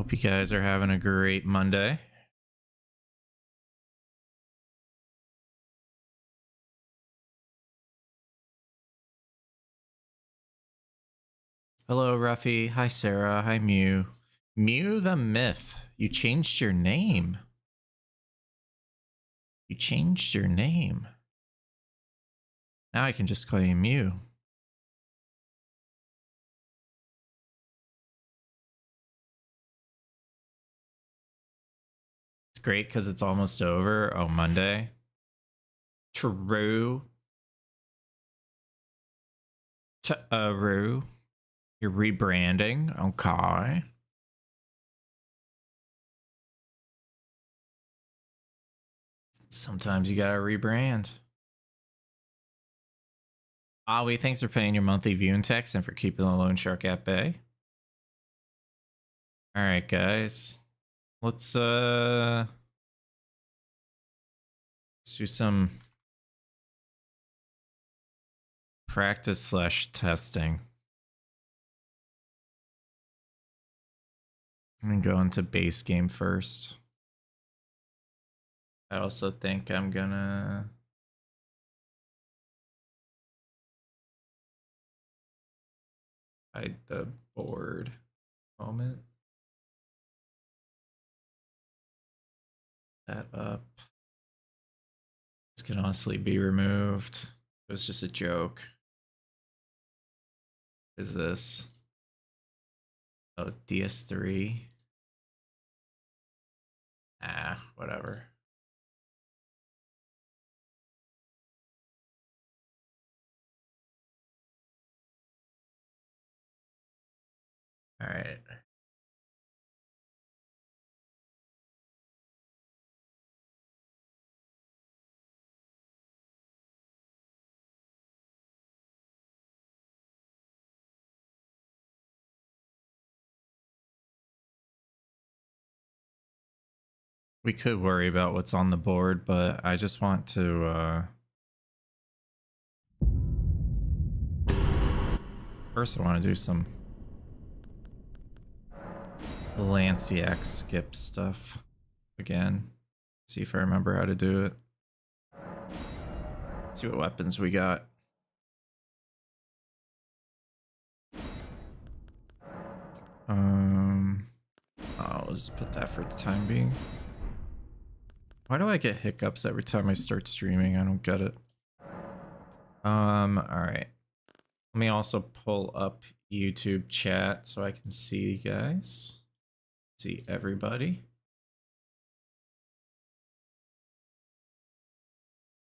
Hope you guys are having a great Monday. Hello, Ruffy. Hi, Sarah. Hi, Mew. Mew the Myth. You changed your name. You changed your name. Now I can just call you Mew. It's great because it's almost over. Oh, Monday. True. True. You're rebranding. Okay. Sometimes you gotta rebrand. Awi, thanks for paying your monthly viewing tax and for keeping the Loan Shark at bay. Alright, guys. Let's do some practice/testing. I'm gonna go into base game first. I also think I'm gonna hide the board moment. That up. This can honestly be removed. It was just a joke. What is this? Oh, DS3. Ah, whatever. All right. We could worry about what's on the board, but I just want to first I want to do some Lanciac skip stuff again. See if I remember how to do it. See what weapons we got. I'll just put that for the time being. Why do I get hiccups every time I start streaming? I don't get it. All right. Let me also pull up YouTube chat so I can see you guys. See everybody.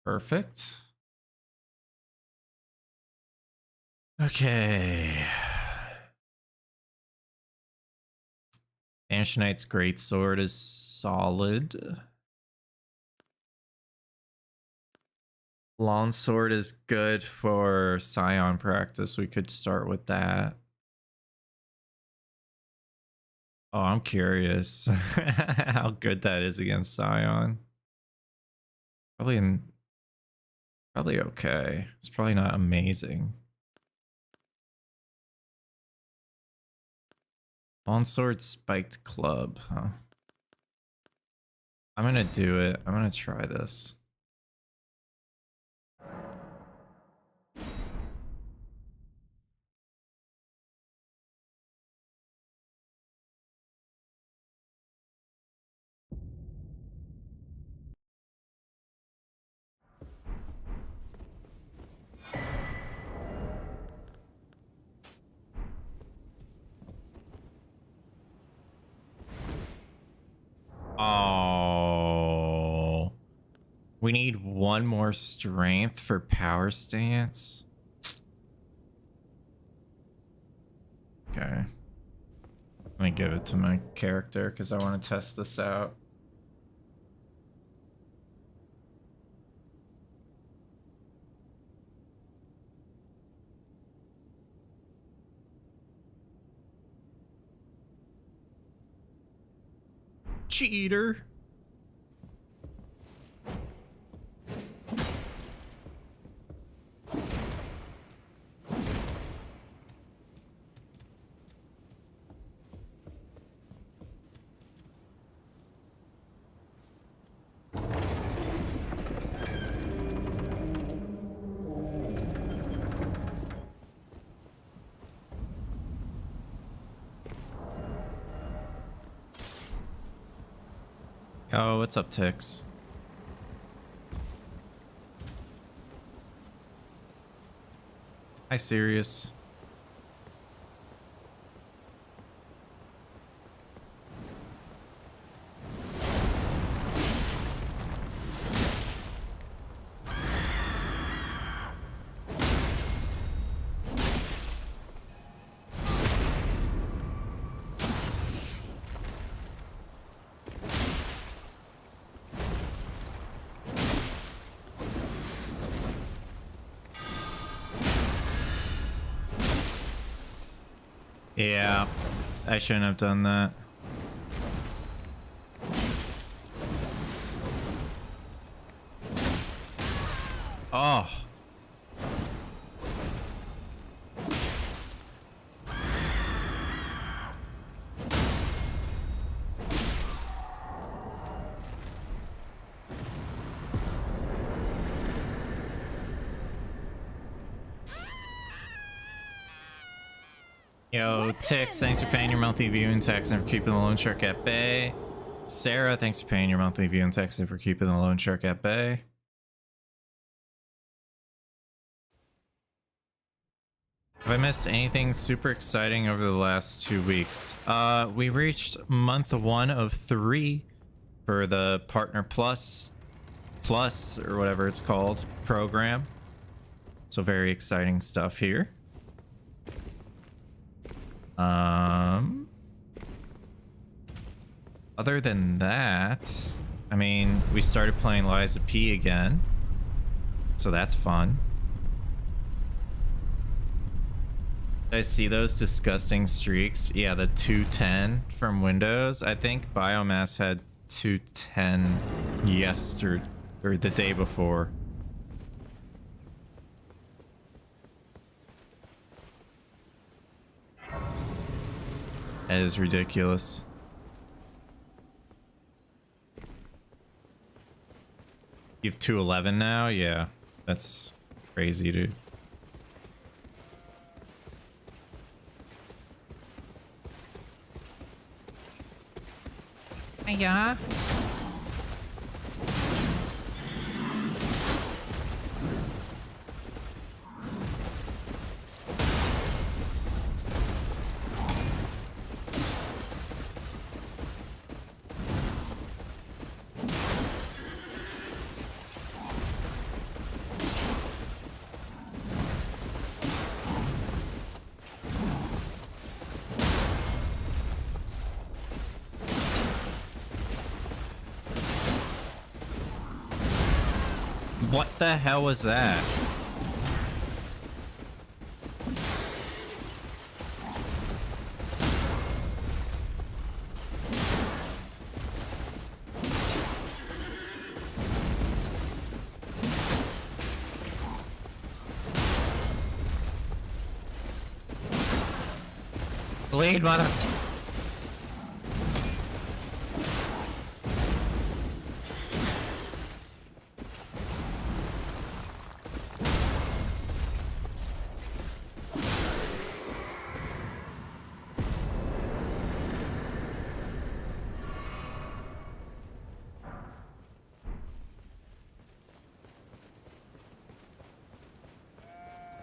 Perfect. Okay. Banshee Knight's great sword is solid. Longsword is good for Scion practice. We could start with that. Oh, I'm curious how good that is against Scion. Probably okay. It's probably not amazing. Longsword spiked club, huh? I'm gonna do it. I'm gonna try this. Oh, we need one more strength for power stance. Okay. Let me give it to my character because I want to test this out. Cheater. Oh, what's up, Tix? Hi, Serious. Yeah, I shouldn't have done that. Oh. Yo, Tix, thanks for paying your monthly viewing tax and for keeping the loan shark at bay. Sarah, thanks for paying your monthly viewing tax and for keeping the loan shark at bay. Have I missed anything super exciting over the last 2 weeks? We reached month 1 of 3 for the Partner Plus, or whatever it's called, program. So very exciting stuff here. Other than that, I mean, we started playing Liza P again, so that's fun. Did I see those disgusting streaks? Yeah, the 210 from Windows. I think Biomass had 210 yesterday or the day before. That is ridiculous. You have 211 now? Yeah, that's crazy, dude. Yeah. What the hell was that? Bleed, mother.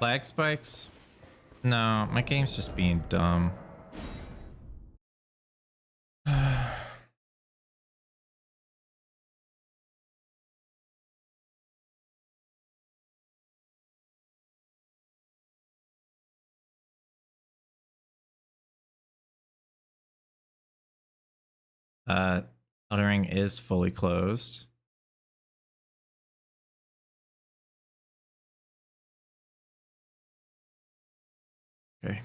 Lag spikes? No, my game's just being dumb. Uttering is fully closed. Okay.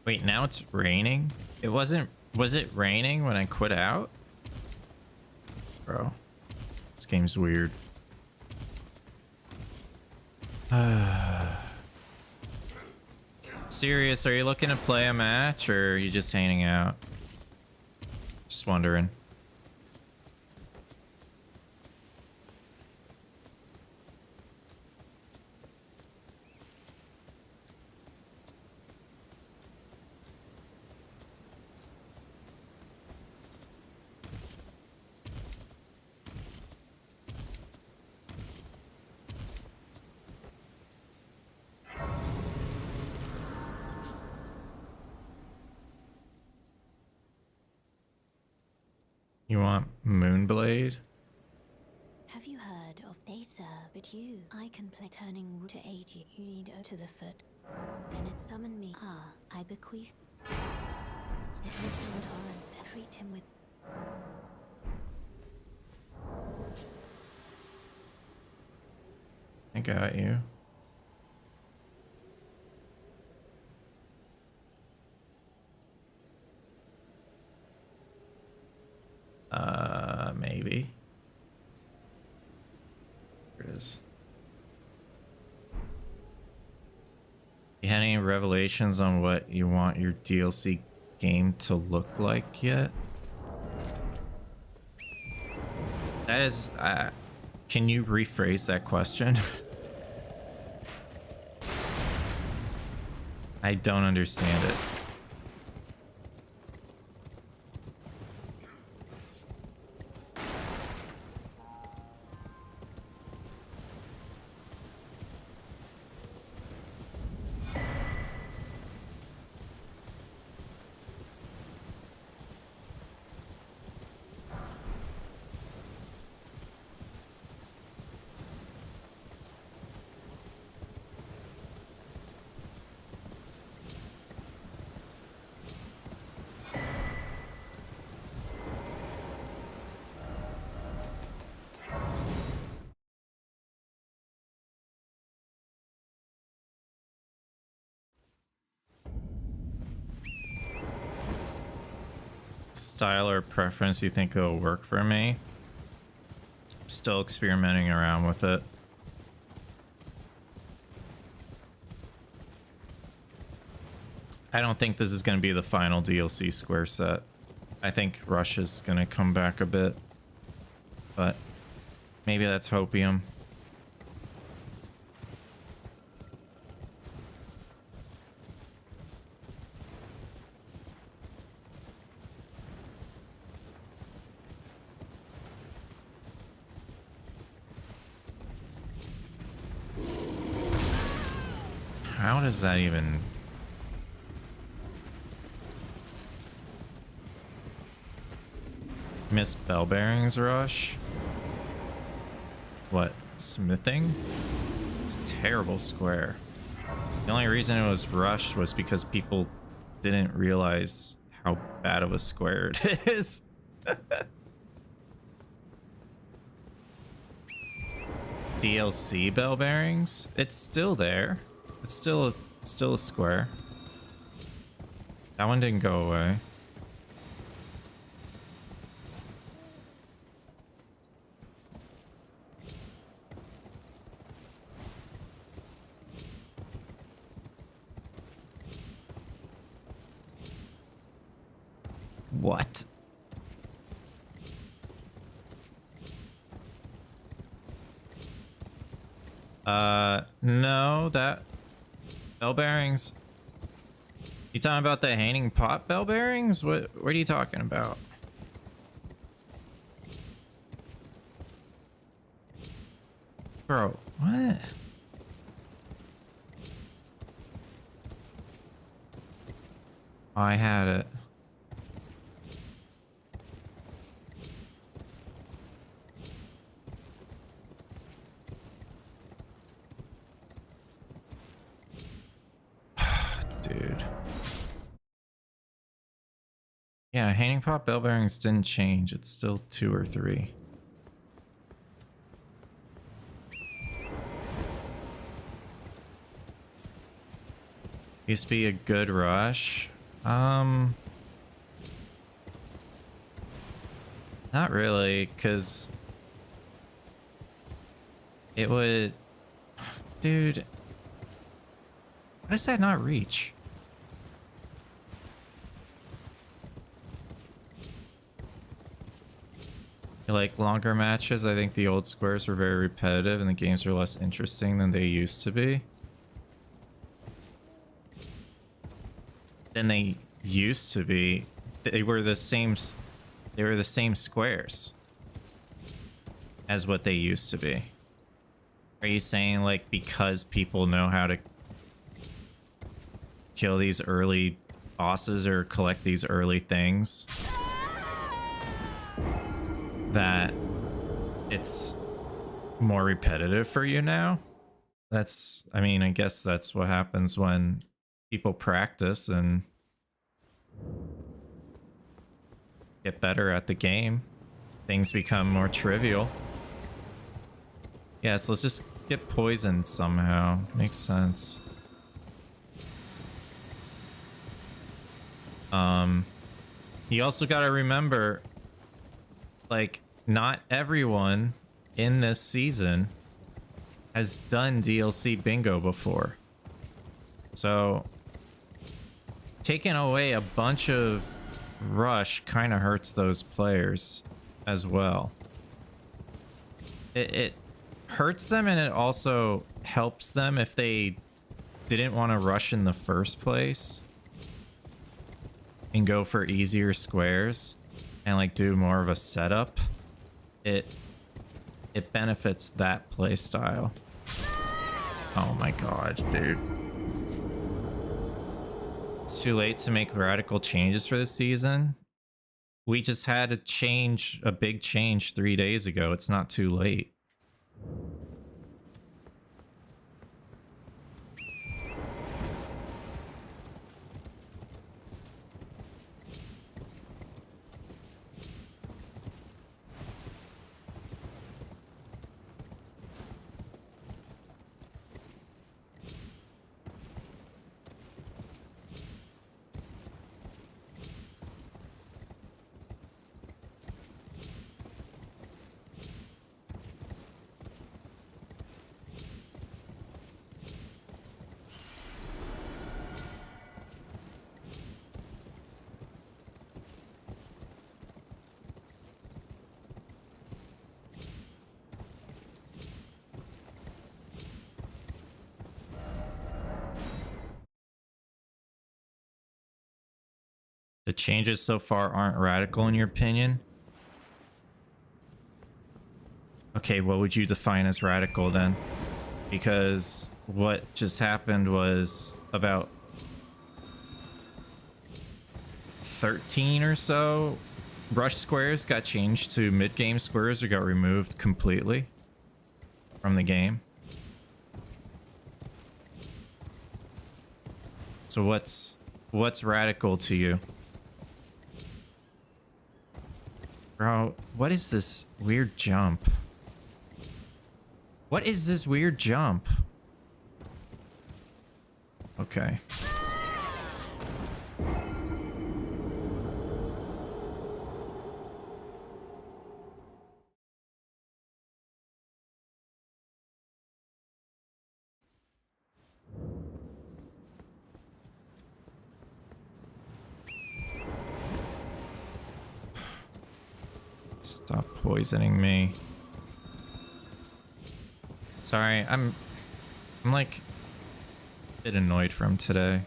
Wait, now it's raining? It wasn't... Was it raining when I quit out? Bro. This game's weird. Serious, are you looking to play a match or are you just hanging out? Just wondering. You want Moonblade? Have you heard of they serve but you? I can play turning root to 80. You need to the foot. Then it summon me. Ah, I bequeath. It was so torrent. Treat him with. I got you. Maybe. Here it is. You had any revelations on what you want your DLC game to look like yet? That is, can you rephrase that question? I don't understand it. Style or preference you think it'll work for me? Still experimenting around with it. I don't think this is going to be the final DLC square set. I think Rush is going to come back a bit, but maybe that's hopium. How does that even... Miss bell bearings rush? What? Smithing? It's a terrible square. The only reason it was rushed was because people didn't realize how bad of a square it is. DLC bell bearings? It's still there. It's still a square. That one didn't go away. What? No, that bell bearings. You talking about the hanging pot bell bearings? What are you talking about? Bro, what? I had it. Dude. Yeah, hanging pot bell bearings didn't change. It's still 2 or 3. Used to be a good rush. Not really, because it would... Dude. Why does that not reach? I like longer matches. I think the old squares were very repetitive and the games are less interesting than they used to be. They were the same. They were the same squares as what they used to be. Are you saying like because people know how to kill these early bosses or collect these early things that it's more repetitive for you now? That's, I mean, I guess that's what happens when people practice and get better at the game. Things become more trivial. Yeah, so let's just get poisoned somehow. Makes sense. You also got to remember, like, not everyone in this season has done DLC bingo before. So taking away a bunch of rush kind of hurts those players as well. It hurts them, and it also helps them if they didn't want to rush in the first place and go for easier squares and like do more of a setup. It benefits that play style. Oh my god, dude. It's too late to make radical changes for this season. We just had a big change 3 days ago. It's not too late. The changes so far aren't radical in your opinion? Okay, what would you define as radical then? Because what just happened was about 13 or so rush squares got changed to mid-game squares or got removed completely from the game. So what's radical to you? Bro, what is this weird jump? What is this weird jump? Okay. Stop poisoning me. Sorry, I'm like a bit annoyed from today.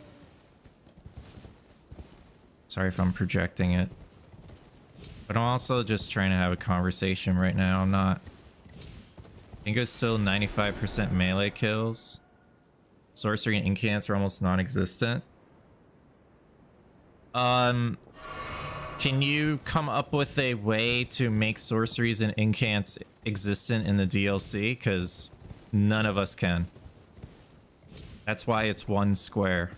Sorry if I'm projecting it. But I'm also just trying to have a conversation right now. I'm not. I think it's still 95% melee kills. Sorcery and incants are almost non-existent. Can you come up with a way to make sorceries and incants existent in the DLC? Because none of us can. That's why it's one square.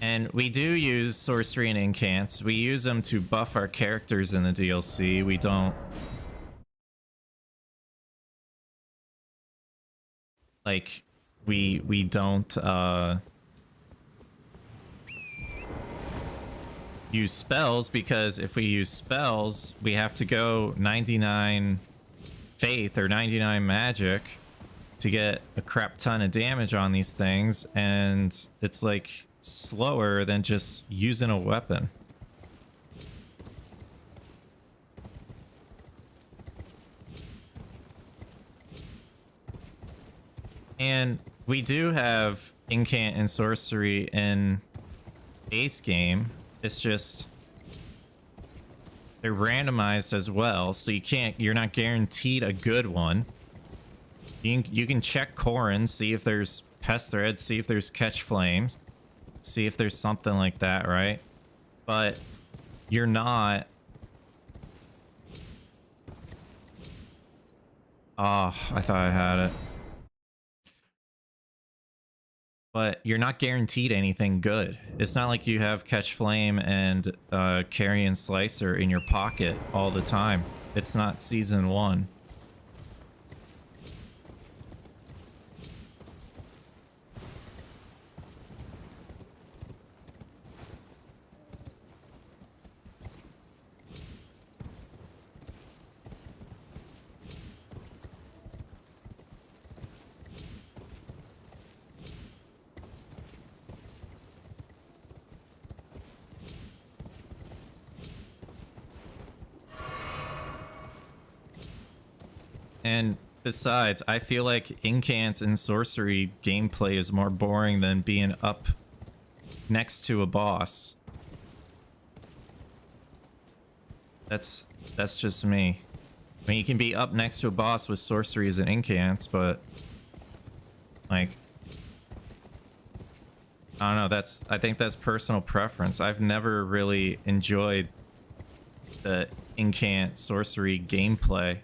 And we do use sorcery and incants. We use them to buff our characters in the DLC. We don't... Like, we don't, use spells, because if we use spells, we have to go 99 faith or 99 magic to get a crap ton of damage on these things, and it's like slower than just using a weapon. And we do have incant and sorcery in base game. It's just they're randomized as well, so you're not guaranteed a good one. You can check Corrin, see if there's Pest Thread, see if there's Catch Flames, see if there's something like that, right? But you're not... Oh, I thought I had it. But you're not guaranteed anything good. It's not like you have Catch Flame and Carrion Slicer in your pocket all the time. It's not Season 1. And besides, I feel like incants and sorcery gameplay is more boring than being up next to a boss. That's just me. I mean, you can be up next to a boss with sorceries and incants, but like, I don't know, I think that's personal preference. I've never really enjoyed the incant sorcery gameplay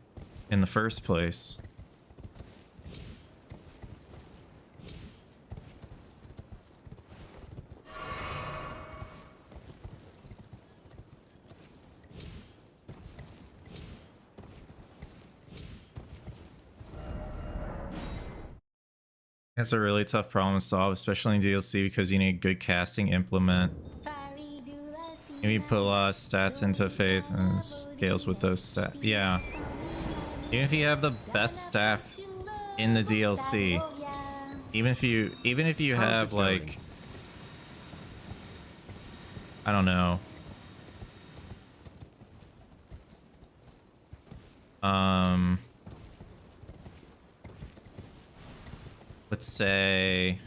in the first place. It's a really tough problem to solve, especially in DLC, because you need a good casting implement. Maybe put a lot of stats into Faith and scales with those stats. Yeah. Even if you have the best staff in the DLC, even if you have like, I don't know, let's say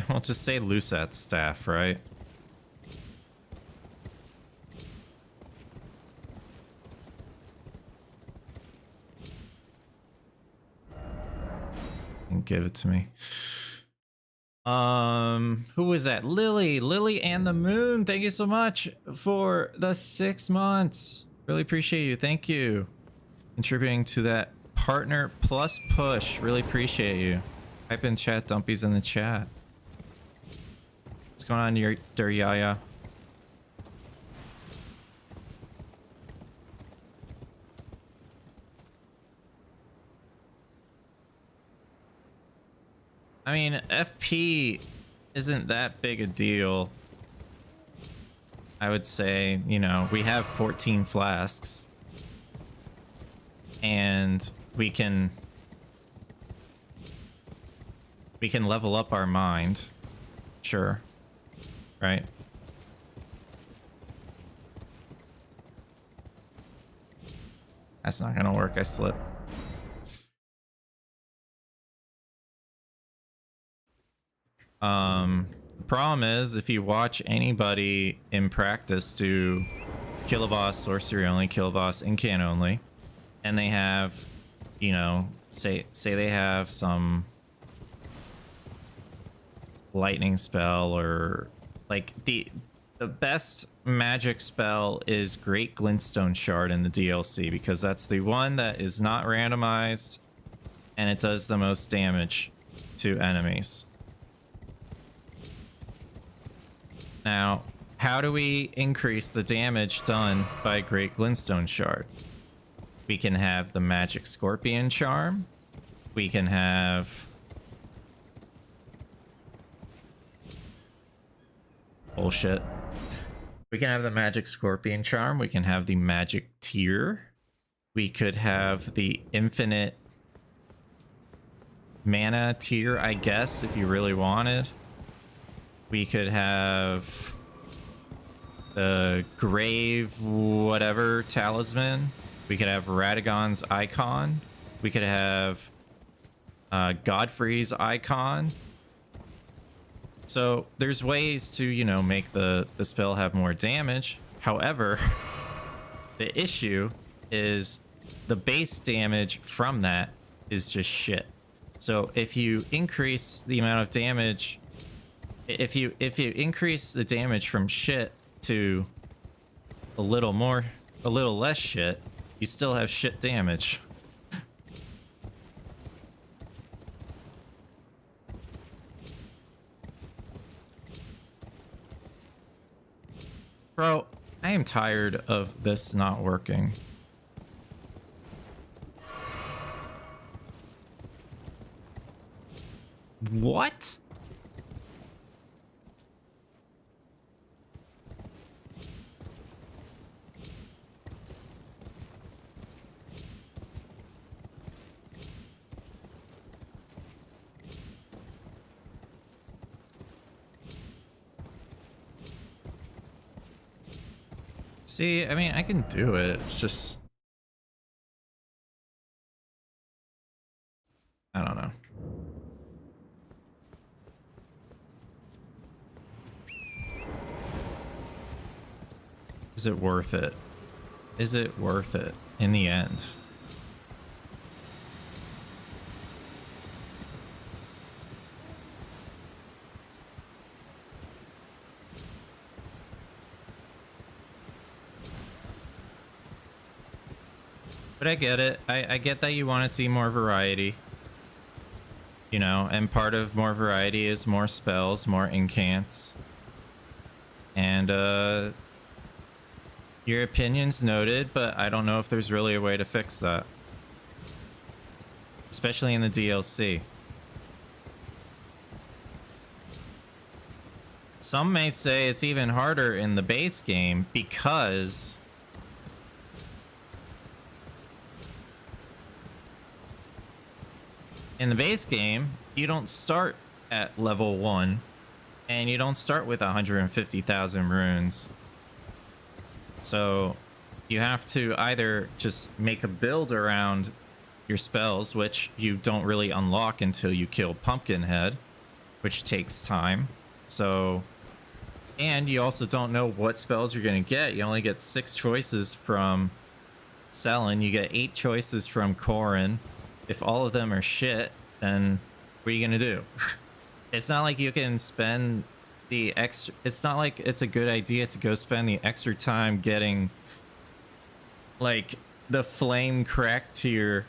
we'll just say Lusat staff, right? And give it to me. Who was that? Lily and the Moon. Thank you so much for the 6 months. Really appreciate you. Thank you. Contributing to that partner plus push. Really appreciate you. Type in chat. Dumpy's in the chat. What's going on, your Yaya? I mean, FP isn't that big a deal. I would say, you know, we have 14 flasks. And we can level up our mind. Sure. Right? That's not gonna work. I slipped. The problem is, if you watch anybody in practice do kill a boss sorcery only, kill a boss incant only, and they have, you know, say they have some lightning spell, or like the best magic spell is Great Glintstone Shard in the DLC, because that's the one that is not randomized and it does the most damage to enemies. Now, how do we increase the damage done by Great Glintstone Shard? We can have the Magic Scorpion Charm. We can have... bullshit. We can have the Magic Scorpion Charm. We can have the Magic Tear. We could have the Infinite Mana Tear, I guess, if you really wanted. We could have... the Grave whatever talisman. We could have Radagon's icon. We could have Godfrey's icon. So there's ways to, you know, make the spell have more damage. However, the issue is the base damage from that is just shit. So if you increase the amount of damage, if you increase the damage from shit to a little less shit, you still have shit damage. Bro, I am tired of this not working. What? See, I mean, I can do it. It's just... I don't know. Is it worth it? Is it worth it in the end? But I get it. I get that you want to see more variety. You know, and part of more variety is more spells, more incants. And, your opinion's noted, but I don't know if there's really a way to fix that. Especially in the DLC. Some may say it's even harder in the base game because... in the base game, you don't start at level 1, and you don't start with 150,000 runes. So you have to either just make a build around your spells, which you don't really unlock until you kill Pumpkinhead, which takes time. So, and you also don't know what spells you're going to get. You only get 6 choices from Selen. You get 8 choices from Corrin. If all of them are shit, then what are you going to do? It's not like you can spend the extra... It's not like it's a good idea to go spend the extra time getting, like, the flame crack tier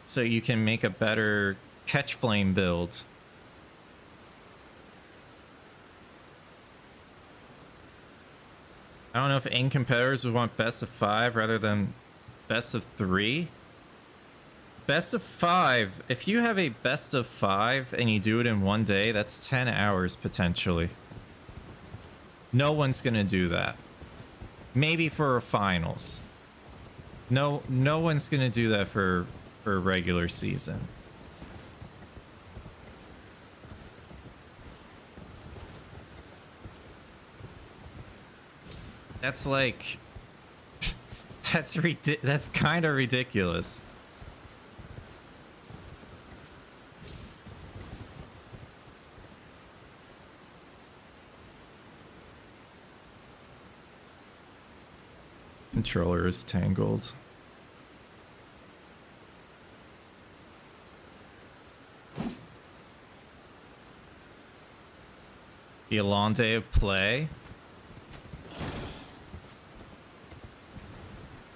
so you can make a better catch flame build. I don't know if AIM competitors would want best of 5 rather than best of 3. Best of 5. If you have a best of 5 and you do it in one day, that's 10 hours potentially. No one's gonna do that. Maybe for a finals. No one's gonna do that for a regular season. That's like... that's kind of ridiculous. Controller is tangled. Be a long day of play.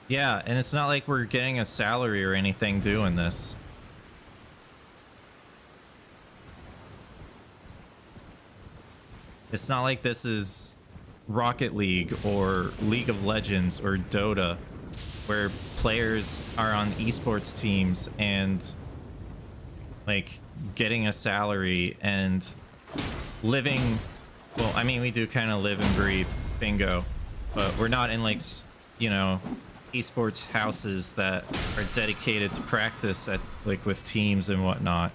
Yeah, and it's not like we're getting a salary or anything doing this. It's not like this is Rocket League or League of Legends or Dota, where players are on esports teams and like getting a salary and living. Well, I mean, we do kind of live and breathe bingo, but we're not in like, you know, esports houses that are dedicated to practice at like with teams and whatnot.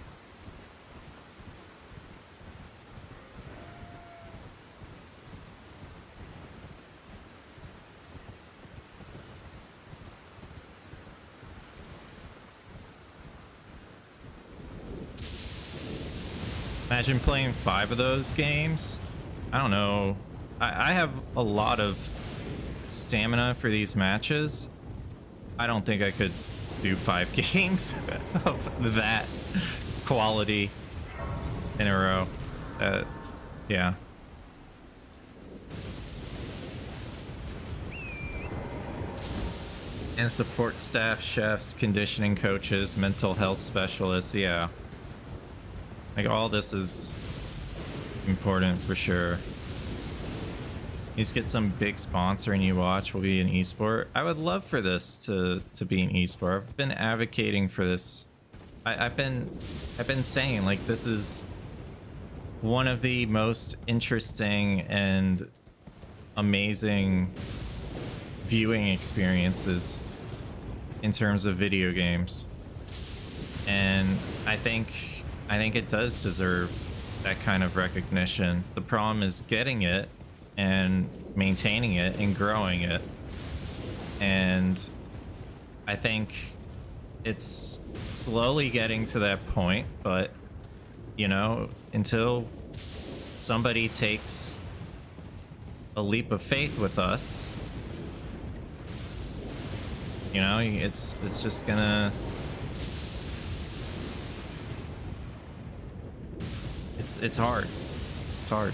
Imagine playing 5 of those games. I don't know. I have a lot of stamina for these matches. I don't think I could do 5 games of that quality in a row. Yeah. And support staff, chefs, conditioning coaches, mental health specialists. Yeah. Like, all this is important for sure. You just get some big sponsor and you watch will be an esport. I would love for this to be an esport. I've been advocating for this. I've been saying, like, this is one of the most interesting and amazing viewing experiences in terms of video games, and I think it does deserve that kind of recognition. The problem is getting it and maintaining it and growing it, and I think it's slowly getting to that point, but you know, until somebody takes a leap of faith with us, you know, it's just gonna, it's hard. It's hard.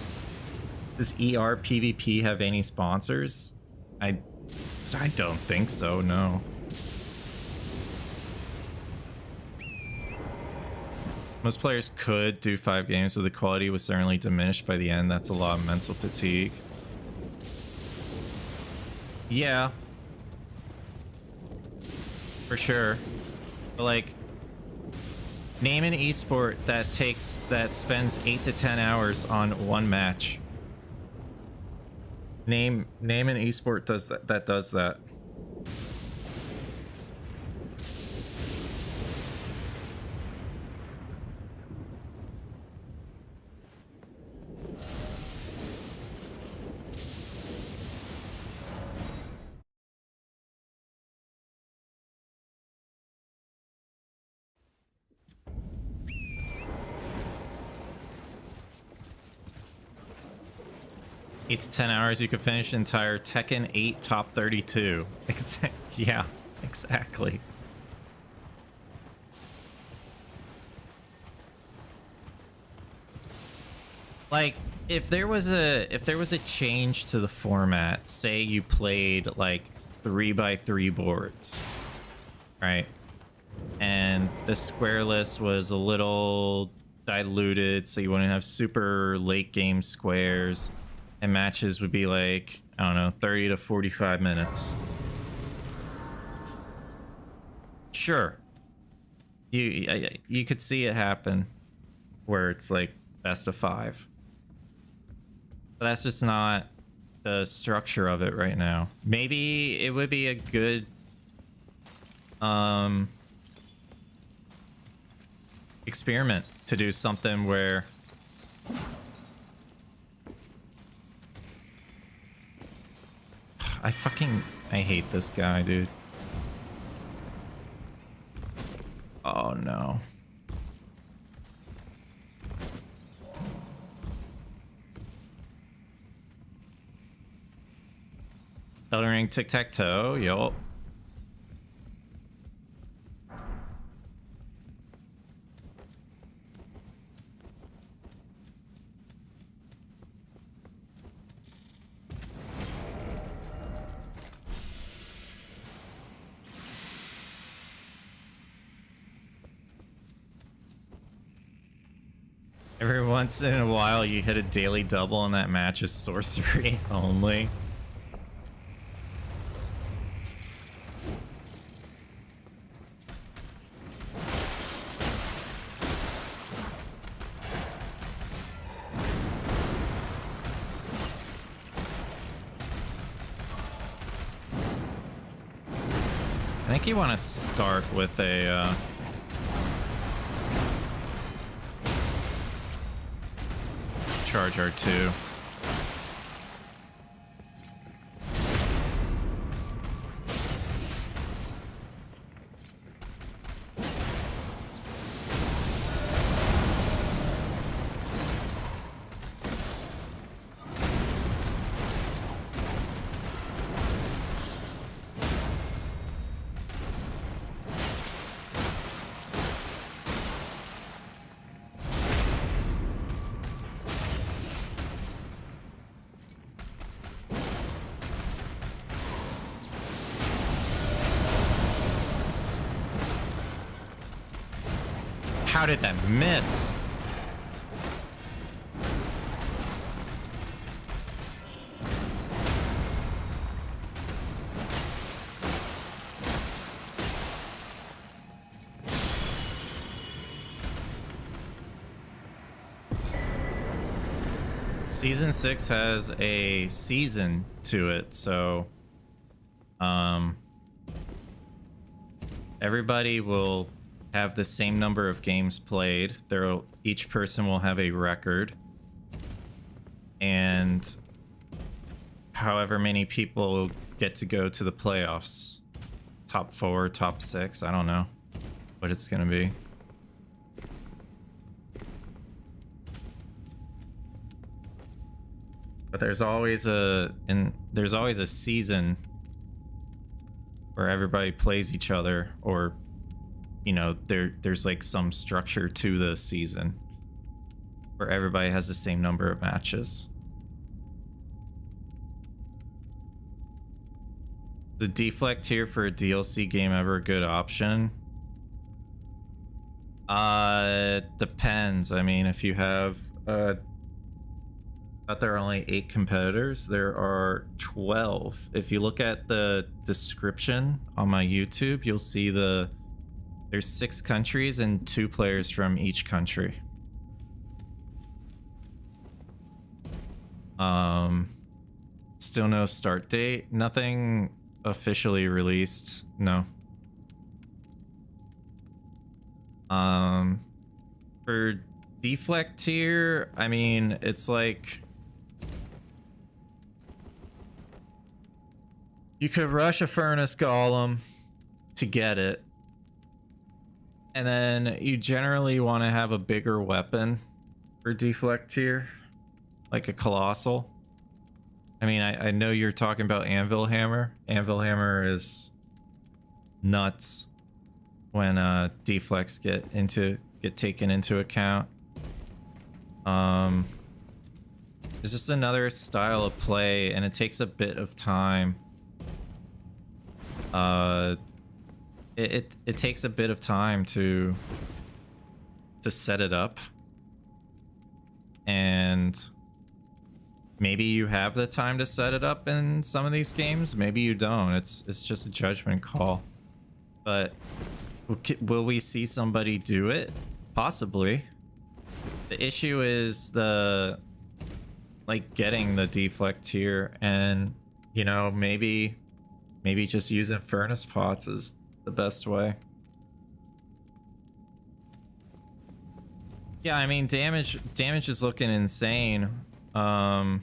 Does PvP have any sponsors? I don't think so, no. Most players could do 5 games, but the quality was certainly diminished by the end. That's a lot of mental fatigue. Yeah. For sure. But, like, name an esport that spends 8 to 10 hours on one match. Name an esport that does that. Eight to 10 hours, you could finish entire Tekken 8 top 32. Yeah, exactly. Like, if there was a change to the format, say you played like 3x3 boards, right? And the squareless was a little diluted, so you wouldn't have super late game squares, and matches would be like, I don't know, 30 to 45 minutes. Sure. You could see it happen where it's like best of 5. But that's just not the structure of it right now. Maybe it would be a good experiment to do something where I hate this guy, dude. Oh no. Elden Ring tic-tac-toe, yup. Every once in a while you hit a daily double and that match is sorcery only. I think you want to start with a charge R2. How did that miss? Season 6 has a season to it, so everybody will have the same number of games played. Each person will have a record, and however many people get to go to the playoffs. Top 4, top 6, I don't know what it's gonna be. But there's always a season where everybody plays each other, or you know, there's like some structure to the season where everybody has the same number of matches. The deflect tier for a DLC game ever a good option? Depends. I mean, if you have but there are only 8 competitors. There are 12. If you look at the description on my YouTube, you'll see there's 6 countries and 2 players from each country. Still no start date. Nothing officially released. No. For deflect tier, I mean, it's like you could rush a furnace golem to get it, and then you generally want to have a bigger weapon for deflect tier, like a colossal. I mean, I know you're talking about anvil hammer. Anvil hammer is nuts when deflects get taken into account. It's just another style of play, and it takes a bit of time. It takes a bit of time to set it up, and maybe you have the time to set it up in some of these games, maybe you don't. It's just a judgment call. But will we see somebody do it? Possibly. The issue is getting the deflect tier, and you know, maybe just using furnace pots is the best way. Yeah, I mean, damage is looking insane. Damage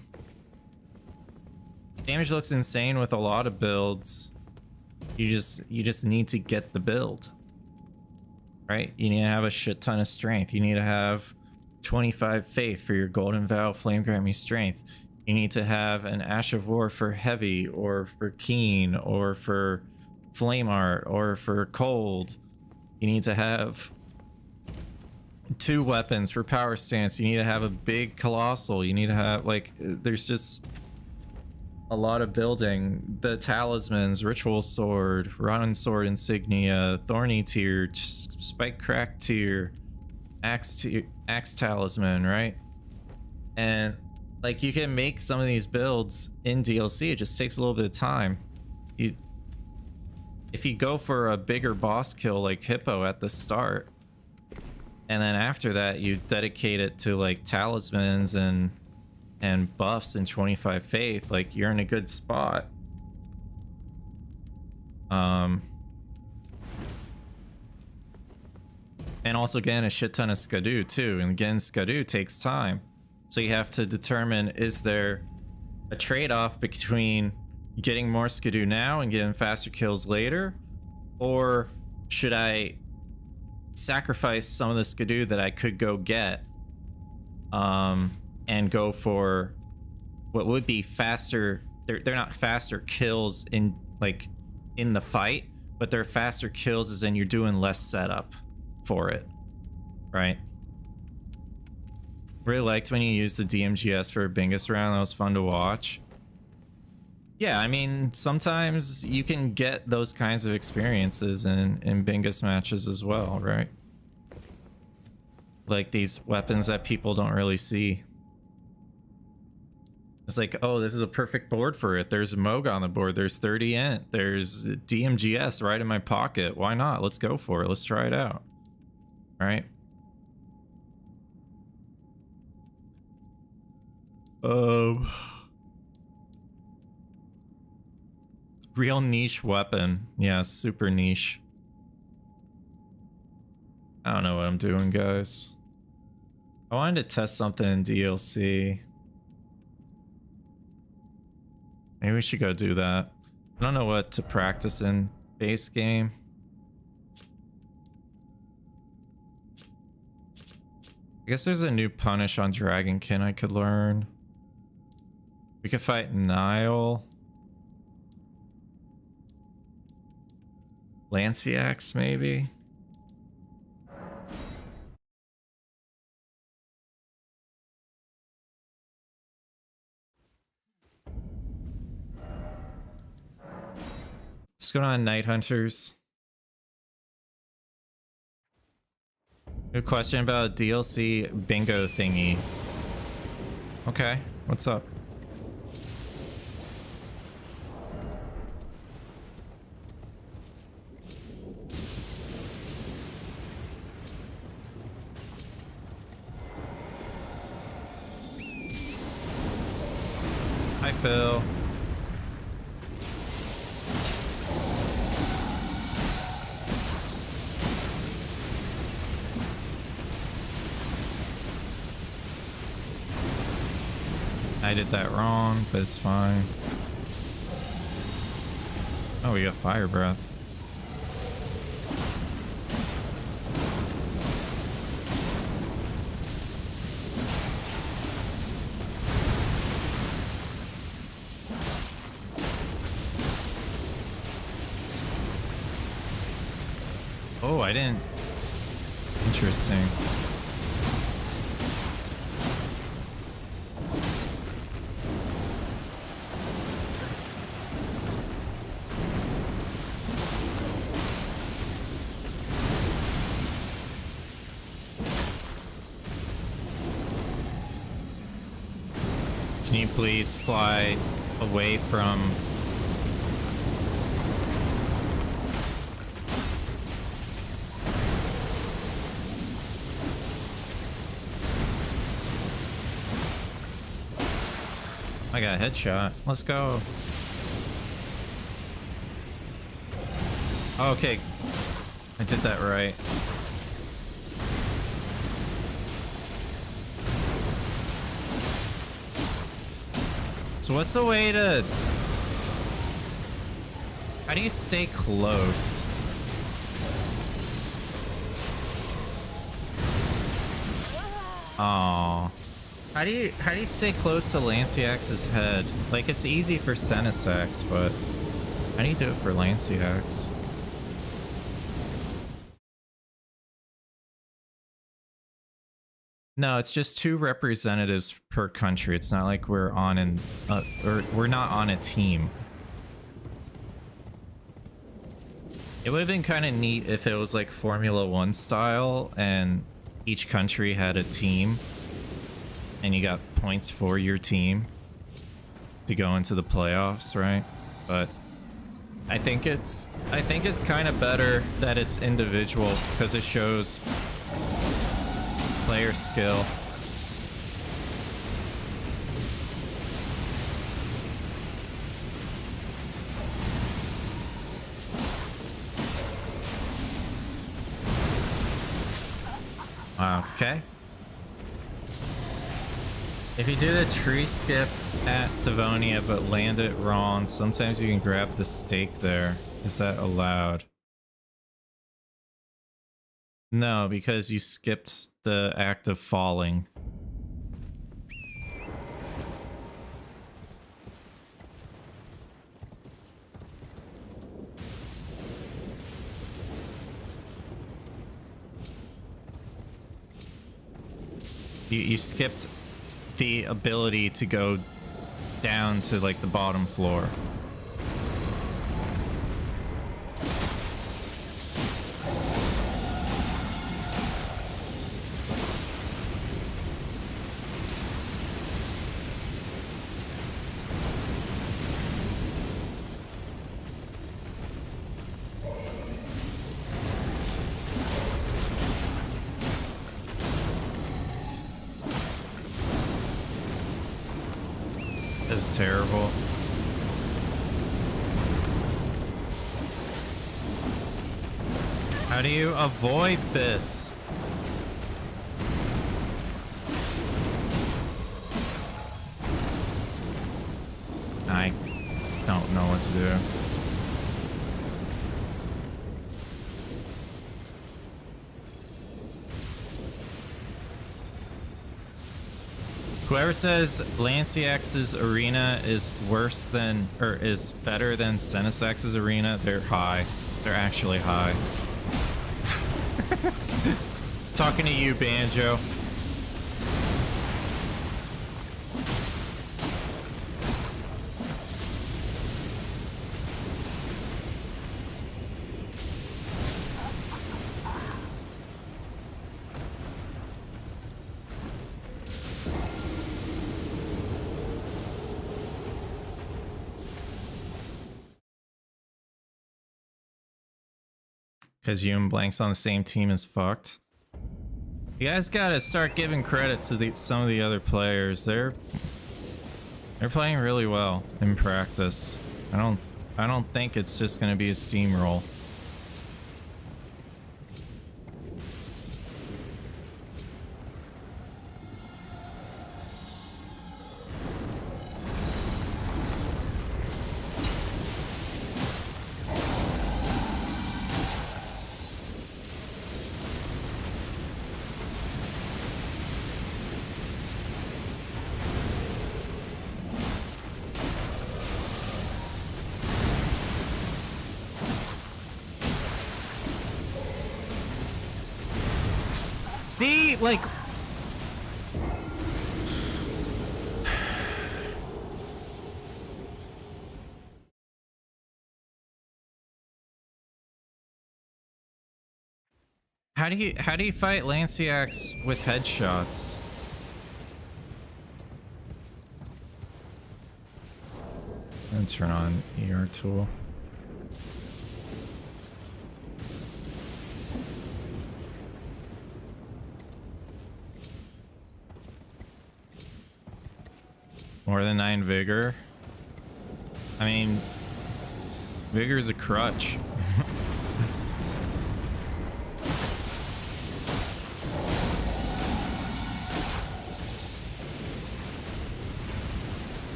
looks insane with a lot of builds. You just need to get the build right. You need to have a shit ton of strength. You need to have 25 faith for your golden vow flame grant me strength. You need to have an ash of war for heavy, or for keen, or for flame art, or for cold. You need to have 2 weapons for power stance. You need to have a big colossal. You need to have, like, there's just a lot of building. The talismans, ritual sword, rotten sword insignia, thorny tier, spike crack tier, axe talisman, right? And like, you can make some of these builds in DLC. It just takes a little bit of time. If you go for a bigger boss kill like Hippo at the start, and then after that you dedicate it to like talismans and buffs and 25 faith, like, you're in a good spot. And also, again, a shit ton of Skadoo too, and again, Skadoo takes time, so you have to determine, is there a trade-off between getting more Skadoo now and getting faster kills later, or should I sacrifice some of the Skadoo that I could go get and go for what would be faster. They're not faster kills in the fight, but they're faster kills as in you're doing less setup for it, right? Really liked when you used the DMGS for a Bingus round. That was fun to watch. Yeah, I mean, sometimes you can get those kinds of experiences in Bingus matches as well, right? like these weapons that people don't really see. It's like, oh, this is a perfect board for it. There's a Moog on the board. There's 30 int. There's DMGS right in my pocket. Why not? Let's go for it. Let's try it out. All right. Real niche weapon. Yeah, super niche. I don't know what I'm doing, guys. I wanted to test something in DLC. Maybe we should go do that. I don't know what to practice in base game. I guess there's a new punish on Dragonkin I could learn. We could fight Nile. Lanciax, maybe? What's going on, Night Hunters? Good question about DLC bingo thingy. Okay, what's up? Hi, Phil. I did that wrong, but it's fine. Oh, we got fire breath. Oh, I didn't. Interesting. Can you please fly away from... I got a headshot. Let's go. Okay. I did that right. So what's the way to... How do you stay close? Oh. How do you stay close to Lanciax's head? Like, it's easy for Senesax, but how do you do it for Lanciax? No, it's just 2 representatives per country. It's not like we're on an or we're not on a team. It would have been kind of neat if it was like Formula 1 style and each country had a team and you got points for your team to go into the playoffs, right? But I think it's kind of better that it's individual because it shows player skill. Okay. If you do the tree skip at Devonia but land it wrong, sometimes you can grab the stake there. Is that allowed? No, because you skipped the act of falling. You skipped the ability to go down to like the bottom floor. terrible. How do you avoid this? I don't know what to do. Whoever says LilAggy's arena is worse than, or is better than SeriousChallenges arena, they're high. They're actually high. Talking to you, Banjo. Because you and Blanxz on the same team is fucked. You guys gotta start giving credit to some of the other players. They're playing really well in practice. I don't think it's just gonna be a steamroll. See, like, how do you fight LilAggy with headshots? And turn on ER tool. More than 9 vigor. I mean, vigor's a crutch.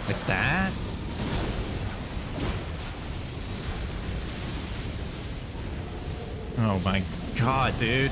Like that? Oh my god, dude.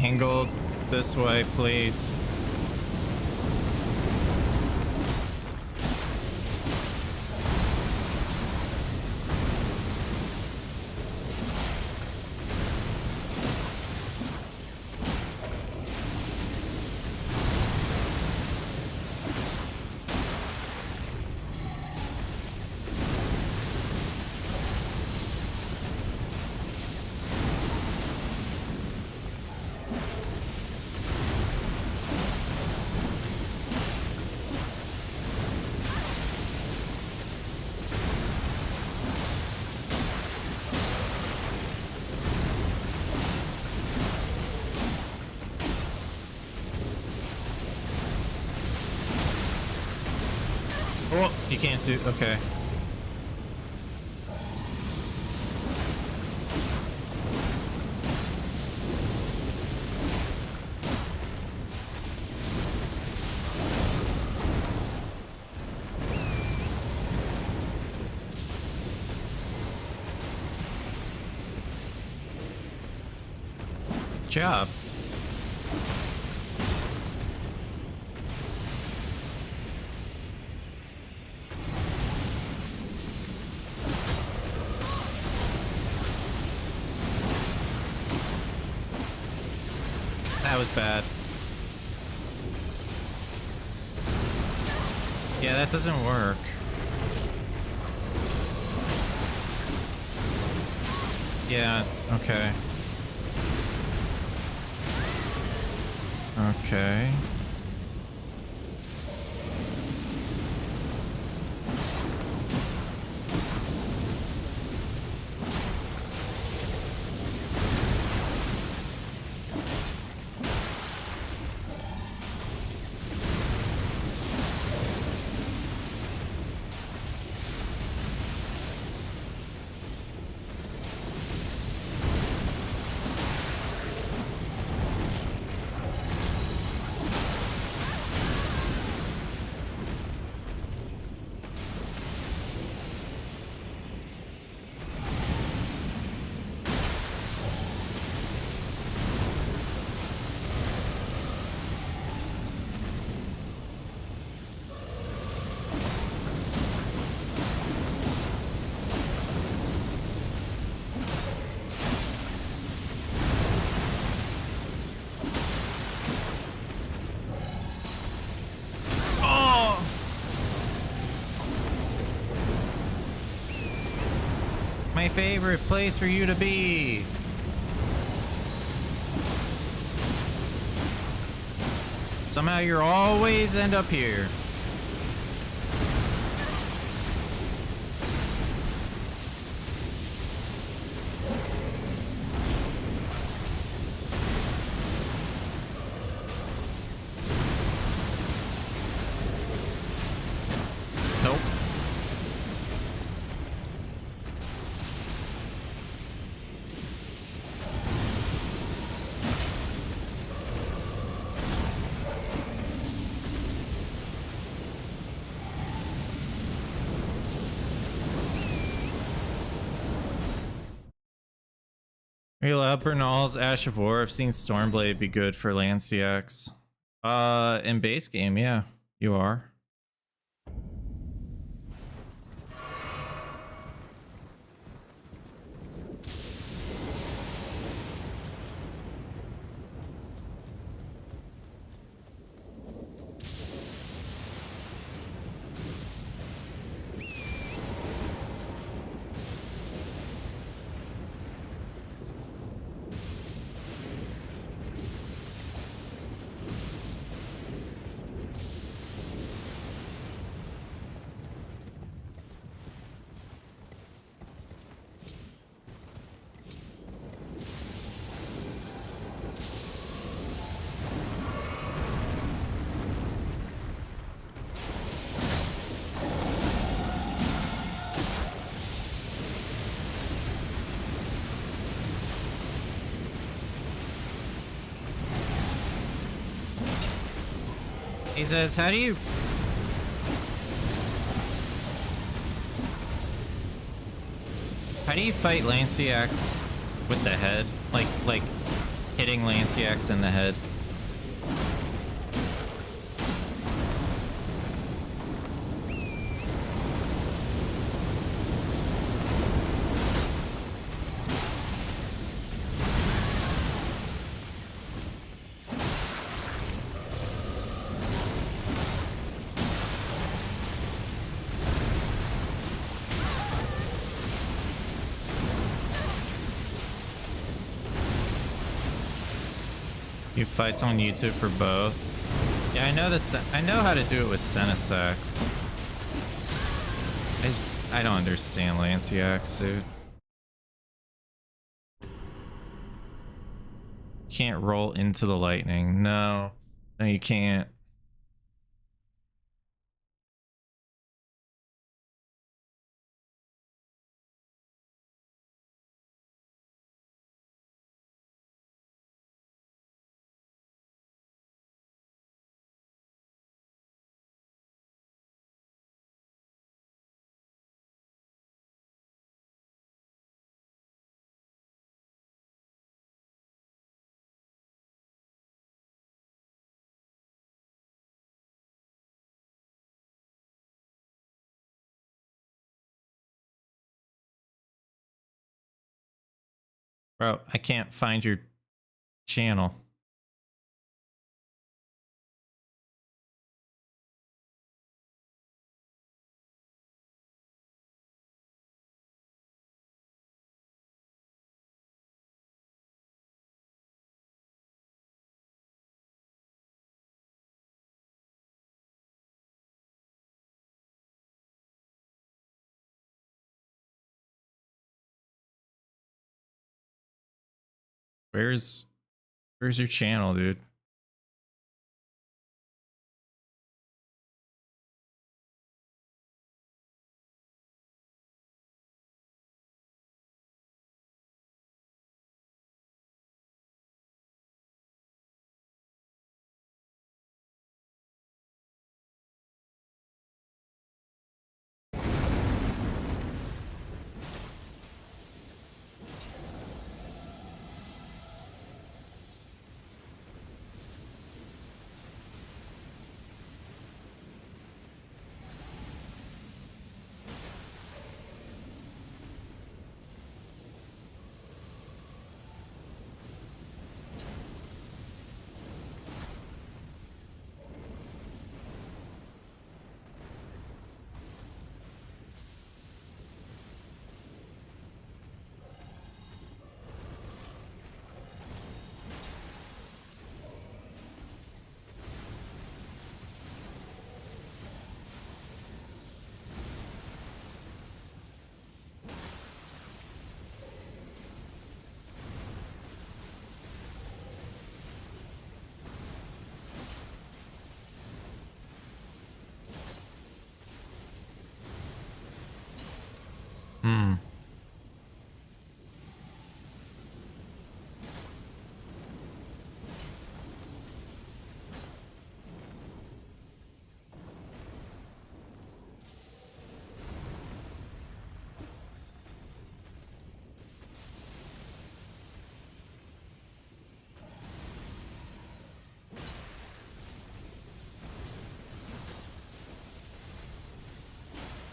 Angled this way, please. Oh, you can't do, okay. job. That was bad. Yeah, that doesn't work. Yeah, okay. Okay. My favorite place for you to be. Somehow you're always end up here. Nope. Real up Bernal's Ash of War. I've seen Stormblade be good for LanCX. In base game, yeah, you are. He says, how do you fight LanCX with the head? Like hitting LanCX in the head. You fights on YouTube for both. Yeah, I know this. I know how to do it with Senesex. I don't understand LanCX, dude. Can't roll into the lightning. No, no, you can't. Bro, I can't find your channel. Where's your channel, dude? Hmm.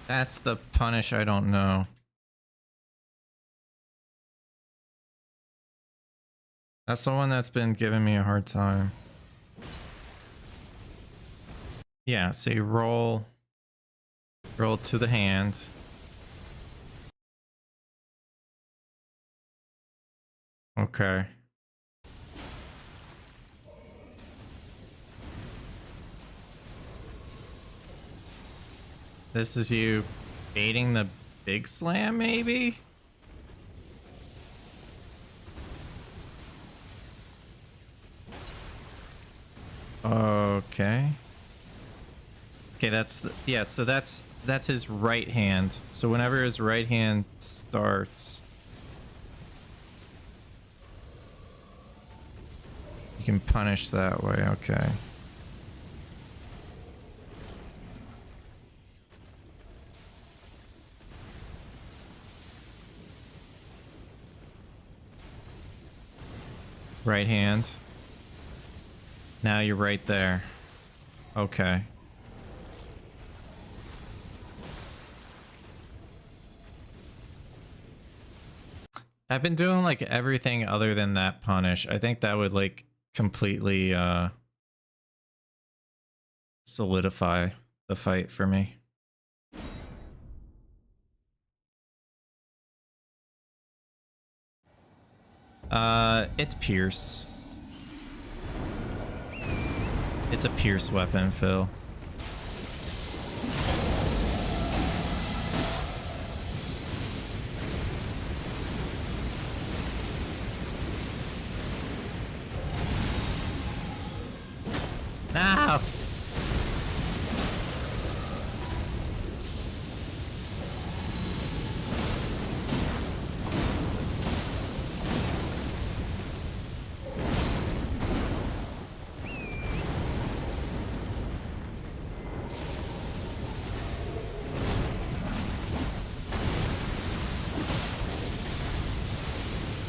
That's the punish I don't know. That's the one that's been giving me a hard time. Yeah, so you roll to the hand. Okay. This is you baiting the big slam, maybe? Okay. Okay, that's yeah, so that's his right hand. So whenever his right hand starts, you can punish that way. Okay. Right hand. Now you're right there. Okay. I've been doing like everything other than that punish. I think that would like completely solidify the fight for me. It's Pierce. It's a Pierce weapon, Phil. No!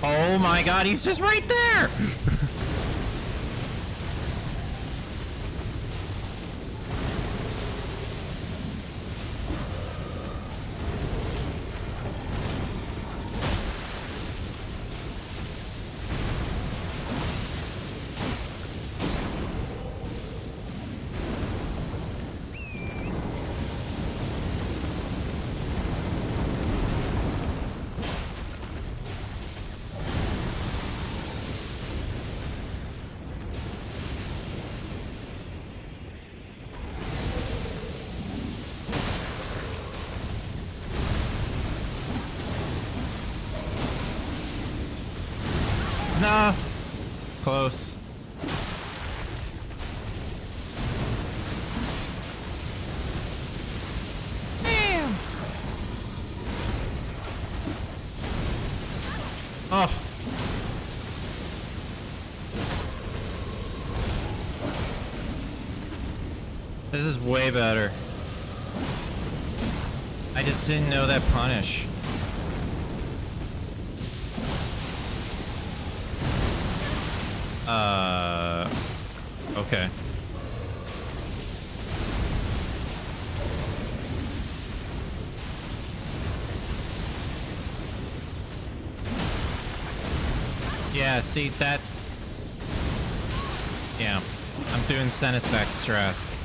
Oh my god, he's just right there! No! Close. Damn! Oh! This is way better. I just didn't know that punish. Okay. Yeah, see that. Yeah, I'm doing Senesec strats.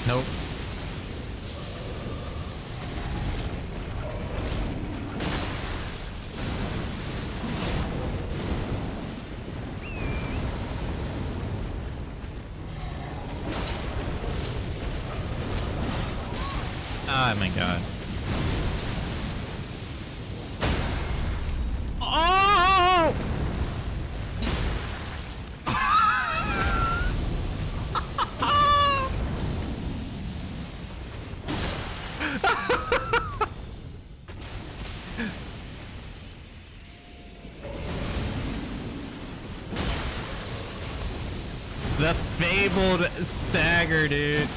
Nope. Oh my god. Oh! The fabled stagger, dude.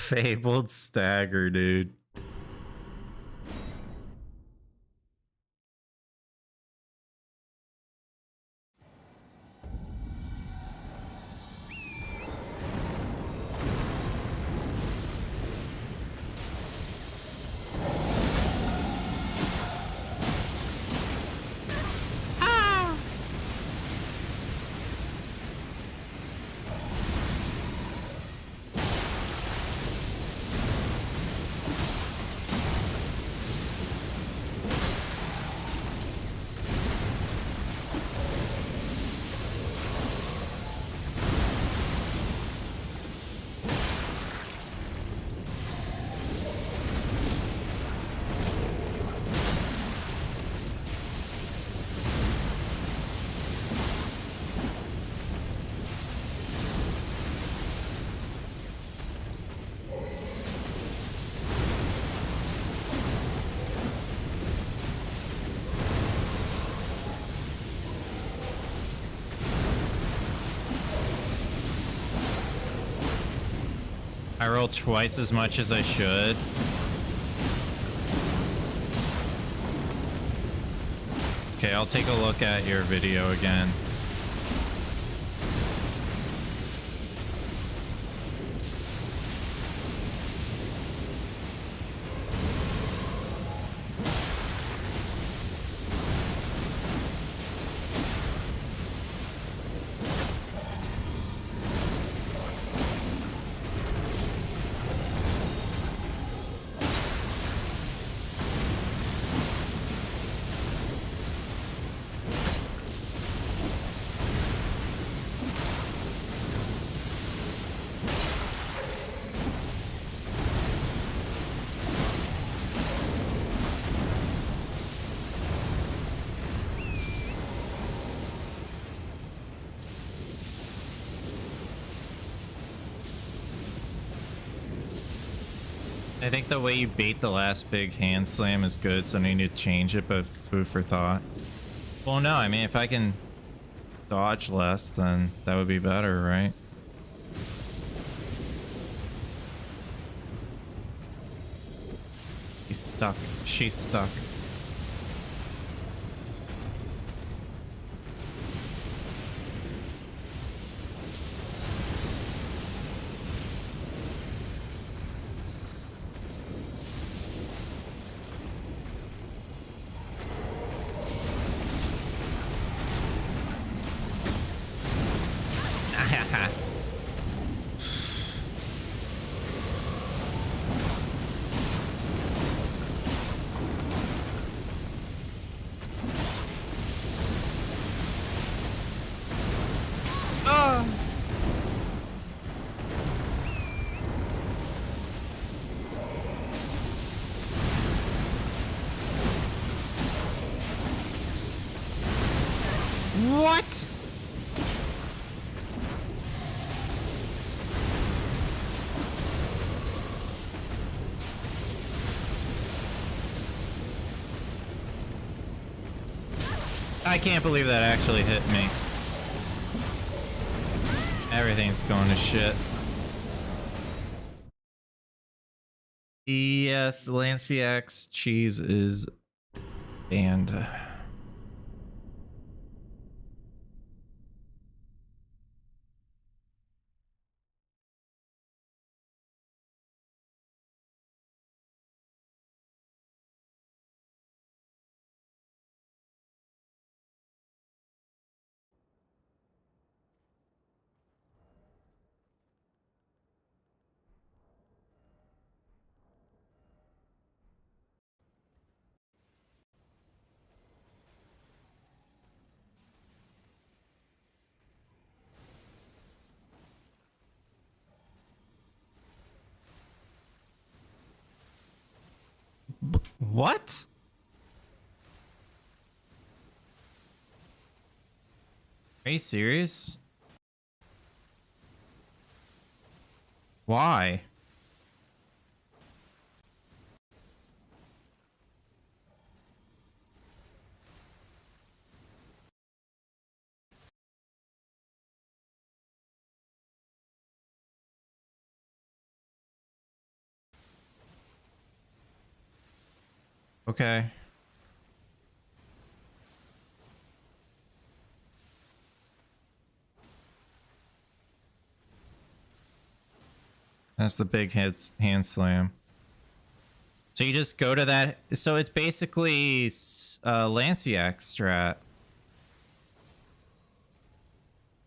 Fabled stagger, dude. I roll twice as much as I should. Okay, I'll take a look at your video again. I think the way you bait the last big hand slam is good, so I need to change it, but food for thought. Well, no, I mean, if I can dodge less, then that would be better, right? He's stuck. She's stuck. What? I can't believe that actually hit me. Everything's going to shit. Yes, Lanciax cheese is banned. What? Are you serious? Why? Okay. That's the big hand slam. So you just go to that. So it's basically Lanciac strat.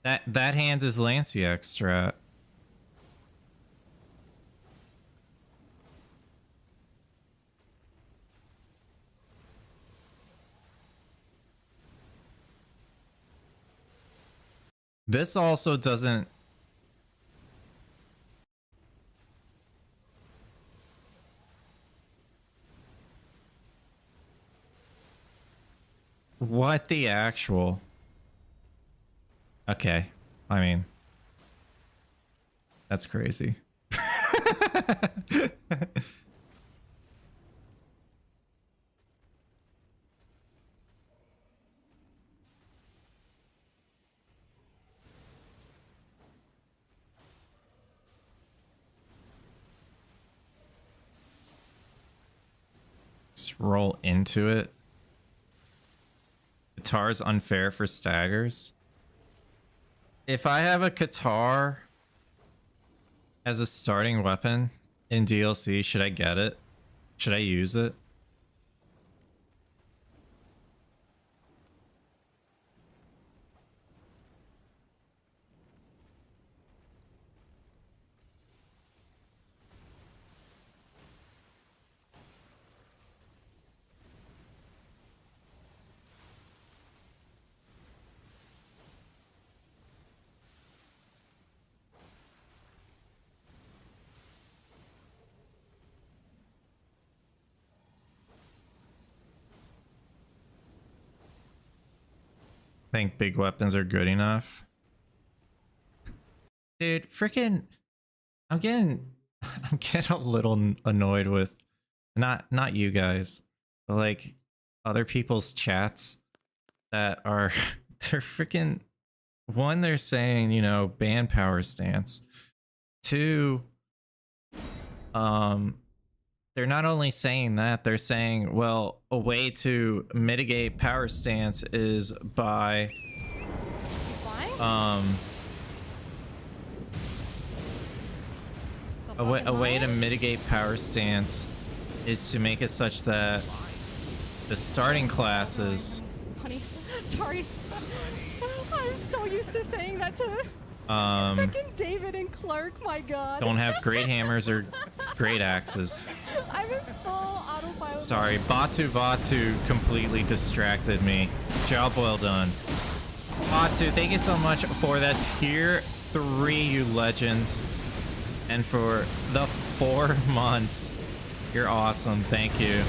That hand is Lanciac strat. This also doesn't. What the actual? Okay. I mean, that's crazy. Just roll into it. Qatar's unfair for staggers. If I have a Qatar as a starting weapon in DLC, should I get it? Should I use it? Think big weapons are good enough. Dude, freaking I'm getting I'm getting a little annoyed with not you guys, but like other people's chats that are they're freaking one, they're saying, you know, ban power stance. Two, they're not only saying that, they're saying, well, a way to mitigate power stance is by a way to mitigate power stance is to make it such that the starting classes. Honey, sorry. I'm so used to saying that to freaking David and Clark. My God. Don't have great hammers or great axes. I'm in full autopilot. Sorry, Batu completely distracted me. Job well done. Batu, thank you so much for that tier 3, you legend. And for the 4 months. You're awesome. Thank you.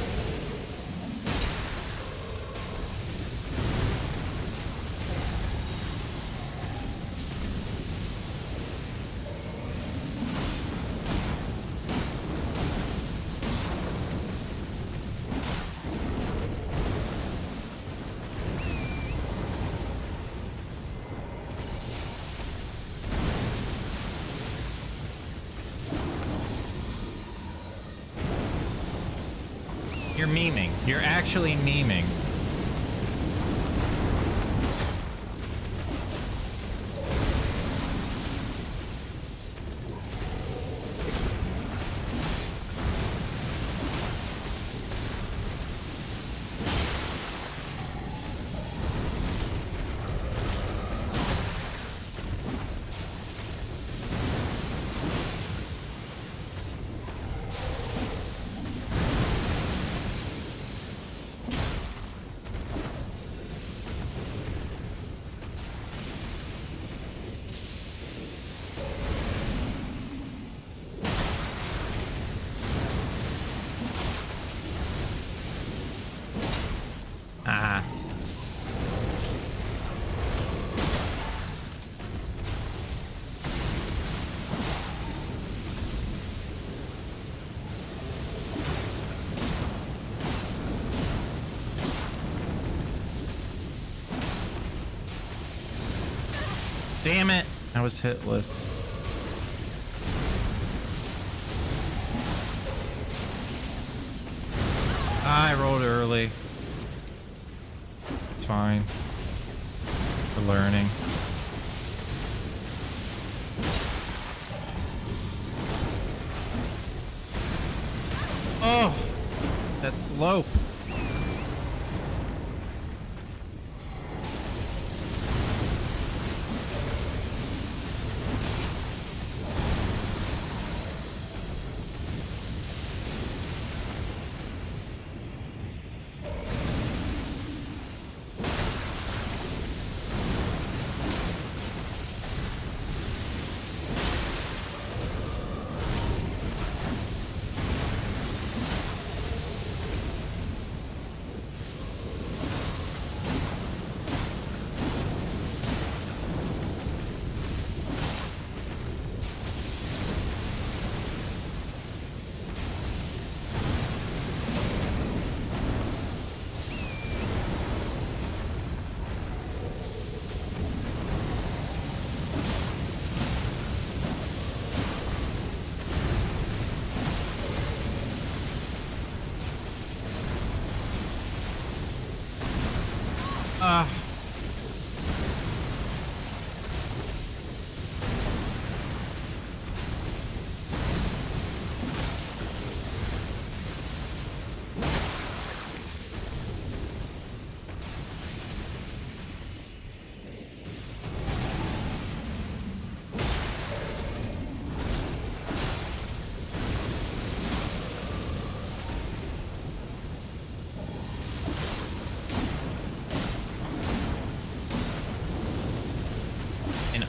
You're memeing. You're actually memeing. Damn it! I was hitless. I rolled early. It's fine. We're learning. Oh! That slope.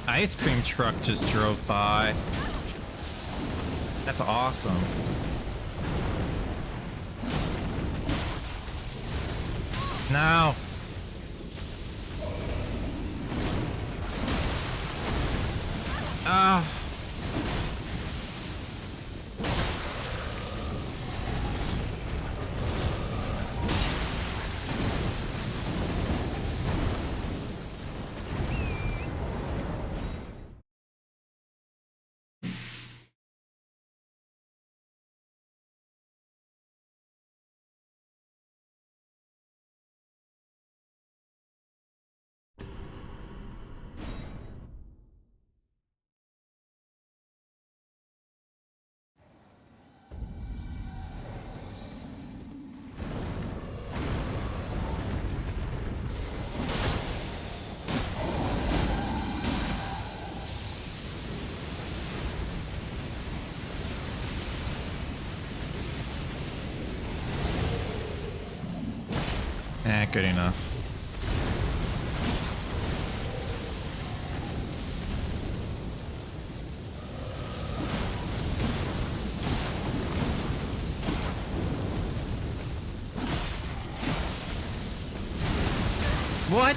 Ice cream truck just drove by. That's awesome. No. Eh, good enough. What?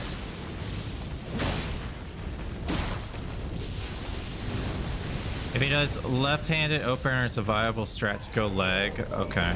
If he does left-handed opener, it's a viable strat to go leg. Okay.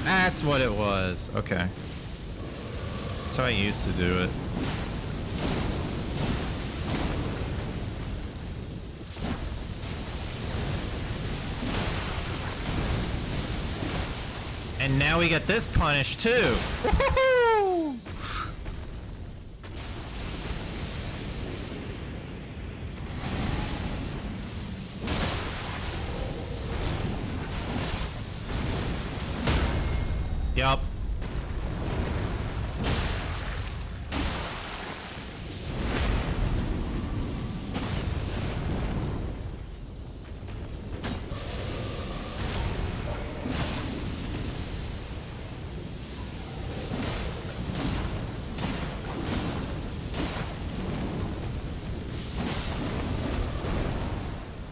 That's what it was. Okay. That's how I used to do it. And now we get this punish too. Woohoo! Yup.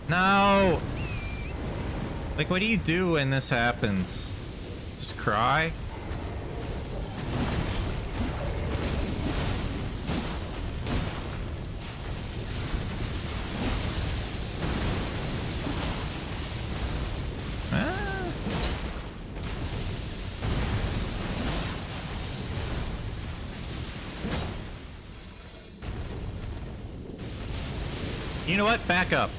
No! Like, what do you do when this happens? Just cry? You know what? Back up.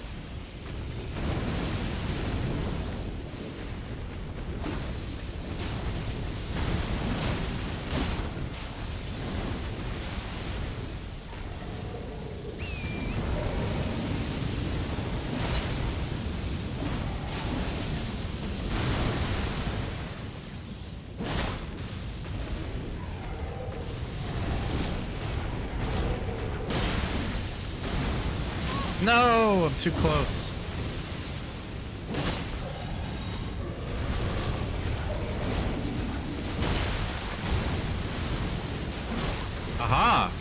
No, I'm too close. Aha!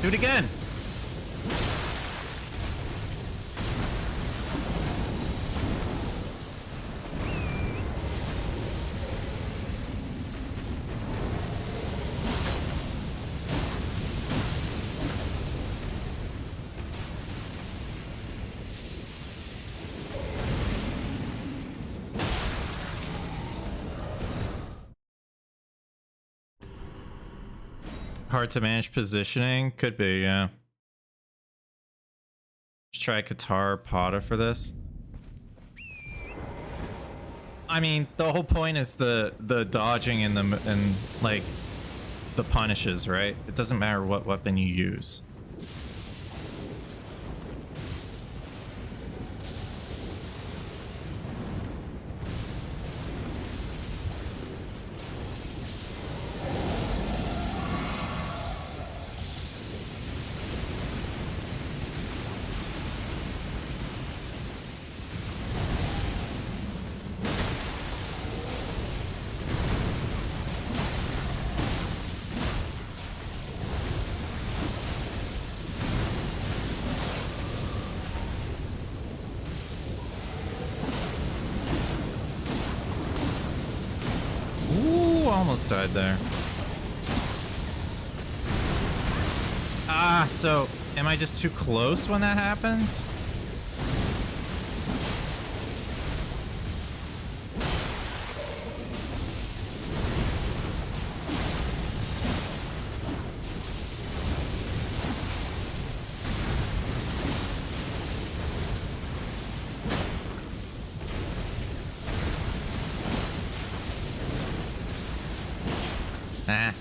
Do it again. Hard to manage positioning? Could be, yeah. Just try Qatar Pata for this. I mean, the whole point is the dodging and like the punishes, right? It doesn't matter what weapon you use. Almost died there. Ah, so am I just too close when that happens? Ah.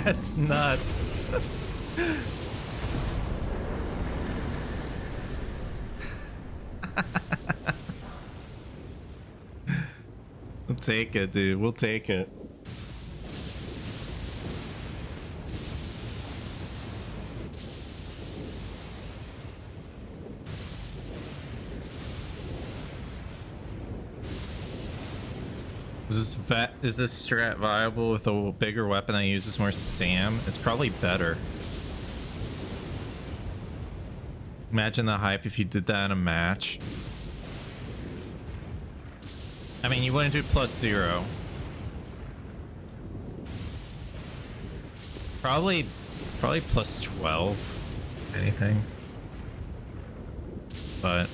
That's nuts. We'll take it, dude. We'll take it. Is this strat viable with a bigger weapon that uses more stam? It's probably better. Imagine the hype if you did that in a match. I mean, you wouldn't do +0. Probably +12. Anything. But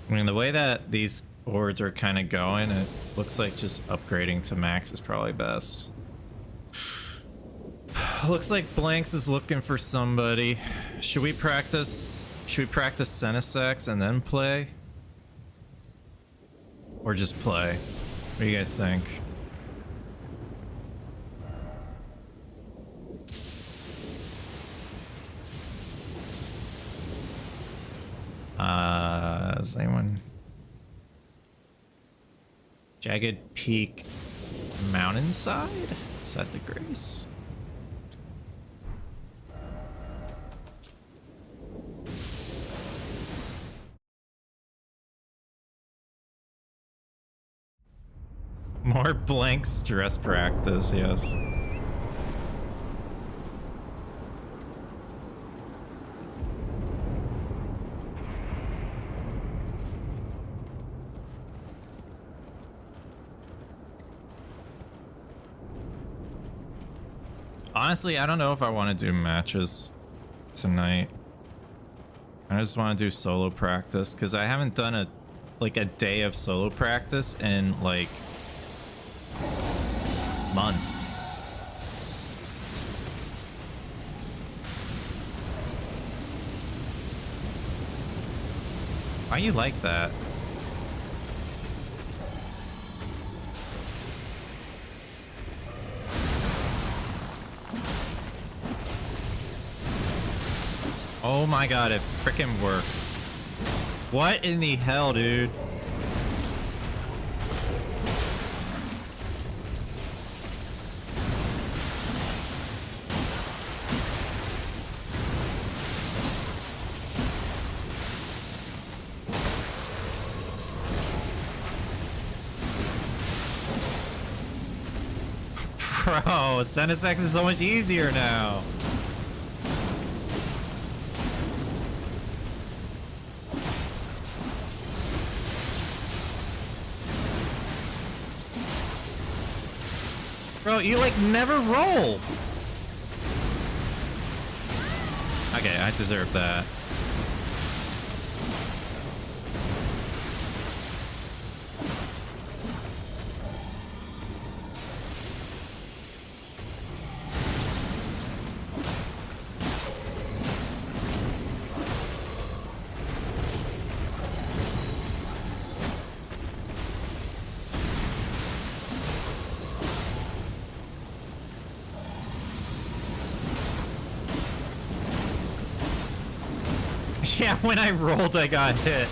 I mean, the way that these boards are kind of going, it looks like just upgrading to max is probably best. Looks like Blanxz is looking for somebody. Should we practice Senesex and then play? Or just play? What do you guys think? Is anyone? Jagged Peak Mountainside? Is that the Grace? More blank stress practice, yes. Honestly, I don't know if I want to do matches tonight. I just want to do solo practice because I haven't done a day of solo practice in like months. Why you like that? Oh my god, it frickin' works. What in the hell, dude? Bro, Senesex is so much easier now. Bro, you like never roll. Okay, I deserve that. Yeah, when I rolled, I got hit.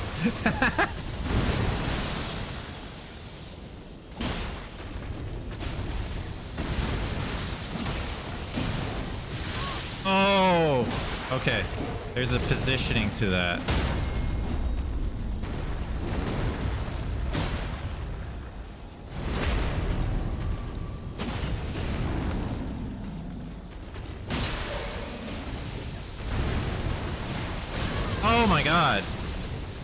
Oh, okay. There's a positioning to that. Oh my god.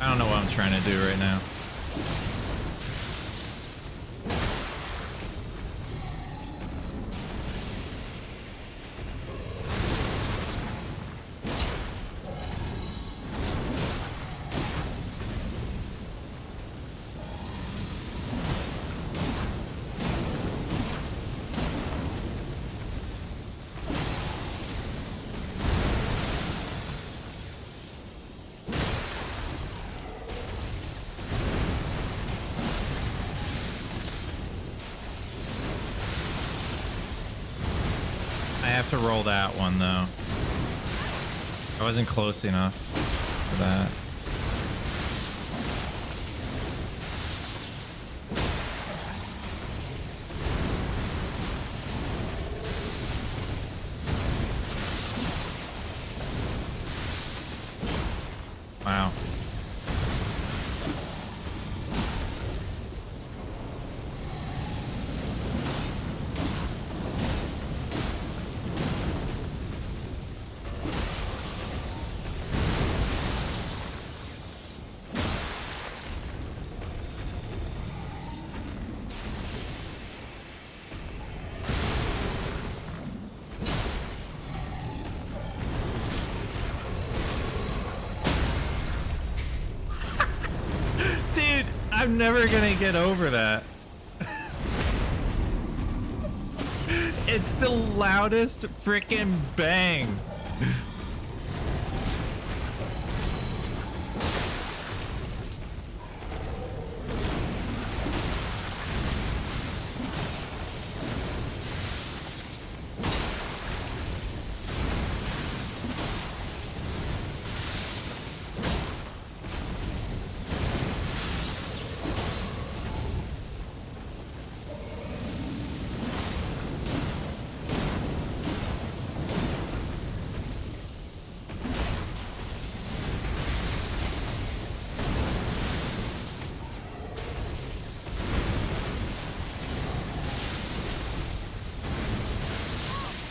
I don't know what I'm trying to do right now. To roll that one though. I wasn't close enough for that. Wow. I'm never gonna get over that. It's the loudest freaking bang.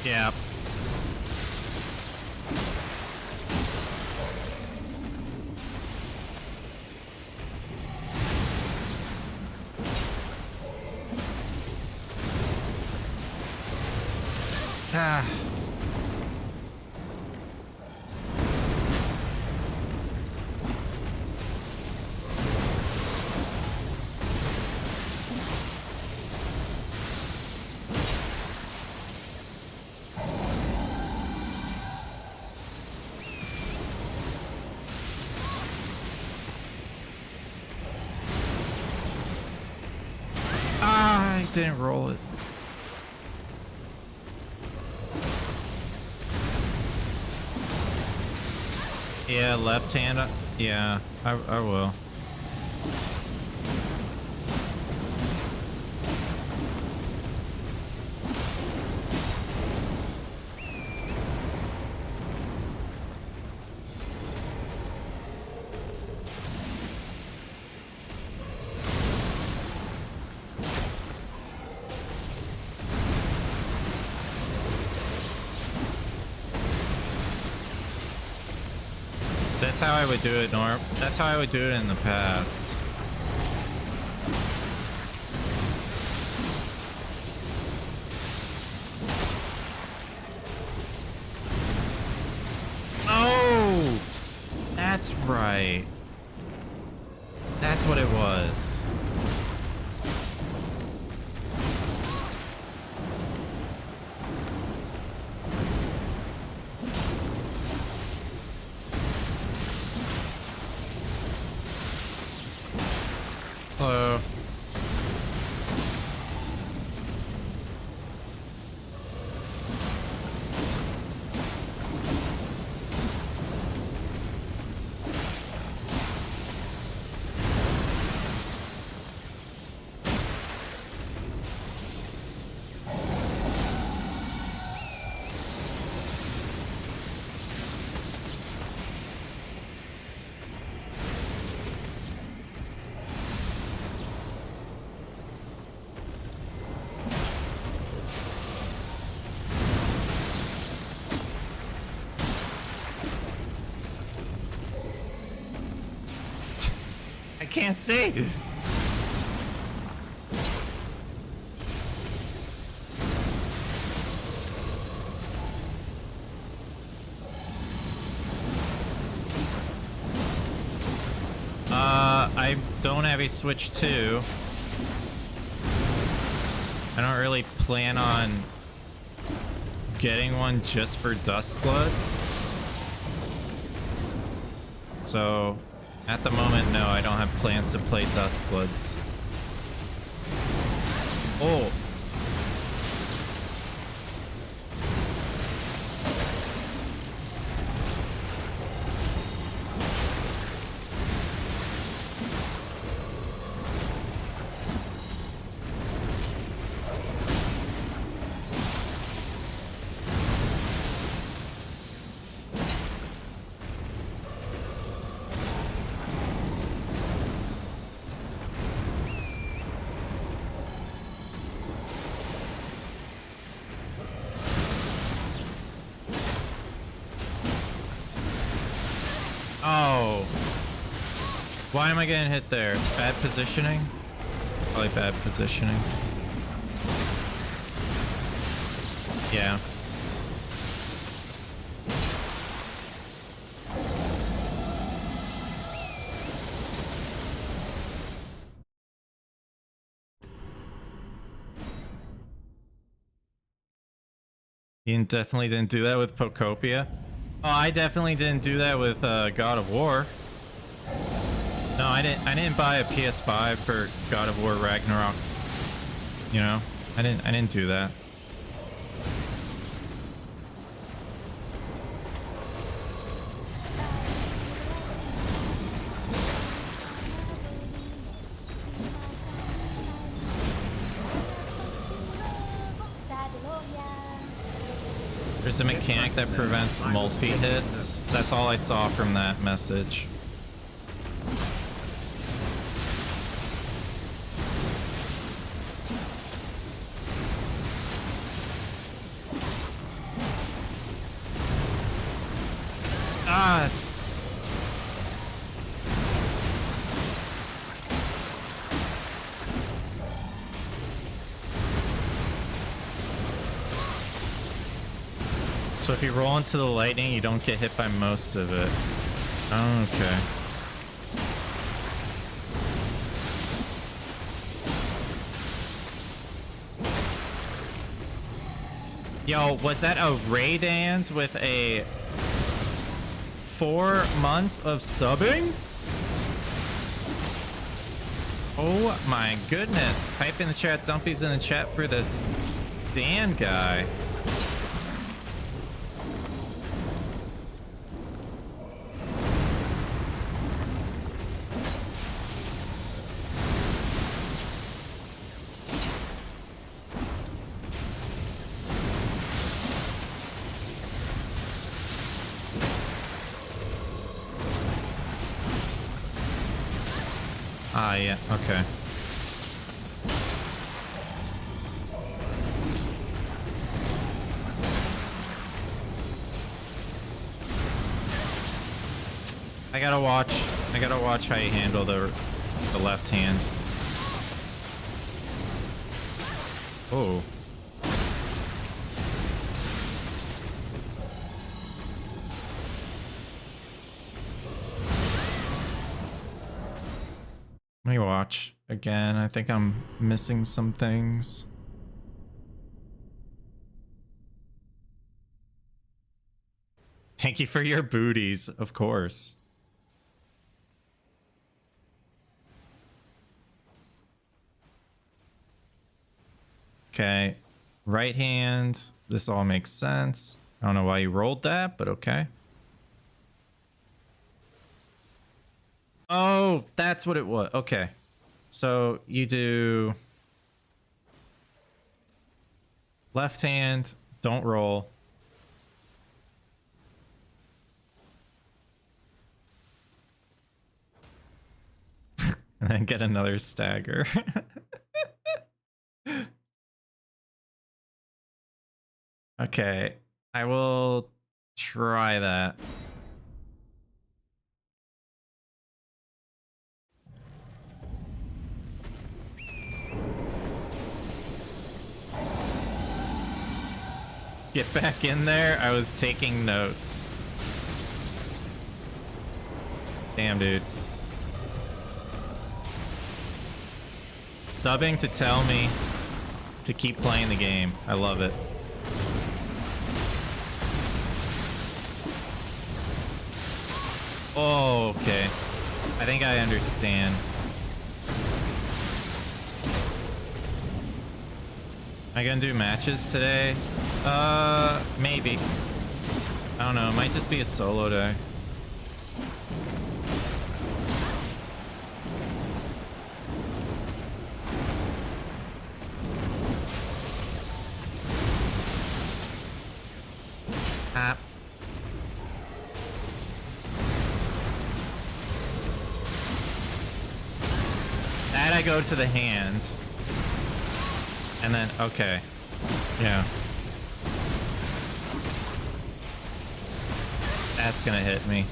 Yeah. Ah. I didn't roll it. Yeah, left hand. Yeah, I will. That's how I would do it, Norm. That's how I would do it in the past. That's right. That's what it was. Hello. I can't see. I don't have a Switch 2. I don't really plan on getting one just for Duskbloods. So, at the moment, no, I don't have plans to play Duskbloods. Oh. Oh. Why am I getting hit there? Bad positioning? Probably bad positioning. Yeah. You definitely didn't do that with Pocopia. Oh, I definitely didn't do that with God of War. No, I didn't buy a PS5 for God of War Ragnarok. You know, I didn't do that. There's a mechanic that prevents multi-hits. That's all I saw from that message. Ah! So if you roll into the lightning, you don't get hit by most of it. Okay. Yo, was that a Raydans with a 4 months of subbing? Oh my goodness. Type in the chat, Dumpy's in the chat for this Dan guy. Ah, yeah, okay. I gotta watch how you handle the left hand. Oh. Let me watch again. I think I'm missing some things. Thank you for your booties, of course. Okay. Right hand. This all makes sense. I don't know why you rolled that, but okay. Oh, that's what it was. Okay. So you do left hand, don't roll. And then get another stagger. Okay, I will try that. Get back in there. I was taking notes. Damn, dude. Subbing to tell me to keep playing the game. I love it. Oh, okay. I think I understand. Am I gonna do matches today? Maybe. I don't know. It might just be a solo day. That I go to the hand. And then, okay. Yeah. That's gonna hit me.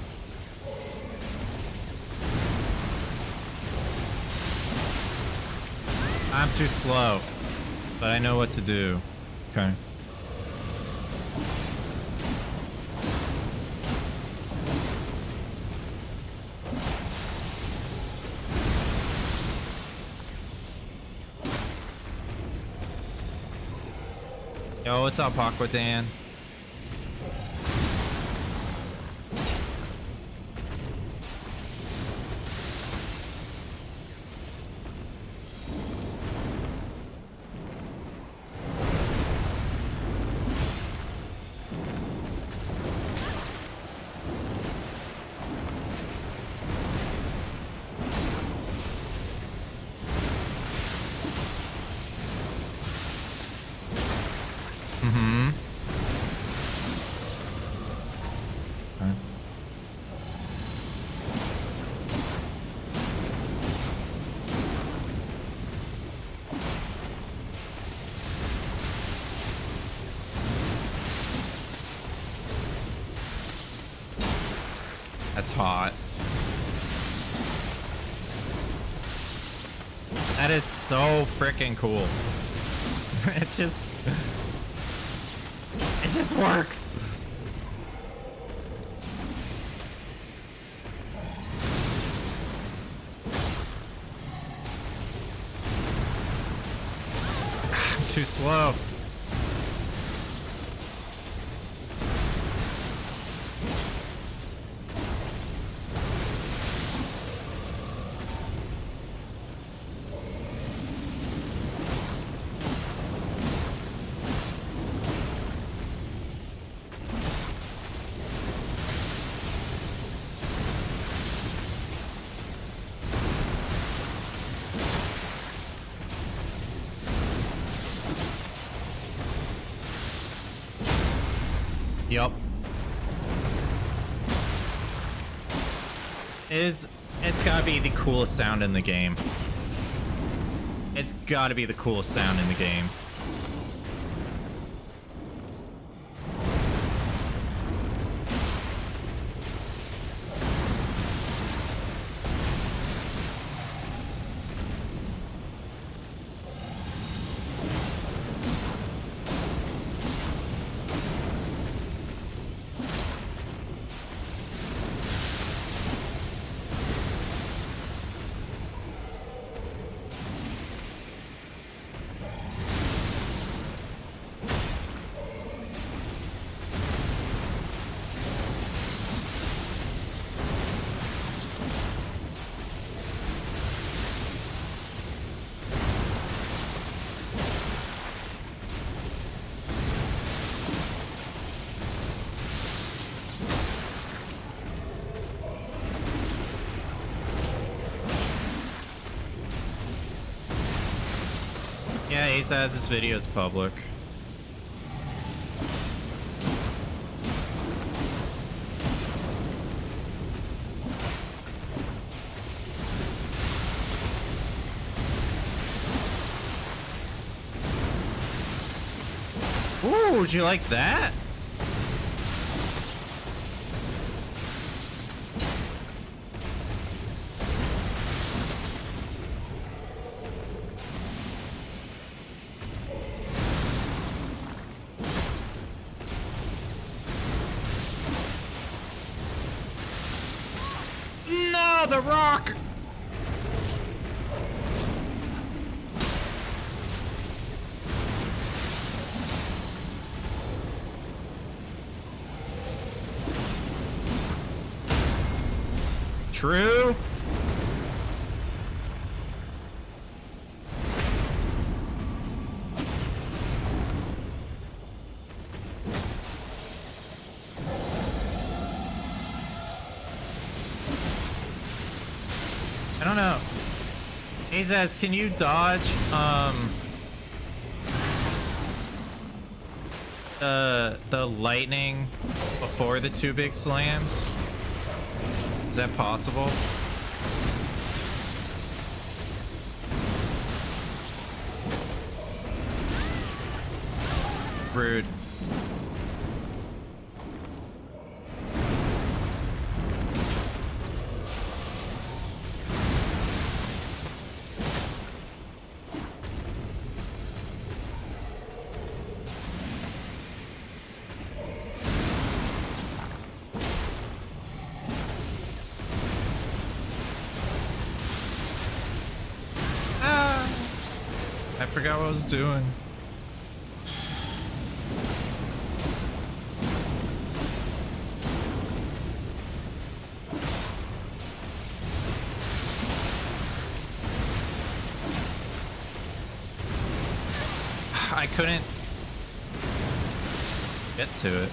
I'm too slow. But I know what to do. Okay. Yo, what's up, Aqua Dan? That's hot. That is so freaking cool. It just works. I'm too slow. Yup. It's gotta be the coolest sound in the game. It's gotta be the coolest sound in the game. Ace has this video is public. Ooh, would you like that? No, the rock! True. I don't know. Azaz, can you dodge the lightning before the two big slams? Is that possible? Rude. I forgot what I was doing. I couldn't get to it.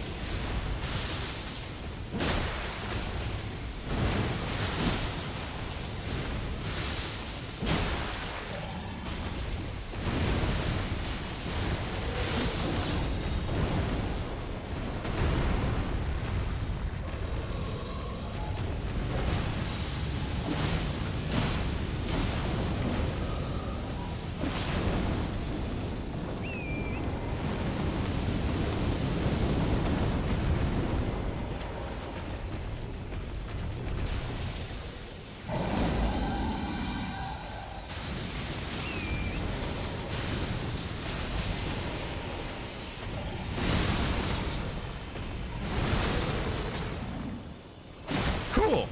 Cool.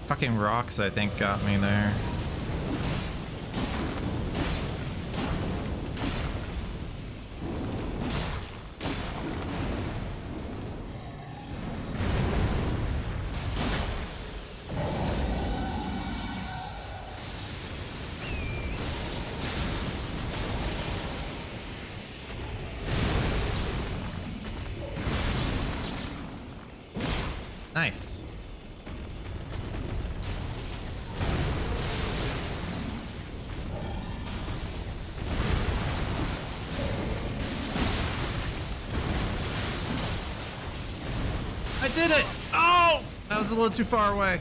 Fucking rocks, I think, got me there. Nice. I did it! Oh! That was a little too far away.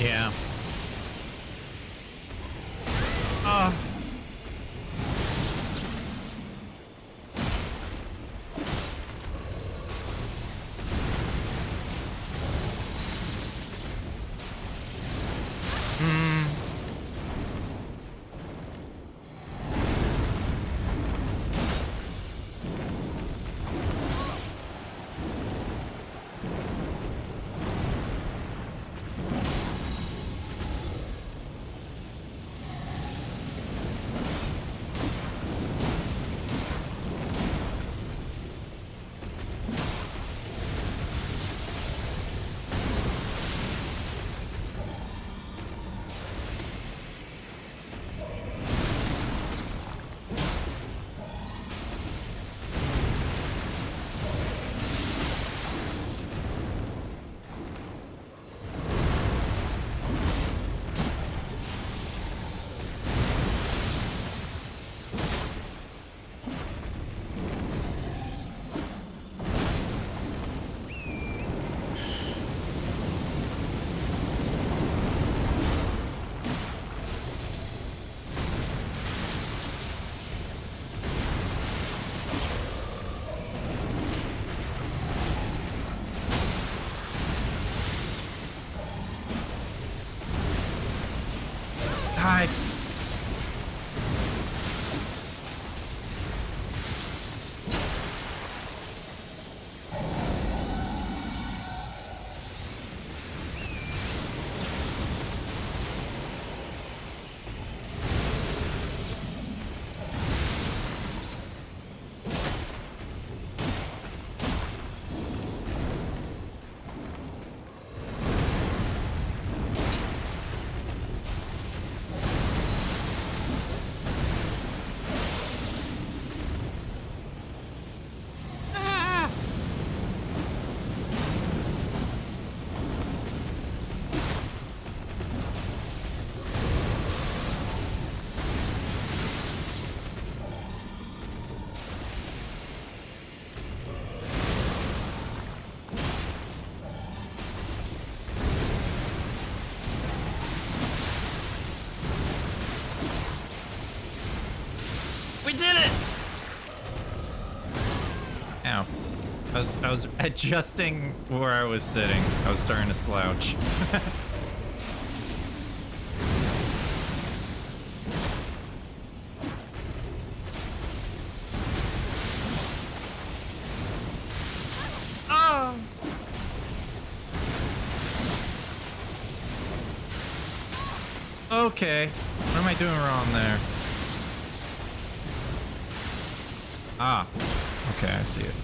Yeah. Hi. We did it! Ow. I was adjusting where I was sitting. I was starting to slouch. Oh! Okay. What am I doing wrong there? Ah. Okay, I see it.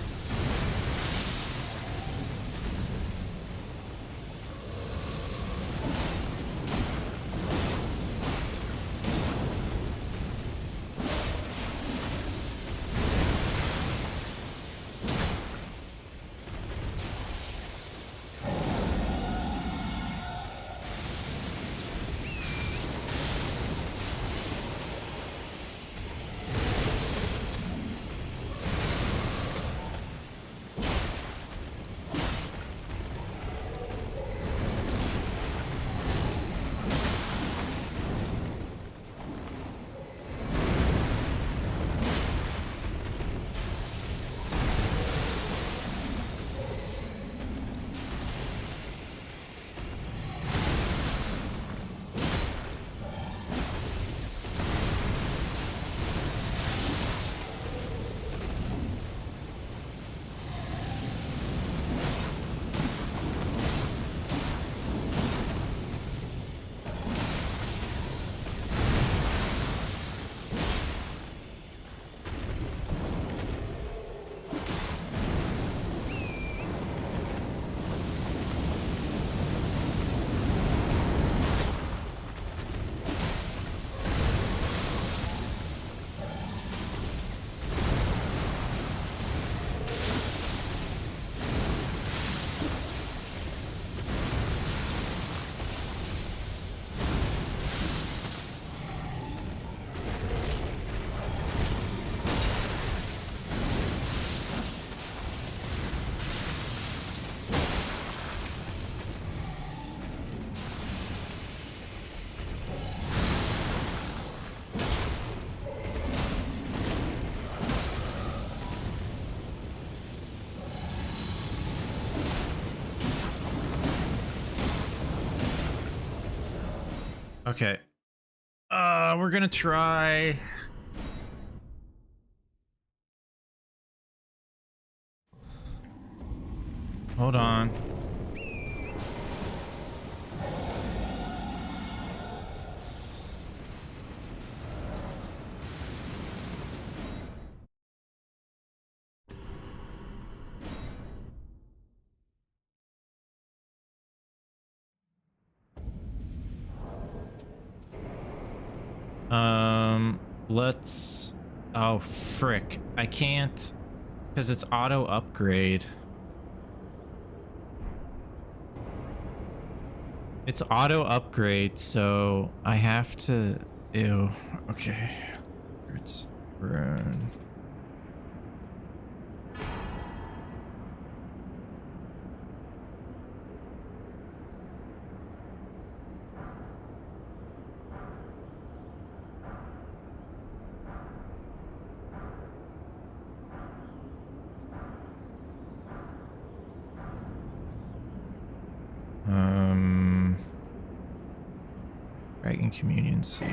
Okay. We're gonna try. Hold on. Let's. Oh, frick. I can't. Because it's auto upgrade. It's auto upgrade, so I have to. Ew. Okay. It's rune. Dragon Communion Seal.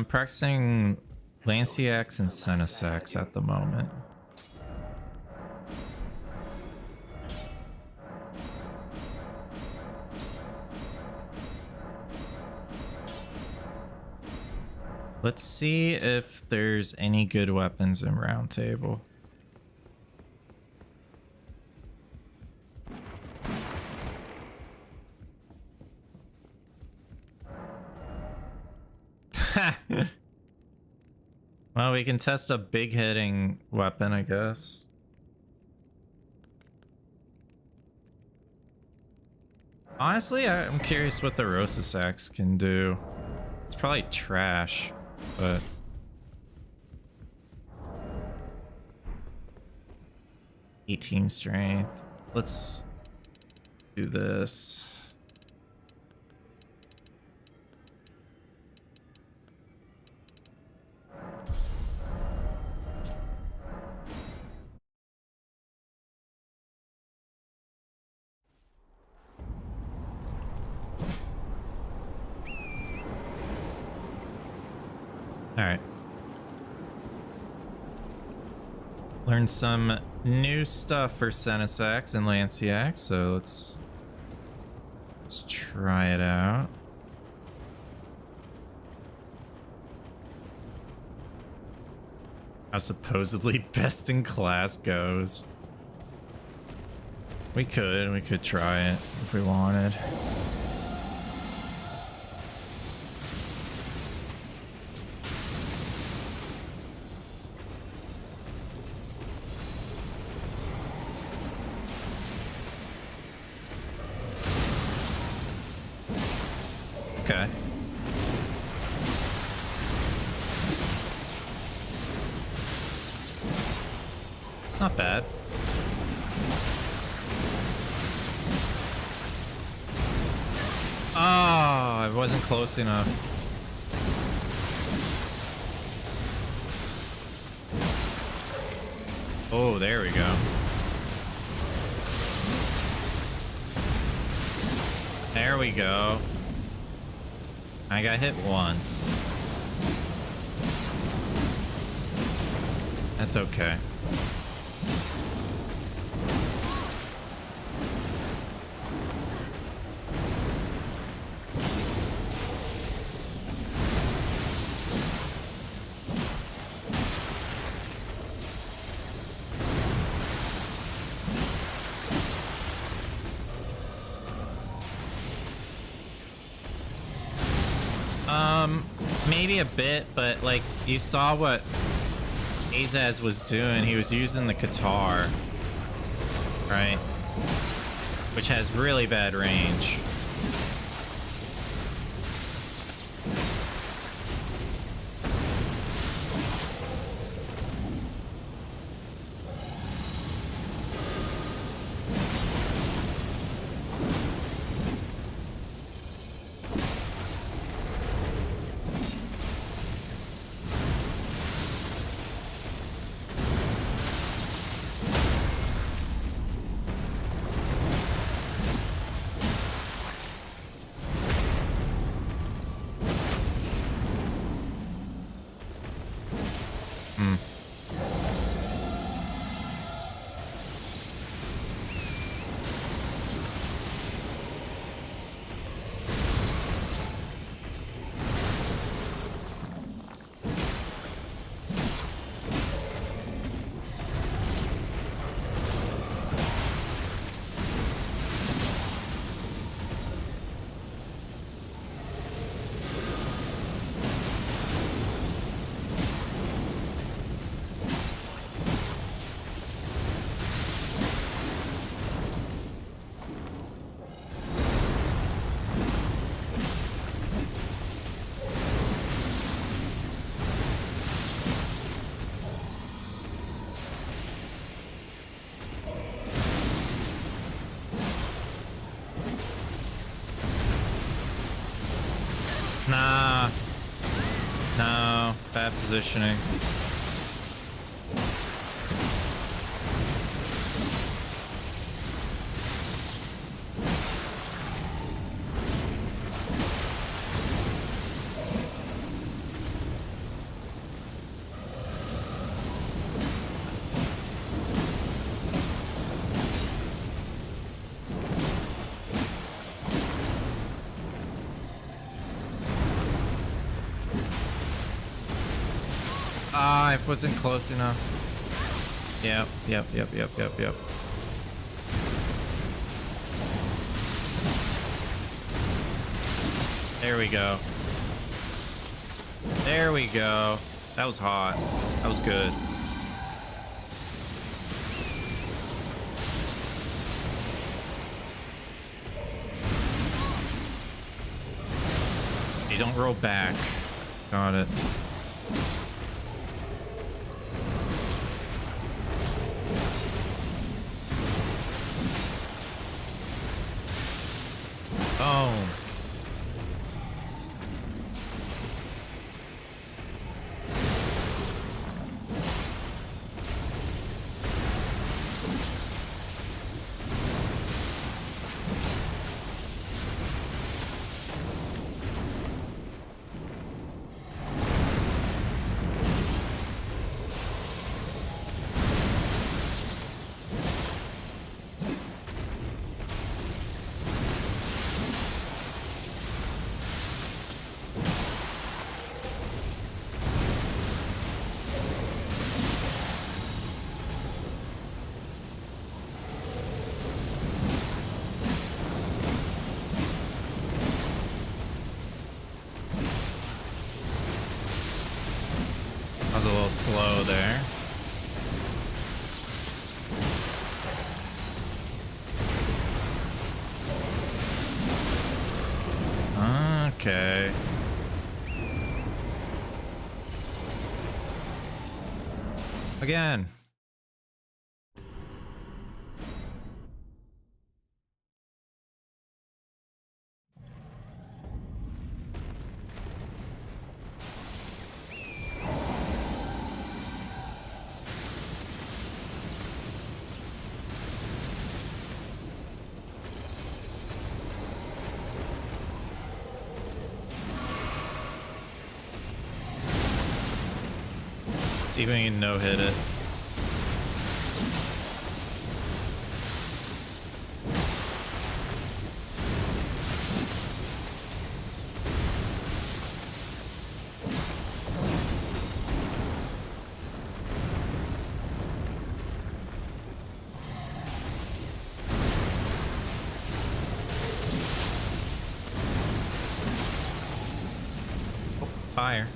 Practicing Blanxz and Senasax at the moment. Let's see if there's any good weapons in Round Table. Well, we can test a big hitting weapon, I guess. Honestly, I'm curious what the Rosasax can do. It's probably trash, but... $18 strength. Let's do this. All right. Learned some new stuff for Senasax and Lanciac, so let's try it out. How supposedly best in class goes. We could try it if we wanted. Okay. It's not bad. Oh, I wasn't close enough. Oh, there we go. There we go. I got hit once. That's okay. Maybe a bit, but like you saw what Azaz was doing. He was using the Qatar, right? Which has really bad range. positioning. I wasn't close enough. Yep. There we go. There we go. That was hot. That was good. You don't roll back. Got it. Oh. I was a little slow there. Okay. Again. See if we can no-hit it. Oh, fire.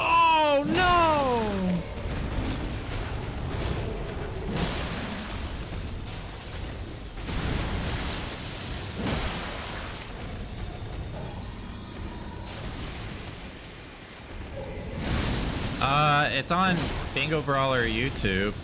Oh no! It's on Bingo Brawler YouTube.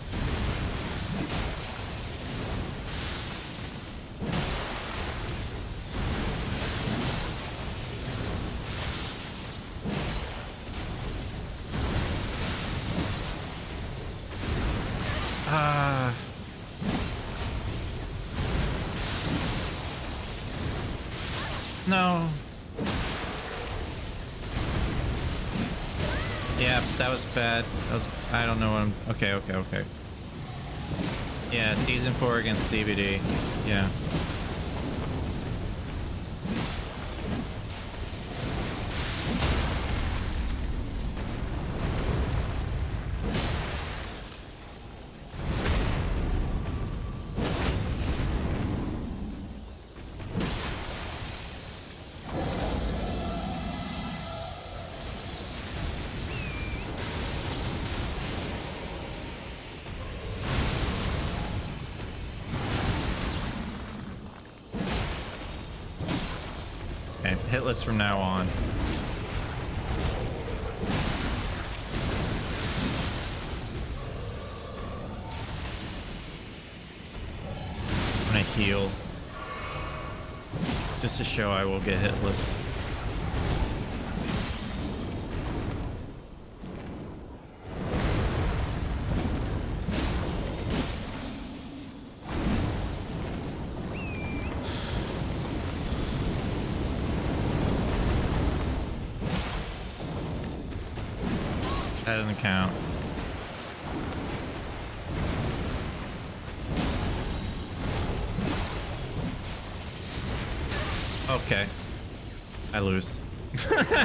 No. Yeah, that was bad. That was, I don't know what I'm, okay. Yeah, season 4 against CBD. Yeah. Hitless from now on. heal. Just to show I will get hitless. That doesn't count. Okay. I lose. I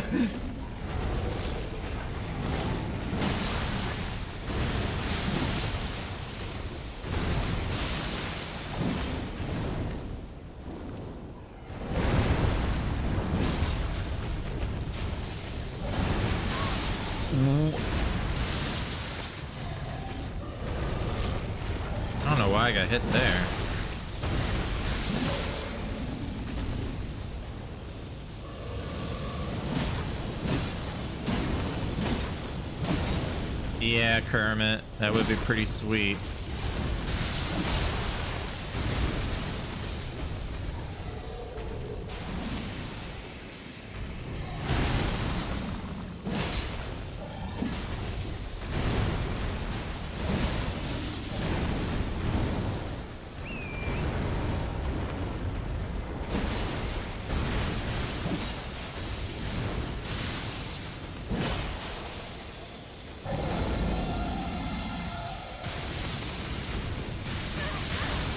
don't know why I got hit there. Yeah, Kermit. That would be pretty sweet.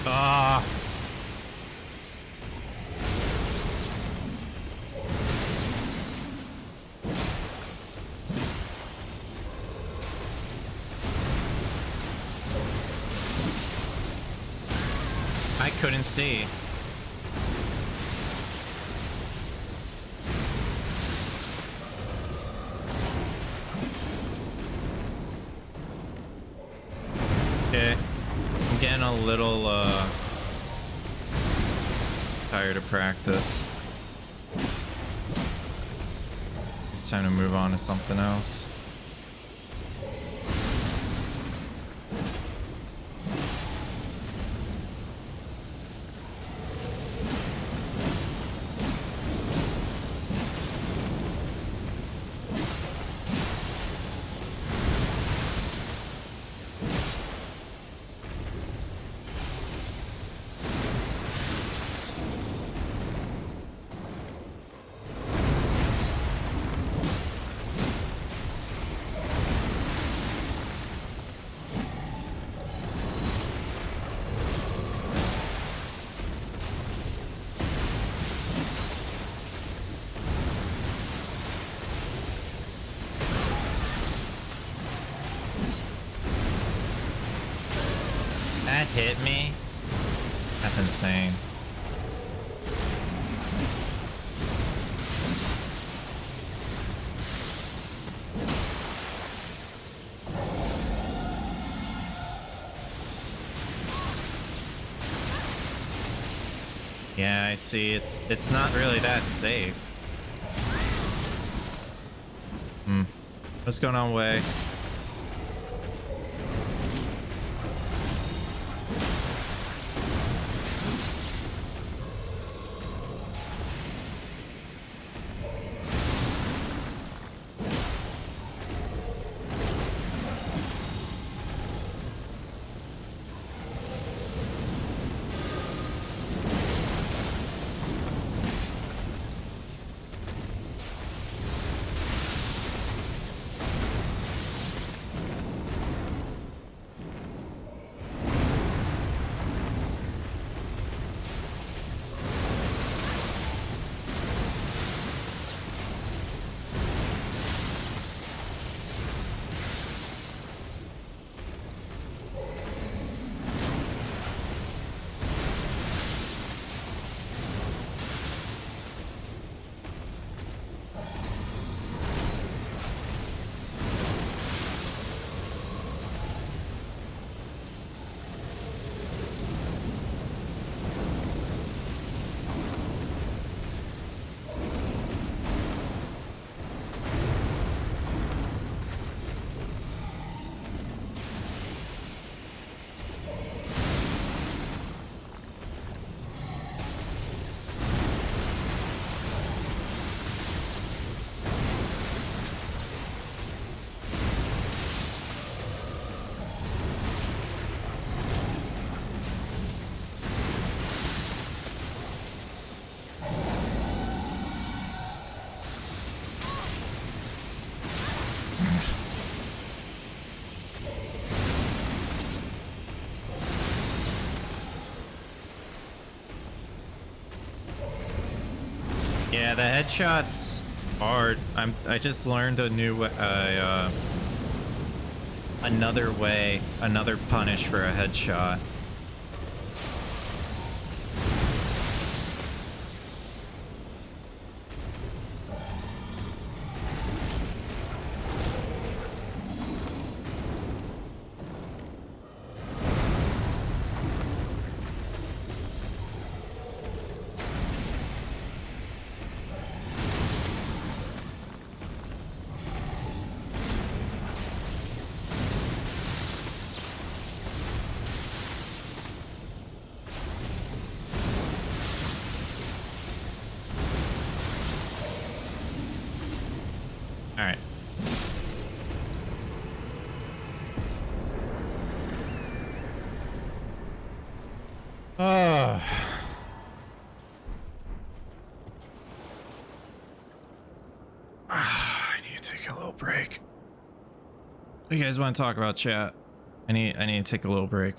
Ah. I couldn't see. Okay. I'm getting a little tired of practice. It's time to move on to something else. That hit me? That's insane. Yeah, I see. It's not really that safe. What's going on, Way? Yeah, the headshots hard. I just learned a new another way, another punish for a headshot. You guys want to talk about chat? I need to take a little break.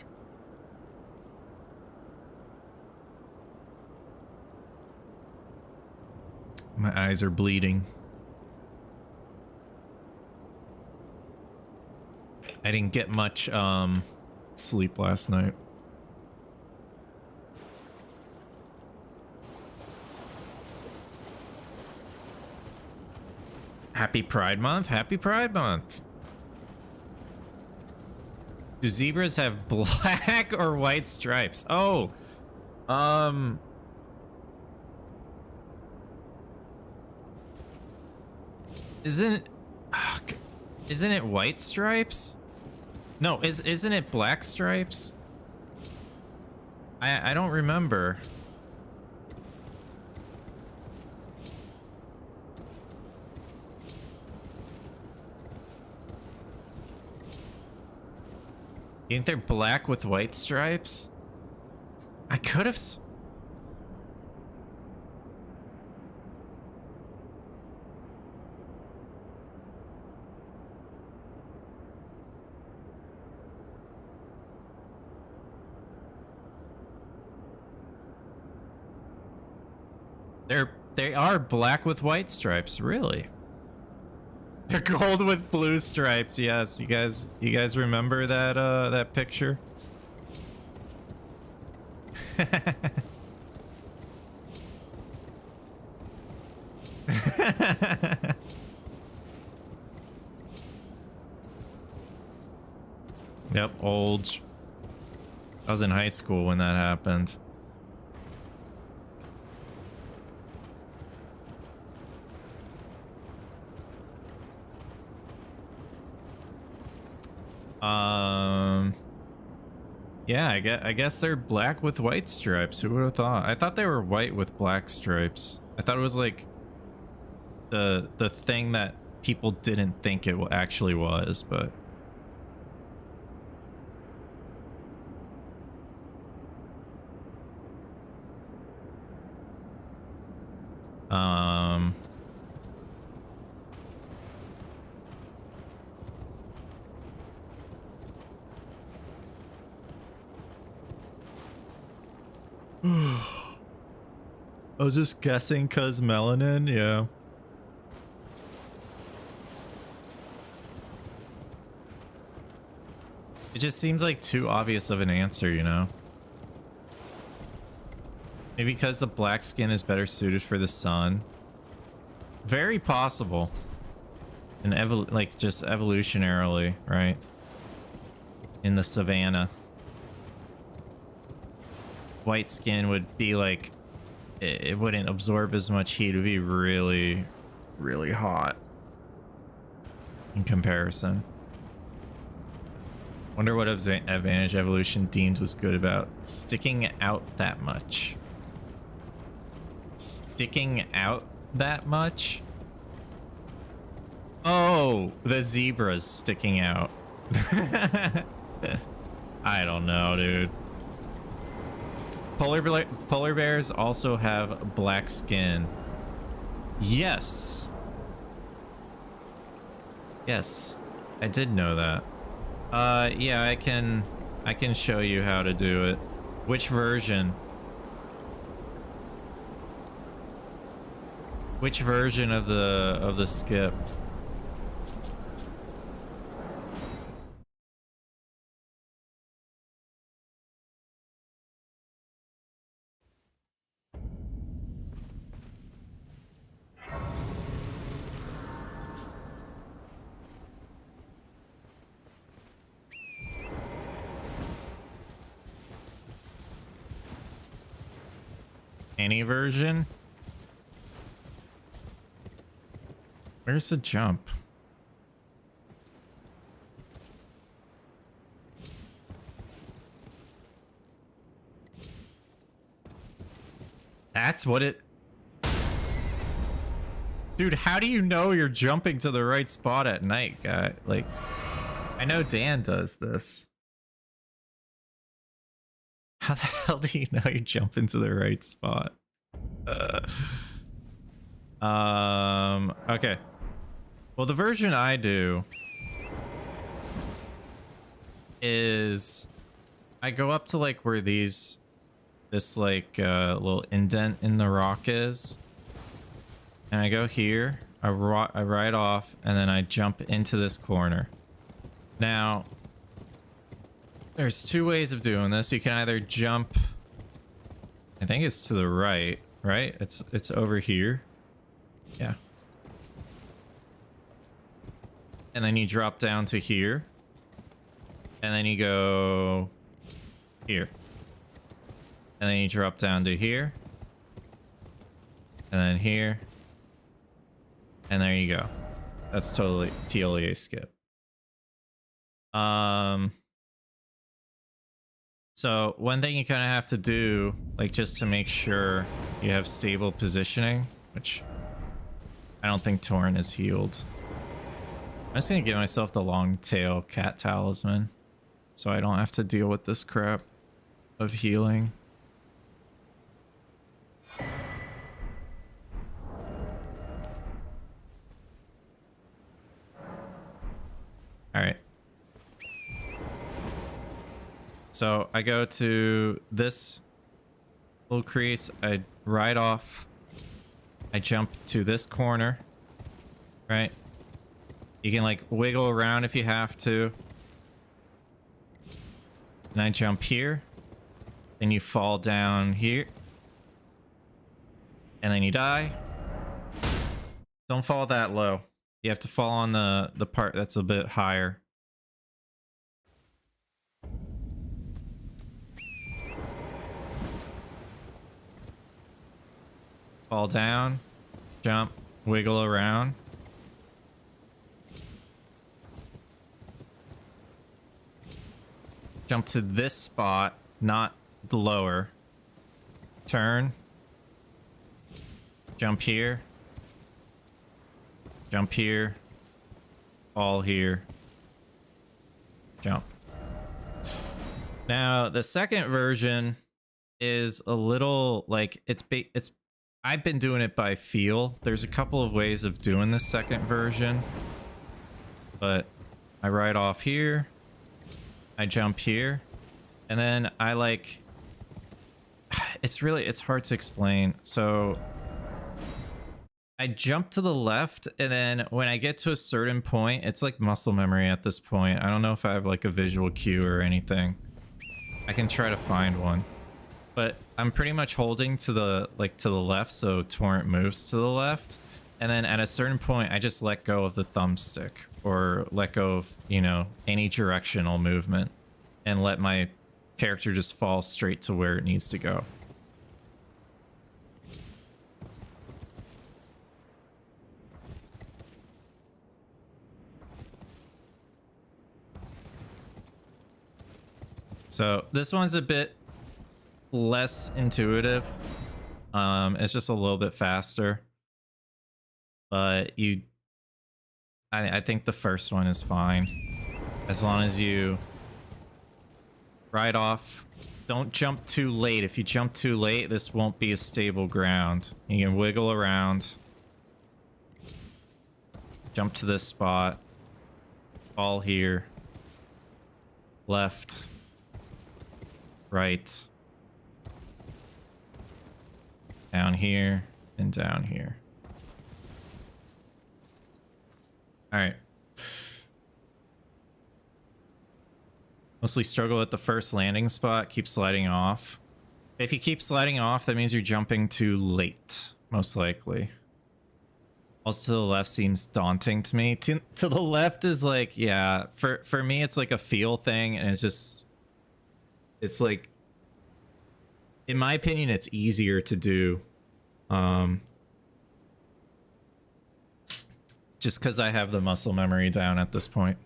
My eyes are bleeding. I didn't get much sleep last night. Happy Pride Month. Happy Pride Month. Do zebras have black or white stripes? Oh, isn't it white stripes? No, isn't it black stripes? I don't remember. You think they're black with white stripes? I could have... They are black with white stripes, really? They're gold with blue stripes. Yes, you guys remember that that picture? Yep, old. I was in high school when that happened. Yeah, I guess they're black with white stripes. Who would have thought? I thought they were white with black stripes. I thought it was like the thing that people didn't think it actually was, but I was just guessing cause melanin, yeah. It just seems like too obvious of an answer, you know? Maybe because the black skin is better suited for the sun. Very possible. And like just evolutionarily, right? In the savannah. White skin would be like, it wouldn't absorb as much heat. It would be really, really hot in comparison. Wonder what advantage evolution deemed was good about sticking out that much. Sticking out that much? Oh, the zebra's sticking out. I don't know, dude. Polar bears also have black skin. Yes. Yes, I did know that. Yeah, I can show you how to do it. Which version? Which version of the skip? Any version? Where's the jump? That's what it... Dude, how do you know you're jumping to the right spot at night, guy? Like, I know Dan does this. How the hell do you know you're jumping to the right spot? Okay. Well, the version I do is I go up to like where this like little indent in the rock is, and I go here. I ride off, and then I jump into this corner. Now, there's two ways of doing this. You can either jump, I think it's to the right, right? It's over here. Yeah. And then you drop down to here. And then you go here. And then you drop down to here. And then here. And there you go. That's totally TLEA skip. So one thing you kind of have to do, like just to make sure you have stable positioning, which I don't think Torn is healed. I'm just gonna give myself the long tail cat talisman so I don't have to deal with this crap of healing. All right. So I go to this little crease, I ride off, I jump to this corner, right? You can like wiggle around if you have to. And I jump here, then you fall down here, and then you die. Don't fall that low. You have to fall on the part that's a bit higher. Fall down, jump, wiggle around. Jump to this spot, not the lower. Turn. Jump here. Jump here. Fall here. Jump. Now, the second version is a little like it's I've been doing it by feel. There's a couple of ways of doing the second version, but I ride off here, I jump here, and then I like, it's hard to explain. So I jump to the left, and then when I get to a certain point, it's like muscle memory at this point. I don't know if I have like a visual cue or anything. I can try to find one. But I'm pretty much holding to the left, so Torrent moves to the left, and then at a certain point I just let go of the thumbstick or let go of, you know, any directional movement and let my character just fall straight to where it needs to go. So this one's a bit less intuitive. It's just a little bit faster, but I think the first one is fine as long as you ride off. Don't jump too late. If you jump too late, this won't be a stable ground. You can wiggle around, jump to this spot, fall here, left, right, down here, and down here. All right. Mostly struggle at the first landing spot. Keep sliding off. If you keep sliding off, that means you're jumping too late, most likely. Also, to the left seems daunting to me. To the left is like, yeah, for me, it's like a feel thing, and it's like, in my opinion, it's easier to do. Just because I have the muscle memory down at this point.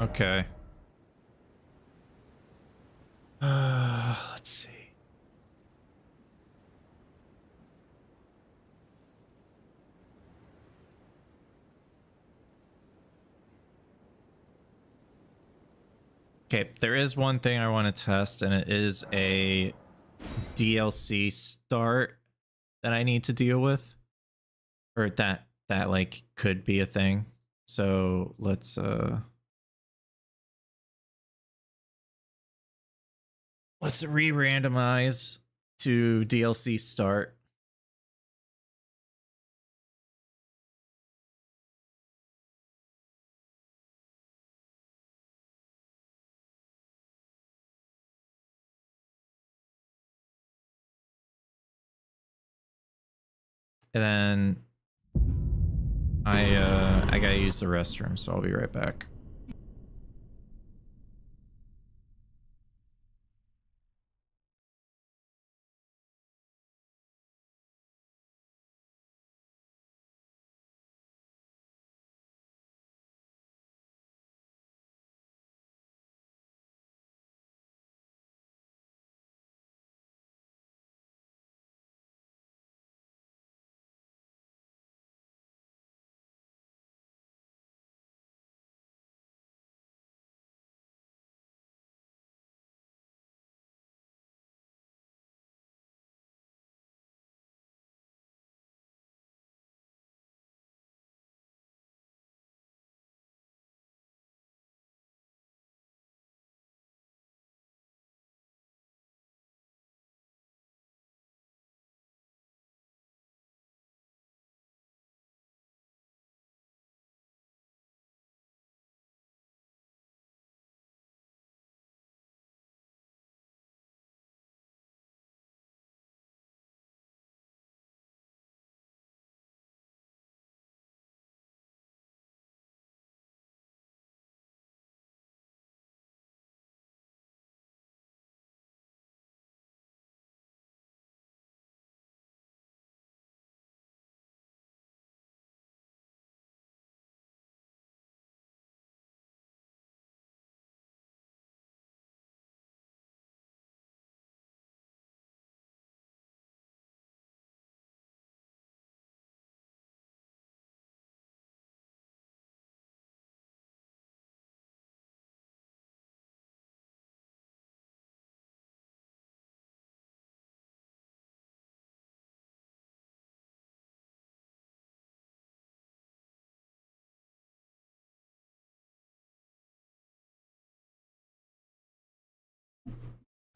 Okay. Let's see. Okay, there is one thing I want to test, and it is a DLC start that I need to deal with, or that like could be a thing. So let's re-randomize to DLC start. And then I gotta use the restroom, so I'll be right back.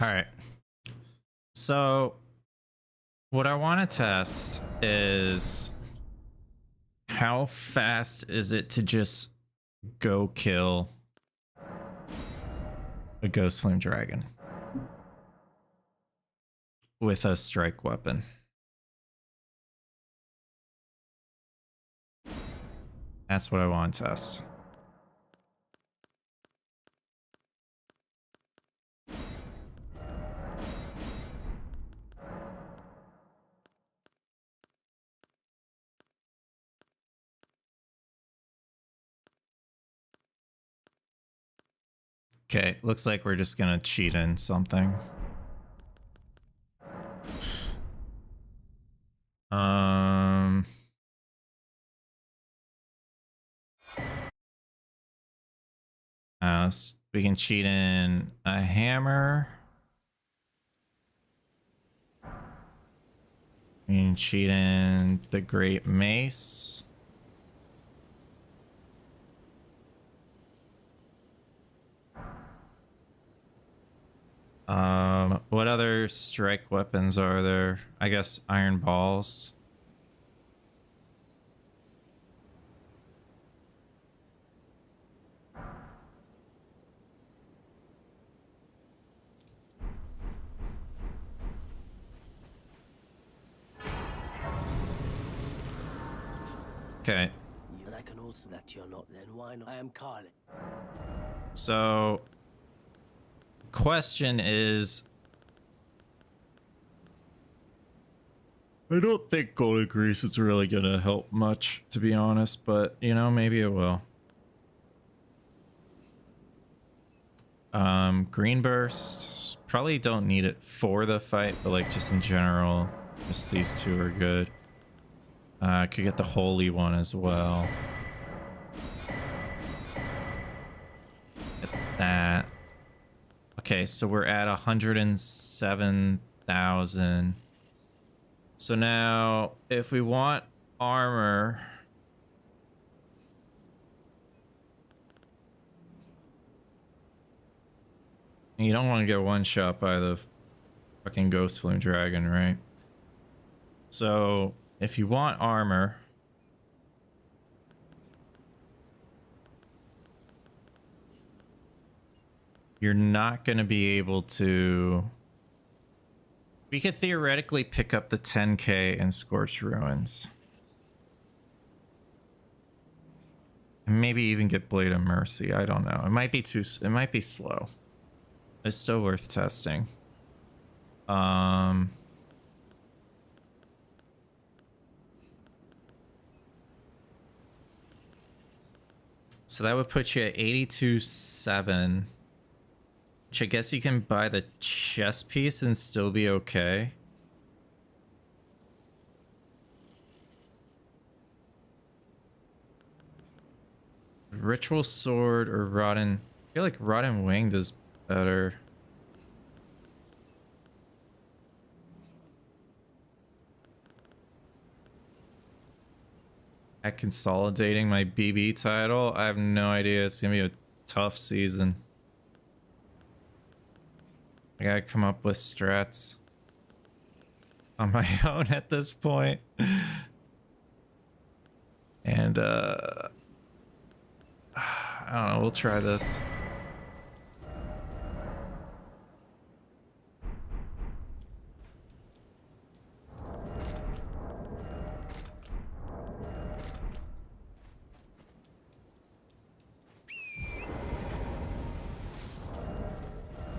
All right. So what I want to test is how fast is it to just go kill a ghost flame dragon with a strike weapon. That's what I want to test. Okay, looks like we're just gonna cheat in something. We can cheat in a hammer. We can cheat in the Great Mace. What other strike weapons are there? I guess iron balls. Okay. And I can also that you're not then. Why not? I am Carly. So, question is, I don't think golden grease is really gonna help much, to be honest, but you know, maybe it will. Green burst, probably don't need it for the fight, but like just in general, just these two are good. Could get the holy one as well. Get that. Okay, so we're at 107,000. So now, if we want armor, you don't want to get one shot by the fucking ghost flume dragon, right? So if you want armor, you're not going to be able to. We could theoretically pick up the 10k in Scorched Ruins. And maybe even get Blade of Mercy. I don't know. It might be it might be slow. It's still worth testing. So that would put you at 82.7. Which I guess you can buy the chest piece and still be okay. Ritual sword or rotten. I feel like rotten wing does better. At consolidating my BB title, I have no idea. It's gonna be a tough season. I gotta come up with strats on my own at this point. And I don't know, we'll try this.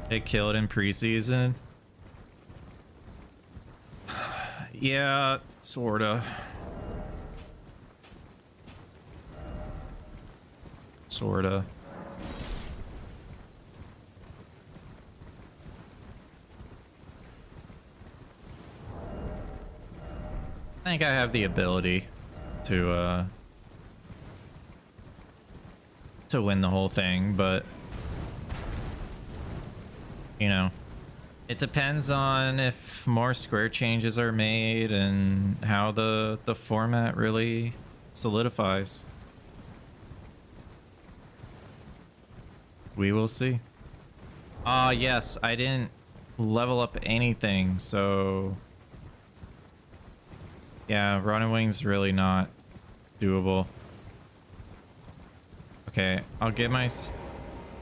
Get killed in preseason. Yeah, sorta. Sorta. I think I have the ability to win the whole thing, but you know, it depends on if more square changes are made and how the format really solidifies. We will see. Yes, I didn't level up anything, so yeah, Rotten Wing's really not doable. Okay, I'll get my...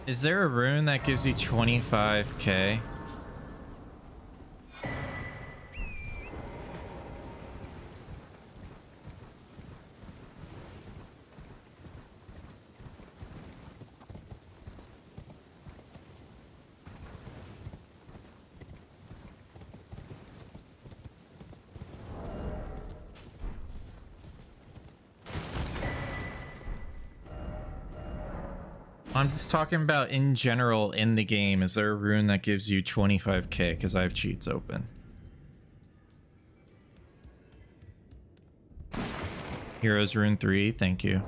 Is there a rune that gives you 25k? I'm just talking about in general in the game. Is there a rune that gives you 25k? Because I have cheats open. Heroes rune 3, thank you.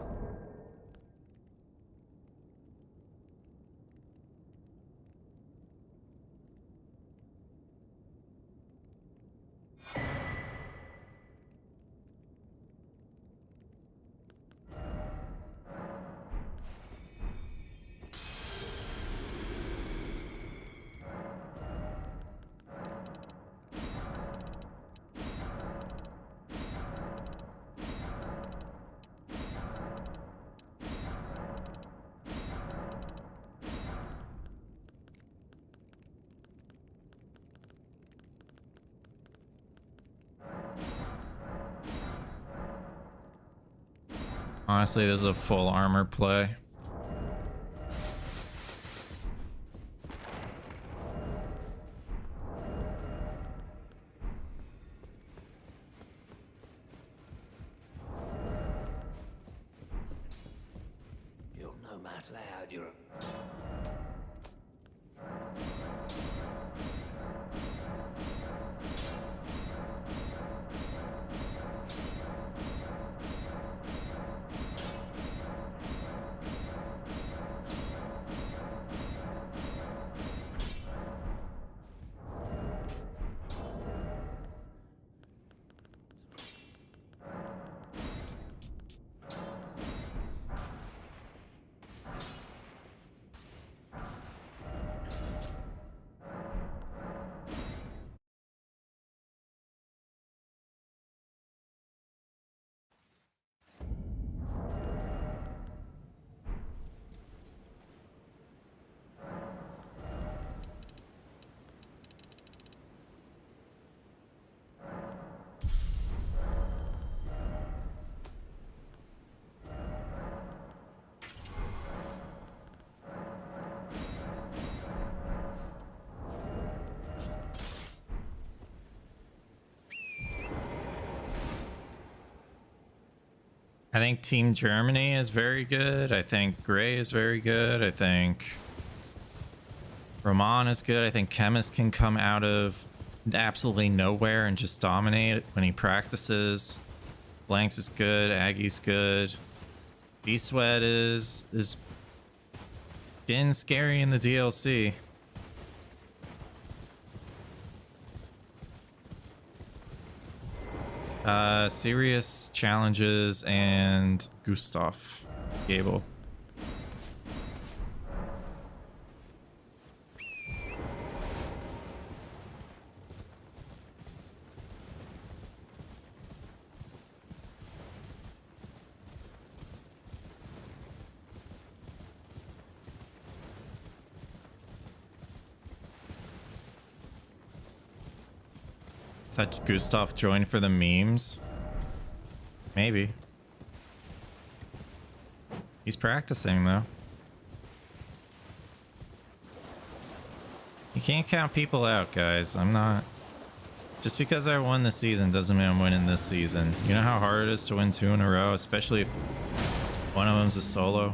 Honestly, this is a full armor play. You'll no matter how you're. I think Team Germany is very good. I think Grey is very good. I think Romain is good. I think Kemist can come out of absolutely nowhere and just dominate when he practices. Blanxz is good. Aggy's good. Vswed is been scary in the DLC. SeriousChallenges and GustafGabel. Thought Gustav joined for the memes. Maybe. He's practicing though. You can't count people out, guys. I'm not. Just because I won this season doesn't mean I'm winning this season. You know how hard it is to win 2 in a row, especially if one of them's a solo.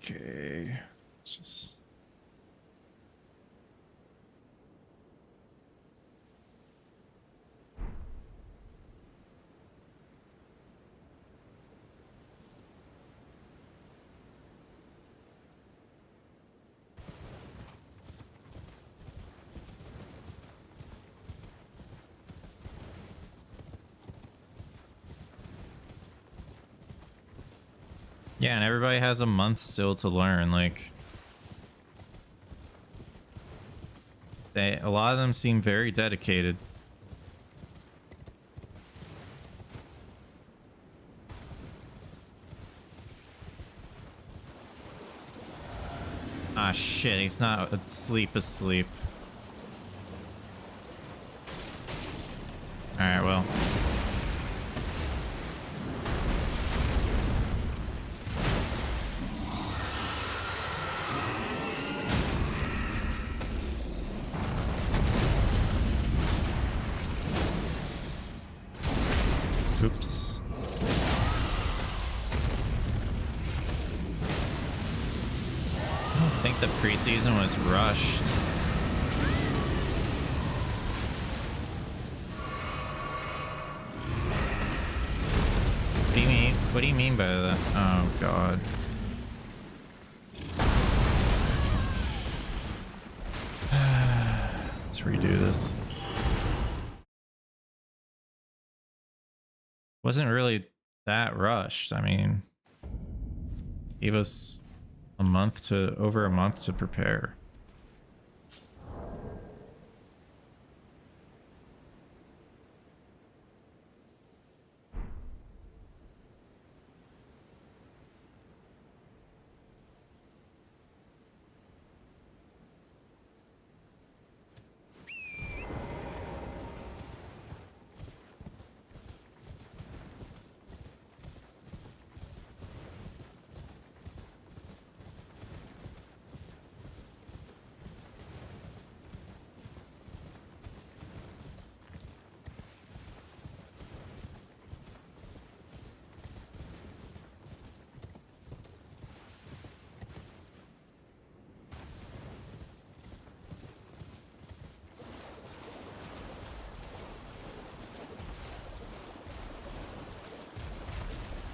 Okay. Yeah, and everybody has a month still to learn. Like, a lot of them seem very dedicated. Ah, shit, he's not asleep. Alright, well. Oops. I don't think the preseason was rushed. What do you mean? What do you mean by that? Oh god. Let's redo this. Wasn't really that rushed. I mean, gave us over a month to prepare.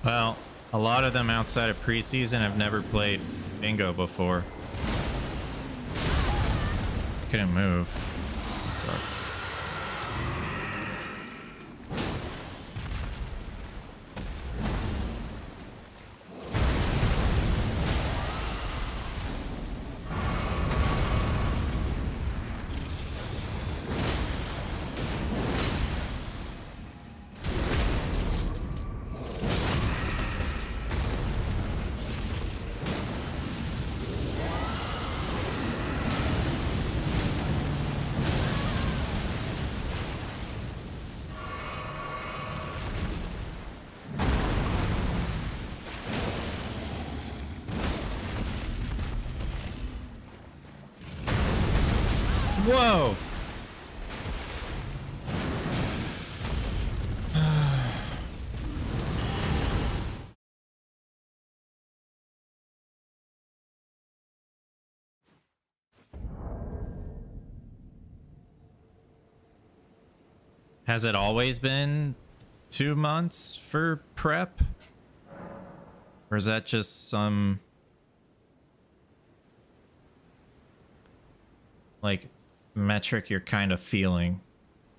Well, a lot of them outside of preseason have never played bingo before. I couldn't move. That sucks. Whoa! Has it always been 2 months for prep? Or is that just some like metric you're kind of feeling?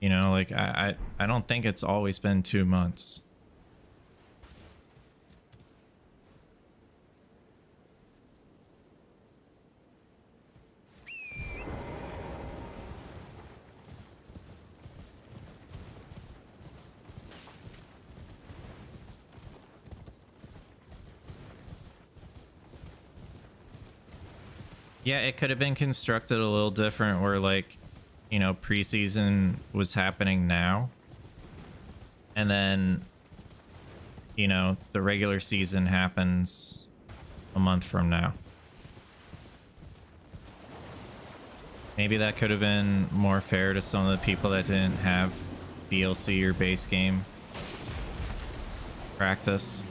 You know, like I don't think it's always been 2 months. Yeah, it could have been constructed a little different where, like, you know, preseason was happening now. And then, you know, the regular season happens a month from now. Maybe that could have been more fair to some of the people that didn't have DLC or base game practice.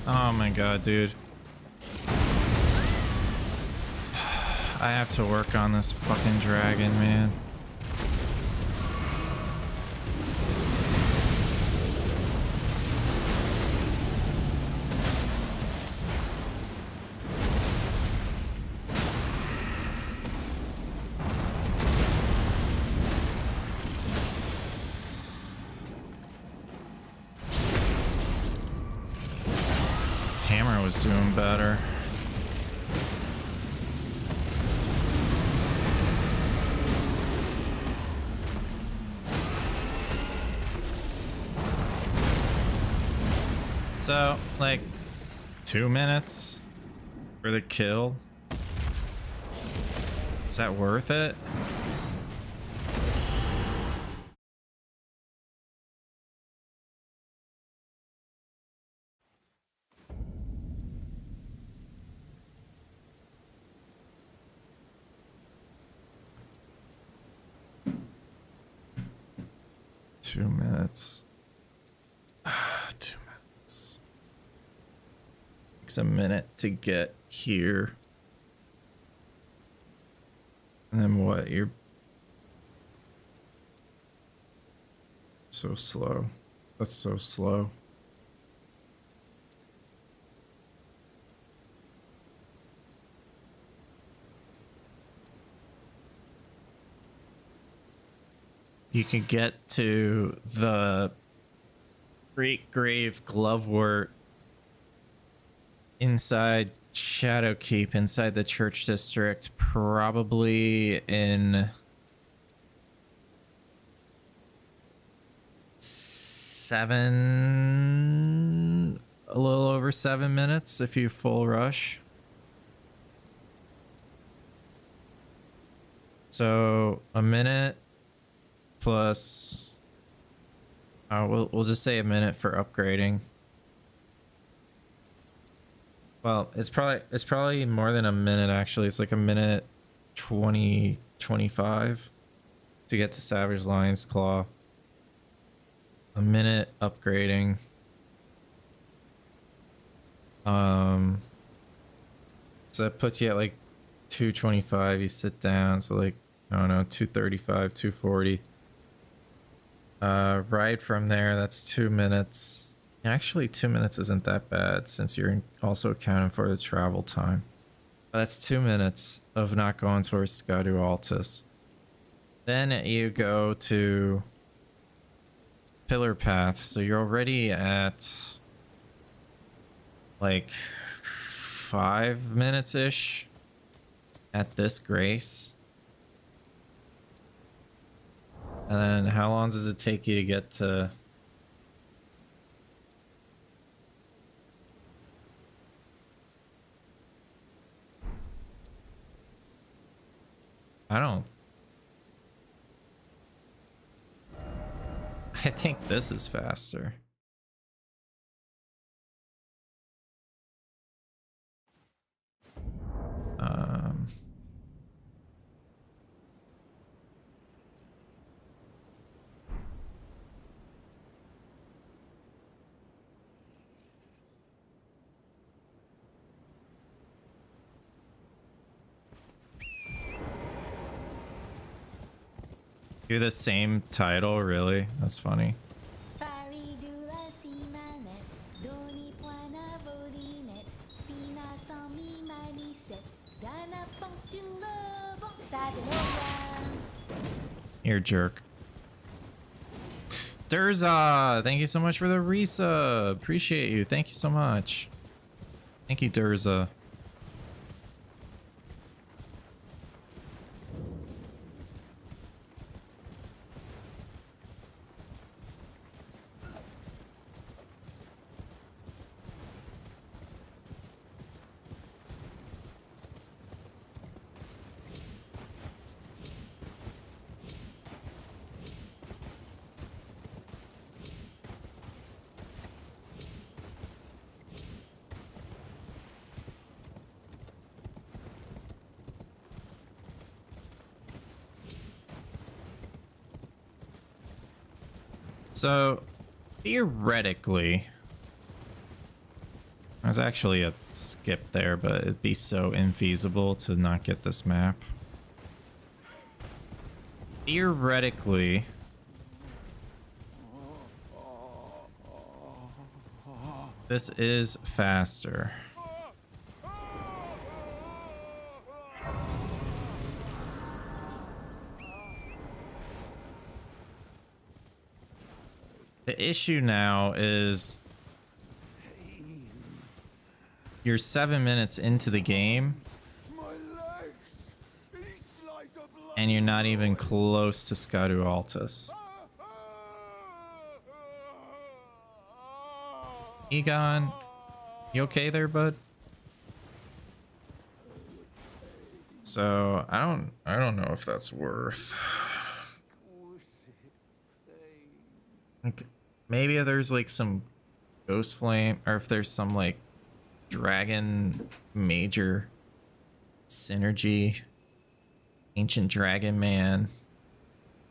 Oh my god, dude. I have to work on this fucking dragon, man. Hammer was doing better. So, like, 2 minutes for the kill. Is that worth it? Two minutes. 2 minutes. Takes a minute to get here. And then what? You're so slow. That's so slow. You can get to the Great Grave Glovewort inside Shadowkeep, inside the Church District, probably in 7, a little over 7 minutes if you full rush. So a minute plus, we'll just say a minute for upgrading. Well, it's probably more than a minute actually. It's like a minute 25 to get to Savage Lion's Claw. A minute upgrading. So that puts you at like 225. You sit down, so like, I don't know, 235, 240. Ride from there, that's 2 minutes. Actually, 2 minutes isn't that bad since you're also accounting for the travel time. But that's 2 minutes of not going towards Skadu Altus. Then you go to Pillar Path, so you're already at like 5 minutes-ish at this Grace. And then how long does it take you to get to... I think this is faster. Do the same title, really? That's funny. You're a jerk. Durza, thank you so much for the resub. Appreciate you. Thank you so much. Thank you, Durza. So, theoretically, There's actually a skip there, but it'd be so infeasible to not get this map. Theoretically, this is faster. The issue now is you're 7 minutes into the game and you're not even close to Skadu Altus. Egon, you okay there, bud? So I don't know if that's worth. Like, maybe there's like some ghost flame, or if there's some like dragon major synergy, ancient dragon man,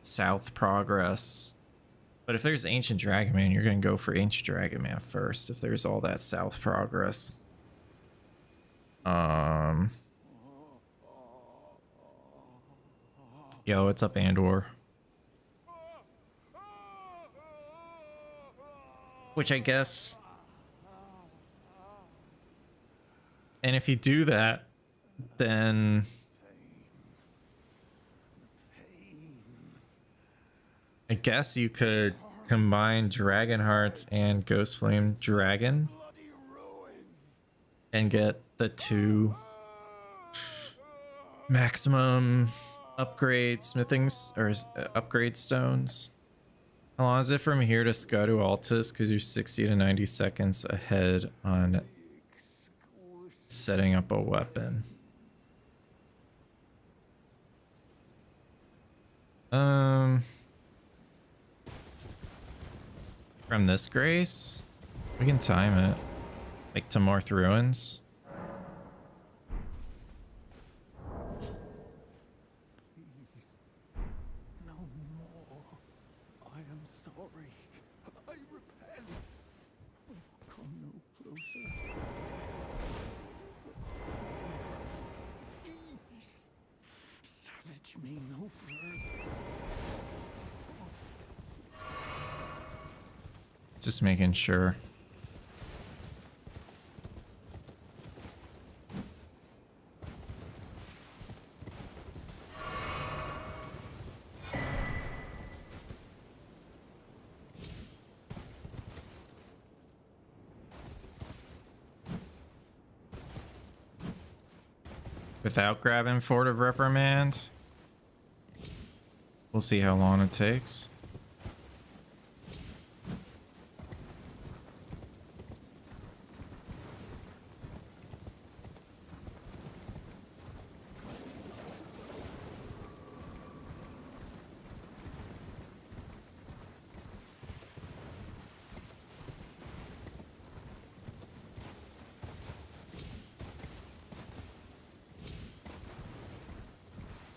south progress. But if there's ancient dragon man, you're gonna go for ancient dragon man first if there's all that south progress. Yo, what's up, Andor? Which I guess, and if you do that, then I guess you could combine Dragon Hearts and Ghost Flame Dragon and get the 2 maximum upgrade smithings or upgrade stones. How long is it from here to Skadu Altus? Because you're 60 to 90 seconds ahead on setting up a weapon. From this Grace, we can time it. Like to Morth Ruins. Me no further. Just making sure. Without grabbing Fort of Reprimand. We'll see how long it takes.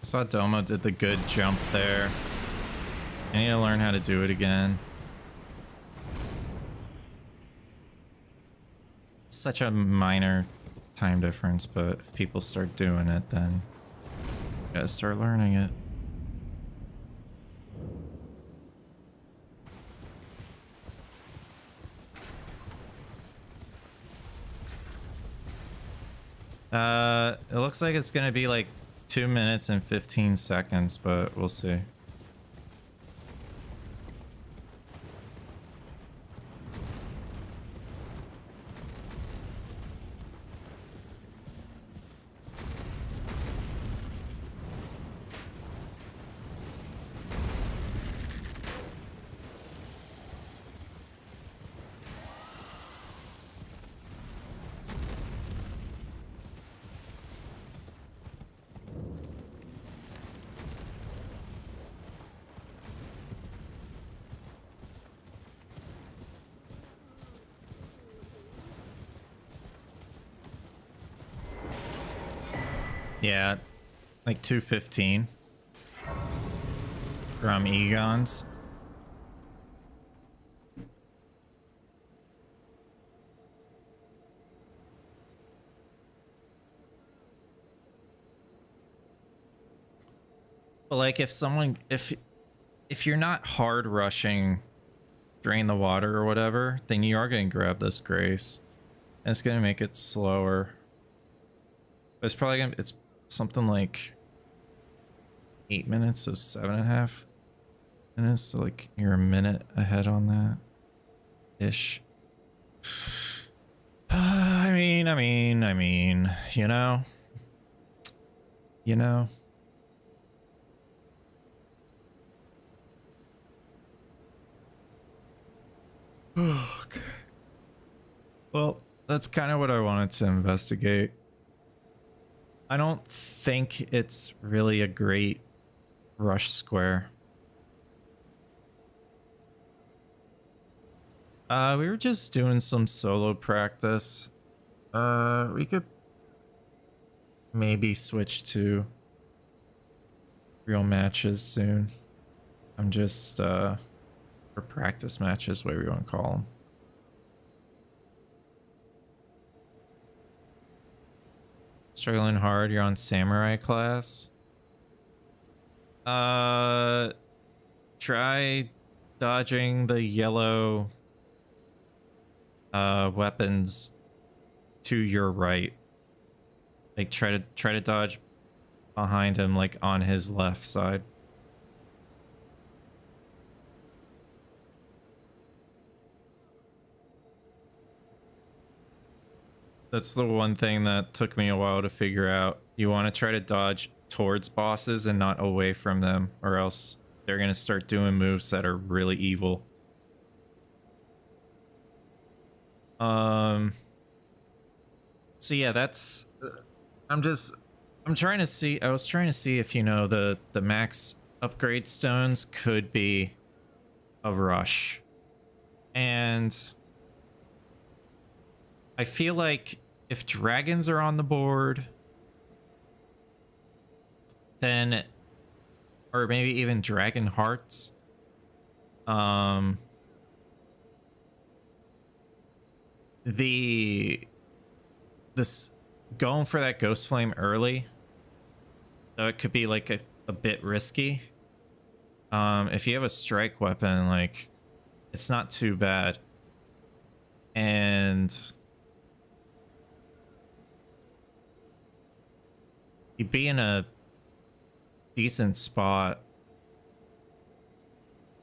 I saw Domo did the good jump there. I need to learn how to do it again. It's such a minor time difference, but if people start doing it, then you gotta start learning it. It looks like it's gonna be like 2 minutes and 15 seconds, but we'll see. Yeah, like 215 from Egon's. But like if you're not hard rushing drain the water or whatever, then you are going to grab this grace. And it's going to make it slower. But it's probably going to, it's something like 8 minutes, so 7.5 minutes. So like you're a minute ahead on that ish. I mean, you know. Okay. Well, that's kind of what I wanted to investigate. I don't think it's really a great rush square. We were just doing some solo practice. We could maybe switch to real matches soon. I'm just, or practice matches, whatever you want to call them. Struggling hard, you're on samurai class. Try dodging the yellow weapons to your right. Like try to dodge behind him, like on his left side. That's the one thing that took me a while to figure out. You want to try to dodge towards bosses and not away from them, or else they're going to start doing moves that are really evil. So yeah, that's I'm trying to see, I was trying to see if, you know, the max upgrade stones could be a rush. And I feel like if dragons are on the board, then, or maybe even dragon hearts, this going for that ghost flame early, so it could be like a bit risky. If you have a strike weapon, like, it's not too bad. And you'd be in a decent spot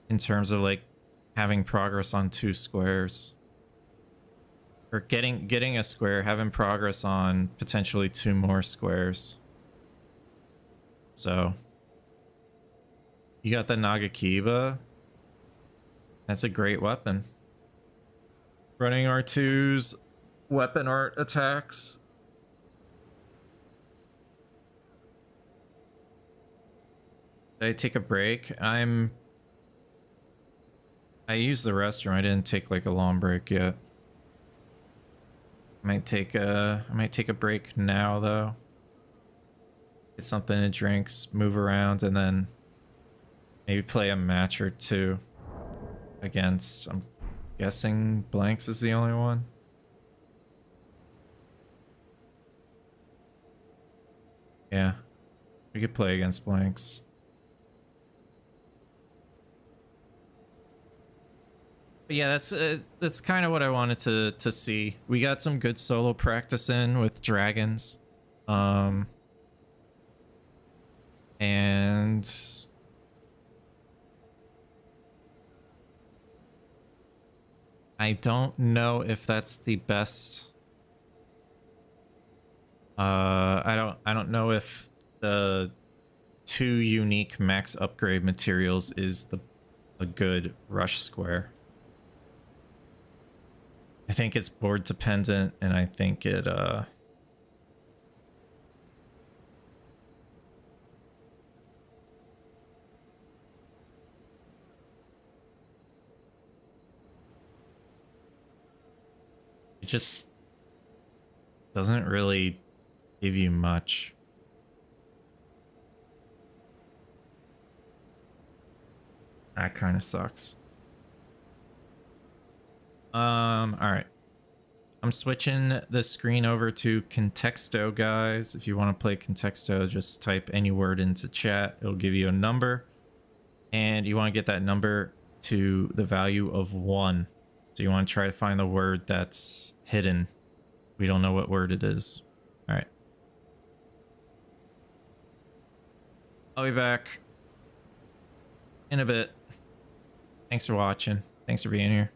in terms of like having progress on 2 squares, or getting a square, having progress on potentially 2 more squares. So you got the Nagakiba. That's a great weapon. Running R2's weapon art attacks. Did I take a break? I used the restroom. I didn't take like a long break yet. I might take a break now though. Get something to drink, move around, and then maybe play a match or 2 against, I'm guessing Blanxz is the only one. Yeah, we could play against Blanxz. But yeah, that's kind of what I wanted to see. We got some good solo practice in with dragons, and I don't know if that's the best. I don't know if the 2 unique max upgrade materials is a good rush square. I think it's board dependent, and I think it it just doesn't really give you much. That kind of sucks. All right. I'm switching the screen over to Contexto, guys. If you want to play Contexto, just type any word into chat. It'll give you a number. And you want to get that number to the value of 1. So you want to try to find the word that's hidden. We don't know what word it is. All right. I'll be back in a bit. Thanks for watching. Thanks for being here.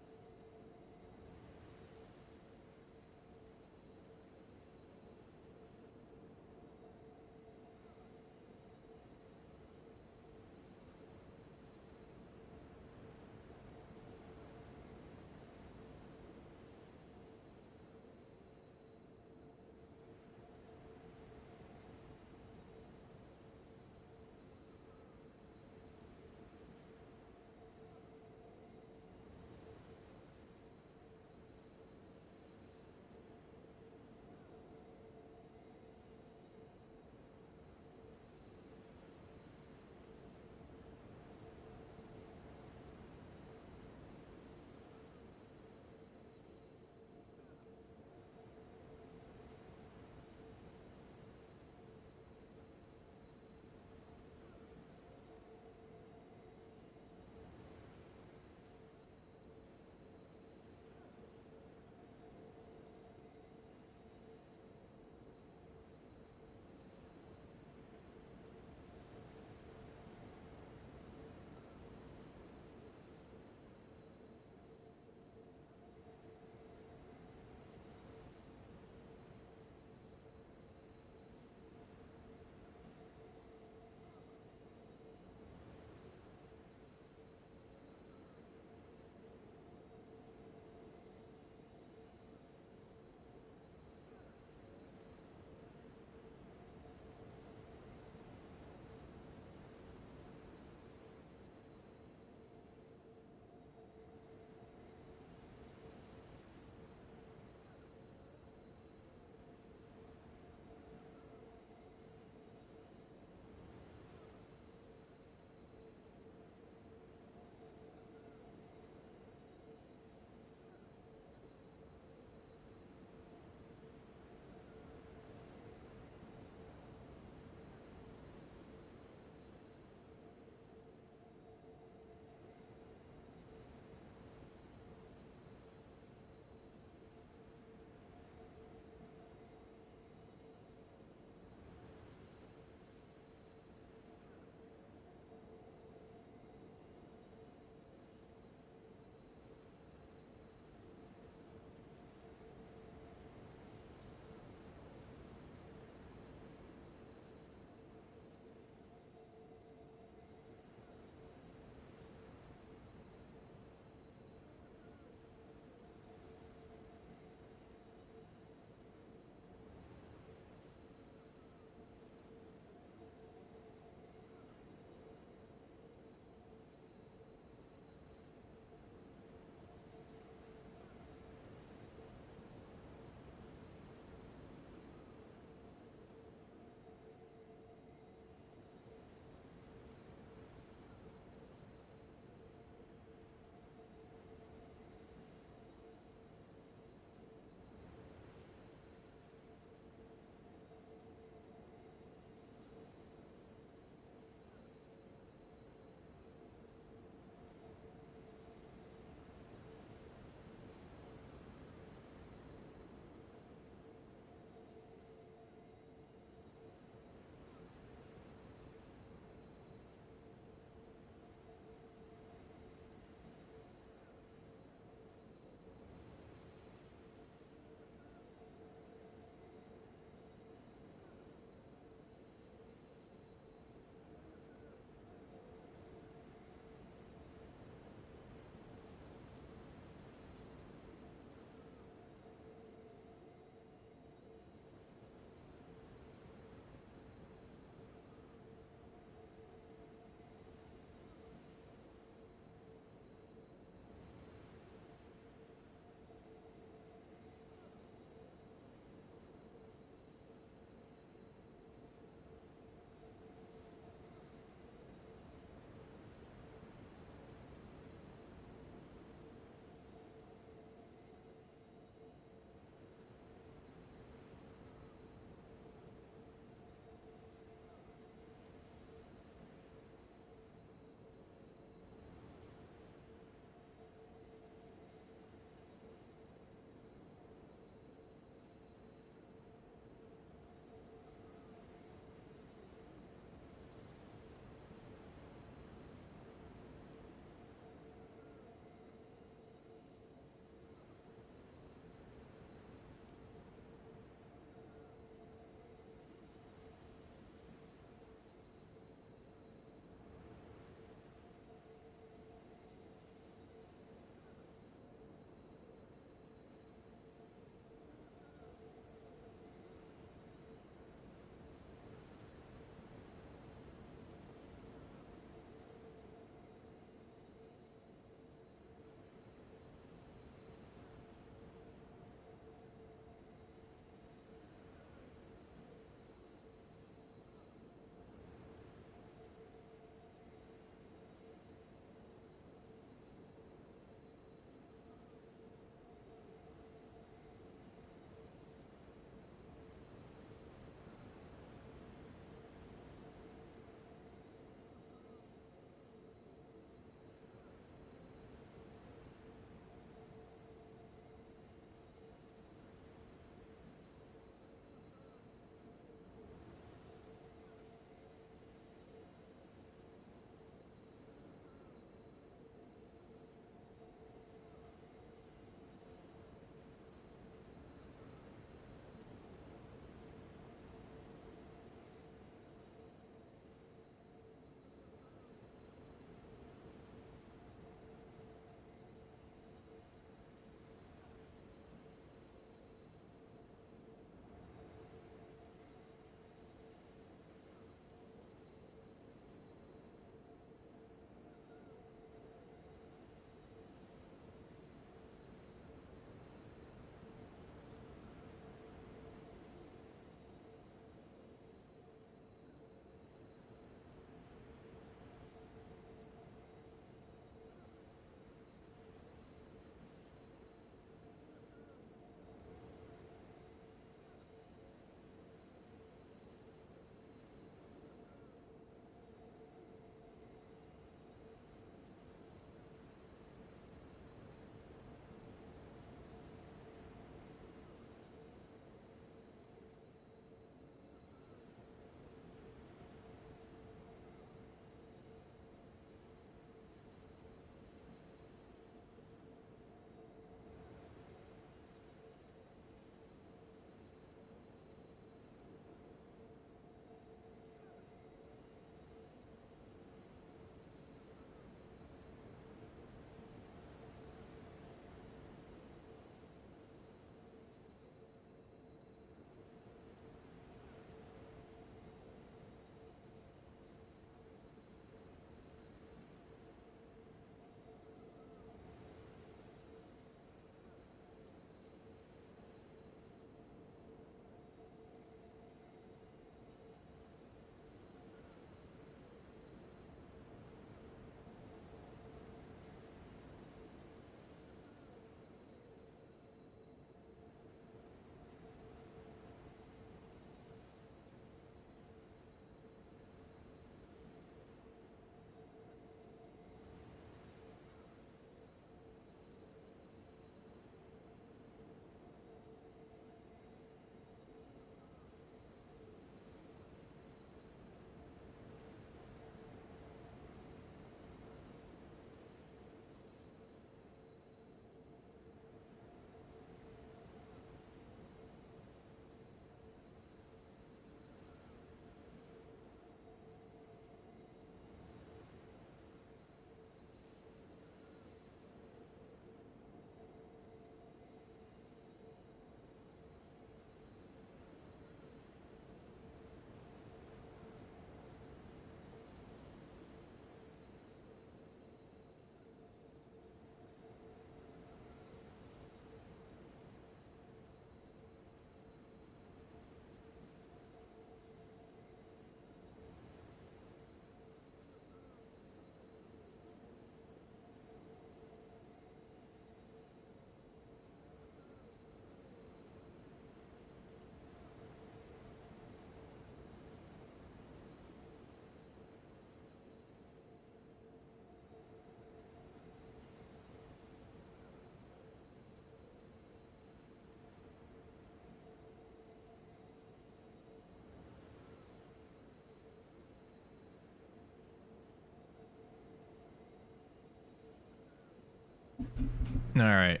All right.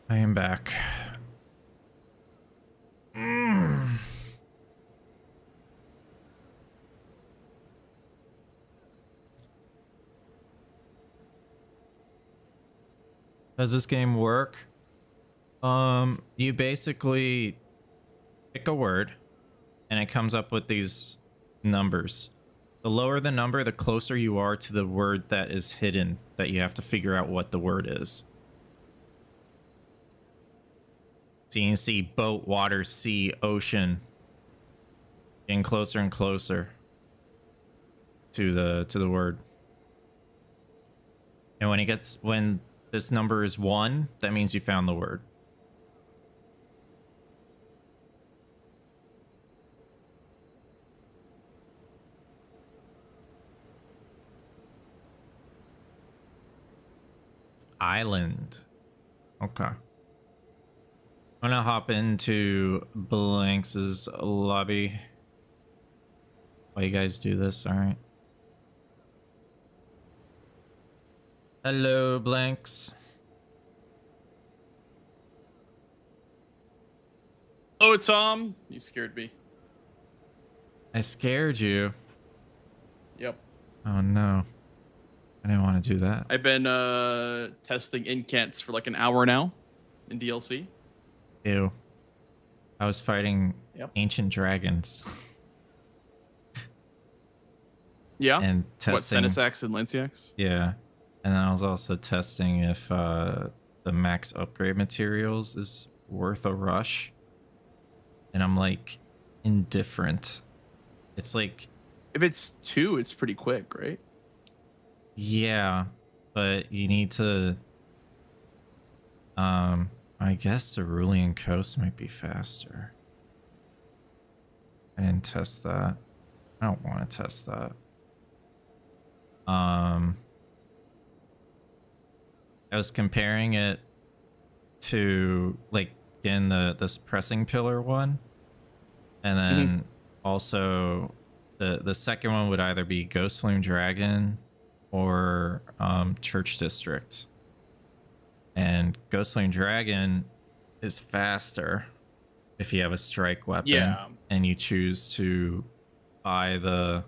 I am back. Does this game work? You basically pick a word and it comes up with these numbers. The lower the number, the closer you are to the word that is hidden that you have to figure out what the word is. So you can see boat, water, sea, ocean, getting closer and closer to the word. And when this number is 1, that means you found the word. Island. Okay. I'm gonna hop into Blanx's lobby while you guys do this. All right. Hello, Blanxz. Oh, Tom, you scared me. I scared you. Yep. Oh no. I didn't want to do that. I've been testing incants for like an hour now in DLC. Ew. I was fighting Yep. ancient dragons. Yeah. And testing. What, Senissax and Lanciax? Yeah. And then I was also testing if the max upgrade materials is worth a rush. And I'm like indifferent. It's like, If it's 2, it's pretty quick, right? yeah, but you need to I guess the Cerulean Coast might be faster. I didn't test that. I don't want to test that. I was comparing it to like in the suppressing pillar one, and then also the second one would either be Ghost Flame Dragon or Church District. And Ghost Flame Dragon is faster if you have a strike weapon, Yeah. and you choose to buy the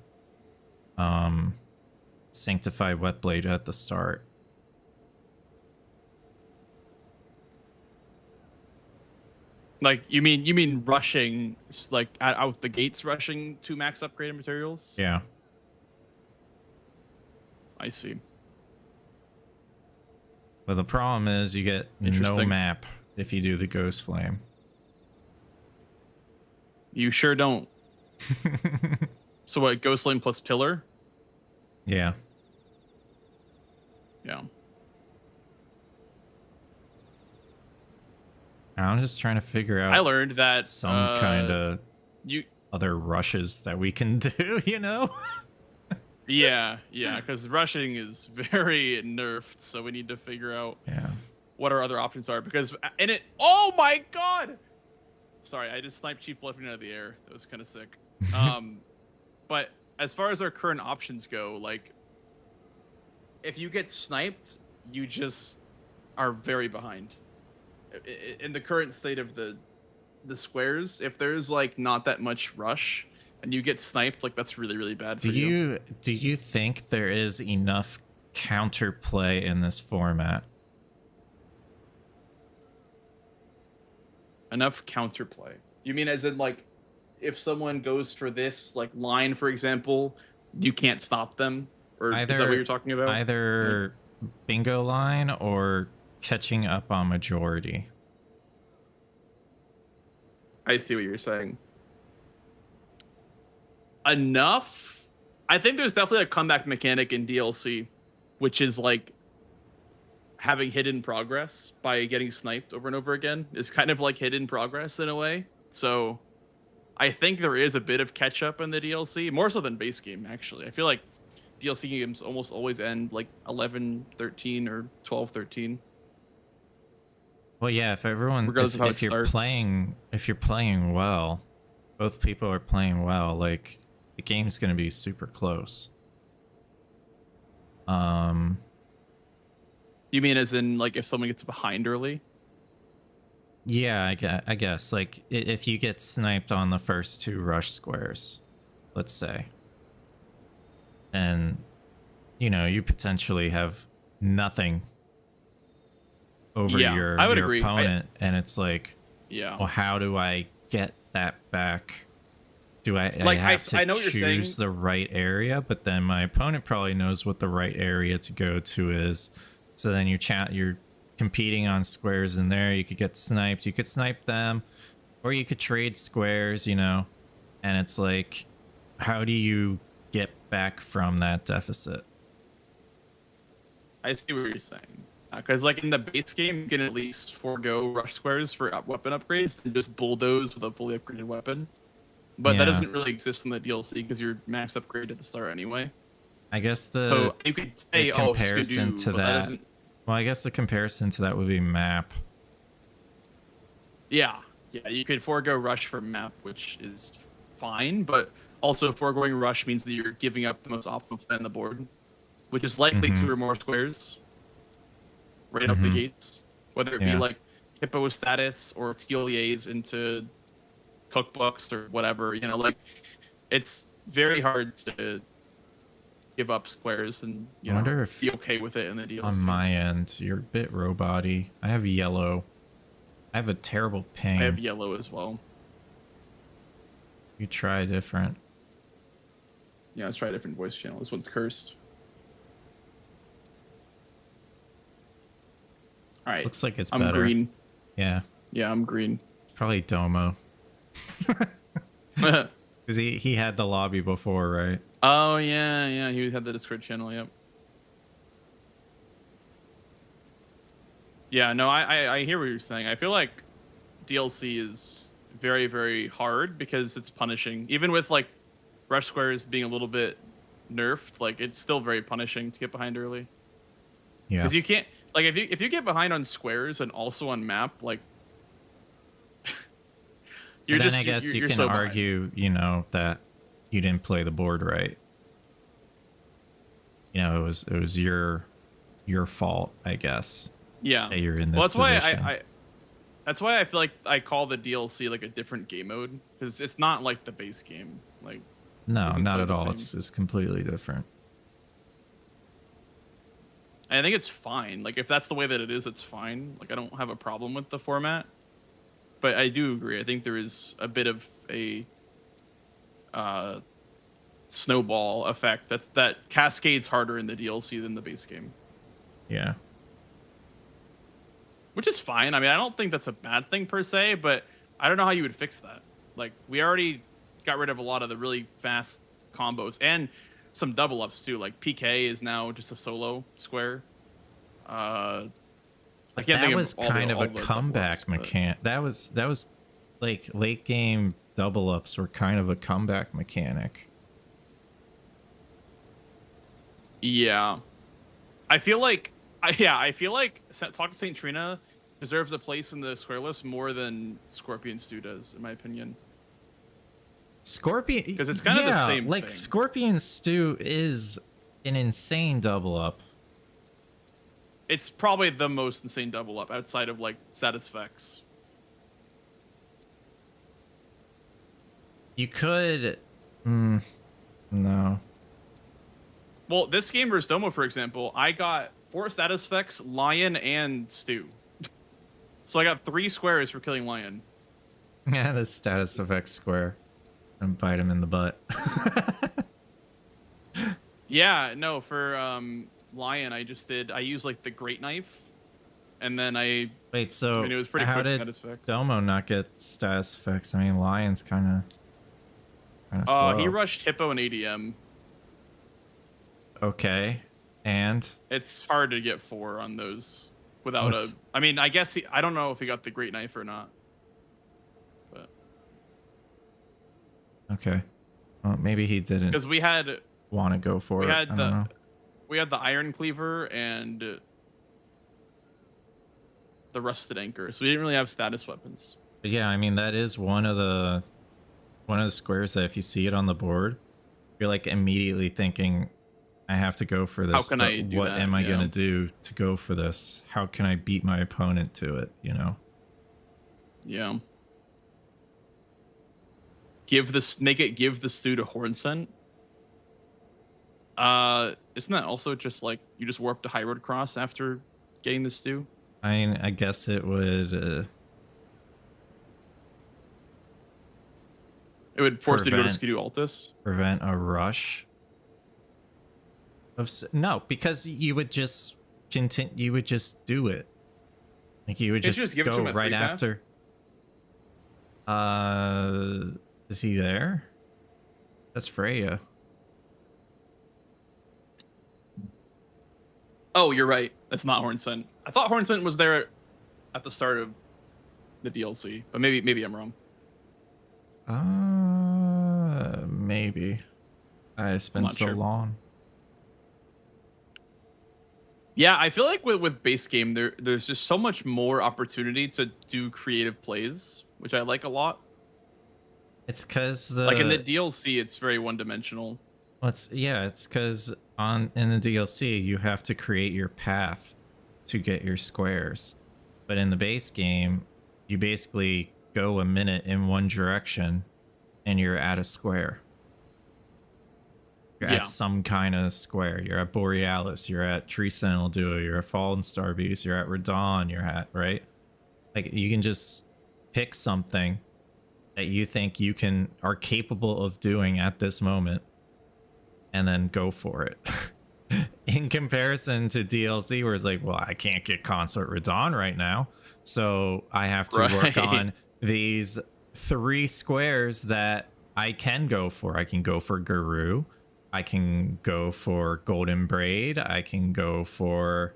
Sanctified Wetblade at the start. Like you mean rushing, like out the gates, rushing to max upgraded materials? Yeah. I see. But the problem is you get no Interesting. map if you do the Ghost Flame. You sure don't. So what? Ghost Flame plus Pillar? Yeah. Yeah. I'm just trying to figure out I learned that some kind of you. other rushes that we can do, you know? Yeah, because rushing is very nerfed, so we need to figure out Yeah. what our other options are. Because in it, oh my god! Sorry, I just sniped Chief Bluffing out of the air. That was kind of sick. But as far as our current options go, like, if you get sniped, you just are very behind. In the current state of the squares, if there's like not that much rush and you get sniped, like that's really, really bad for you. Do you think there is enough counterplay in this format? Enough counterplay? You mean as in like if someone goes for this like line, for example, you can't stop them? Or is that what you're talking about? Either bingo line or catching up on majority. I see what you're saying. Enough? I think there's definitely a comeback mechanic in DLC, which is like having hidden progress by getting sniped over and over again. Is kind of like hidden progress in a way. So I think there is a bit of catch up in the DLC, more so than base game, actually. I feel like DLC games almost always end like 11-13 or 12-13. Well, yeah, if everyone, Regardless of how if it you're starts. if you're playing well, both people are playing well, like the game's gonna be super close. You mean as in like if someone gets behind early? Yeah, I guess like if you get sniped on the first 2 rush squares, let's say, and you know you potentially have nothing over Yeah, your I would agree. opponent, and it's like, Yeah. well, how do I get that back? Do I Like, have to I know what you're saying. choose the right area? But then my opponent probably knows what the right area to go to is. So then you're competing on squares in there. You could get sniped. You could snipe them, or you could trade squares. You know, and it's like, how do you get back from that deficit? I see what you're saying. Because like in the base game, you can at least forego rush squares for weapon upgrades and just bulldoze with a fully upgraded weapon. But that Yeah. doesn't really exist in the DLC because you're max upgrade at the start anyway. I guess So you could say, oh, comparison Skidoo, to but that. doesn't. Well, I guess the comparison to that would be map. Yeah, you could forego rush for map, which is fine, but also foregoing rush means that you're giving up the most optimal play on the board, which is likely 2 or more squares right up the gates, whether it be like hippo status or TLEAs into cookbooks or whatever. You know, like it's very hard to give up squares and you know be okay with it in the DLC. On my end, you're a bit robot-y. I have yellow. I have a terrible ping. I have yellow as well. You try different. Yeah, let's try a different voice channel. This one's cursed. All right. Looks like it's I'm better. green. Yeah. Yeah, I'm green. Probably Domo. Because he had the lobby before, right? Oh, yeah. He had the Discord channel, yep. Yeah, no, I hear what you're saying. I feel like DLC is very, very hard because it's punishing. Even with, like, rush squares being a little bit nerfed, like, it's still very punishing to get behind early. Yeah. Because you can't... Like, if you get behind on squares and also on map, like... Then I guess you can argue, you know, that you didn't play the board right. You know, it was your fault, I guess. Yeah. That you're in this that's position. why that's why I feel like I call the DLC like a different game mode because it's not like the base game. Like no, not at all. Same. It's completely different. And I think it's fine. Like if that's the way that it is, it's fine. Like I don't have a problem with the format. But I do agree. I think there is a bit of a snowball effect that cascades harder in the DLC than the base game. Yeah. Which is fine. I mean, I don't think that's a bad thing per se, but I don't know how you would fix that. Like, we already got rid of a lot of the really fast combos and some double ups too. Like PK is now just a solo square. I can't think that was of all kind the, of all a the comeback mechanic. That was like late game double ups were kind of a comeback mechanic. Yeah, I feel like Talk to Saint Trina deserves a place in the square list more than Scorpion Stew does, in my opinion. Scorpion, because it's kind of the same like thing. Scorpion Stew is an insane double up. It's probably the most insane double up outside of like status effects. You could, no. Well, this game versus Domo, for example, I got 4 status effects, Lion, and Stew. So I got 3 squares for killing Lion. Yeah, the status effects square, and bite him in the butt. Yeah, no, for Lion, I used like the Great Knife, and then wait. So I mean, it was pretty how quick did status effect. Domo not get status effects? I mean, Lion's kind of slow. He rushed Hippo and ADM. Okay, and It's hard to get 4 on those without I mean, I guess I don't know if he got the Great Knife or not. But okay, well, maybe he didn't. because we had Want to go for it? I don't know. we had the Iron Cleaver and the Rusted Anchor, so we didn't really have status weapons. But yeah, I mean that is one of the squares that if you see it on the board, you're like immediately thinking, I have to go for this. How can but I do what that? am I Yeah. gonna do to go for this? How can I beat my opponent to it? You know? Yeah. Give the stew to horn scent. Isn't that also just like you just warp to High Road Cross after getting the stew? I mean, I guess it would. It would force you to go to Prevent- Skidoo Altus. Prevent a rush. No, because you would just continue. You would just do it. Like you would Can't you just just give it to go him at right 3-path? after. Is he there? That's Freya. Oh, you're right. That's not horn scent. I thought horn scent was there at the start of the DLC, but maybe I'm wrong. Maybe. It's been not so sure. long. Yeah, I feel like with base game there's just so much more opportunity to do creative plays, which I like a lot. It's because the Like in the DLC, it's very one-dimensional. it's because in the DLC you have to create your path to get your squares, but in the base game you basically go a minute in one direction and you're at a square. You're Yeah. at some kind of square. You're at Borealis. You're at Tree Sentinel Duo. You're at Fallen Star Beast. You're at Raydans. You're at, right? Like you can just pick something that you think you are capable of doing at this moment, and then go for it. In comparison to DLC, where it's like, well, I can't get Consort Raydans right now, so I have to work Right. on these 3 squares that I can go for. I can go for Guru. I can go for Golden Braid. I can go for,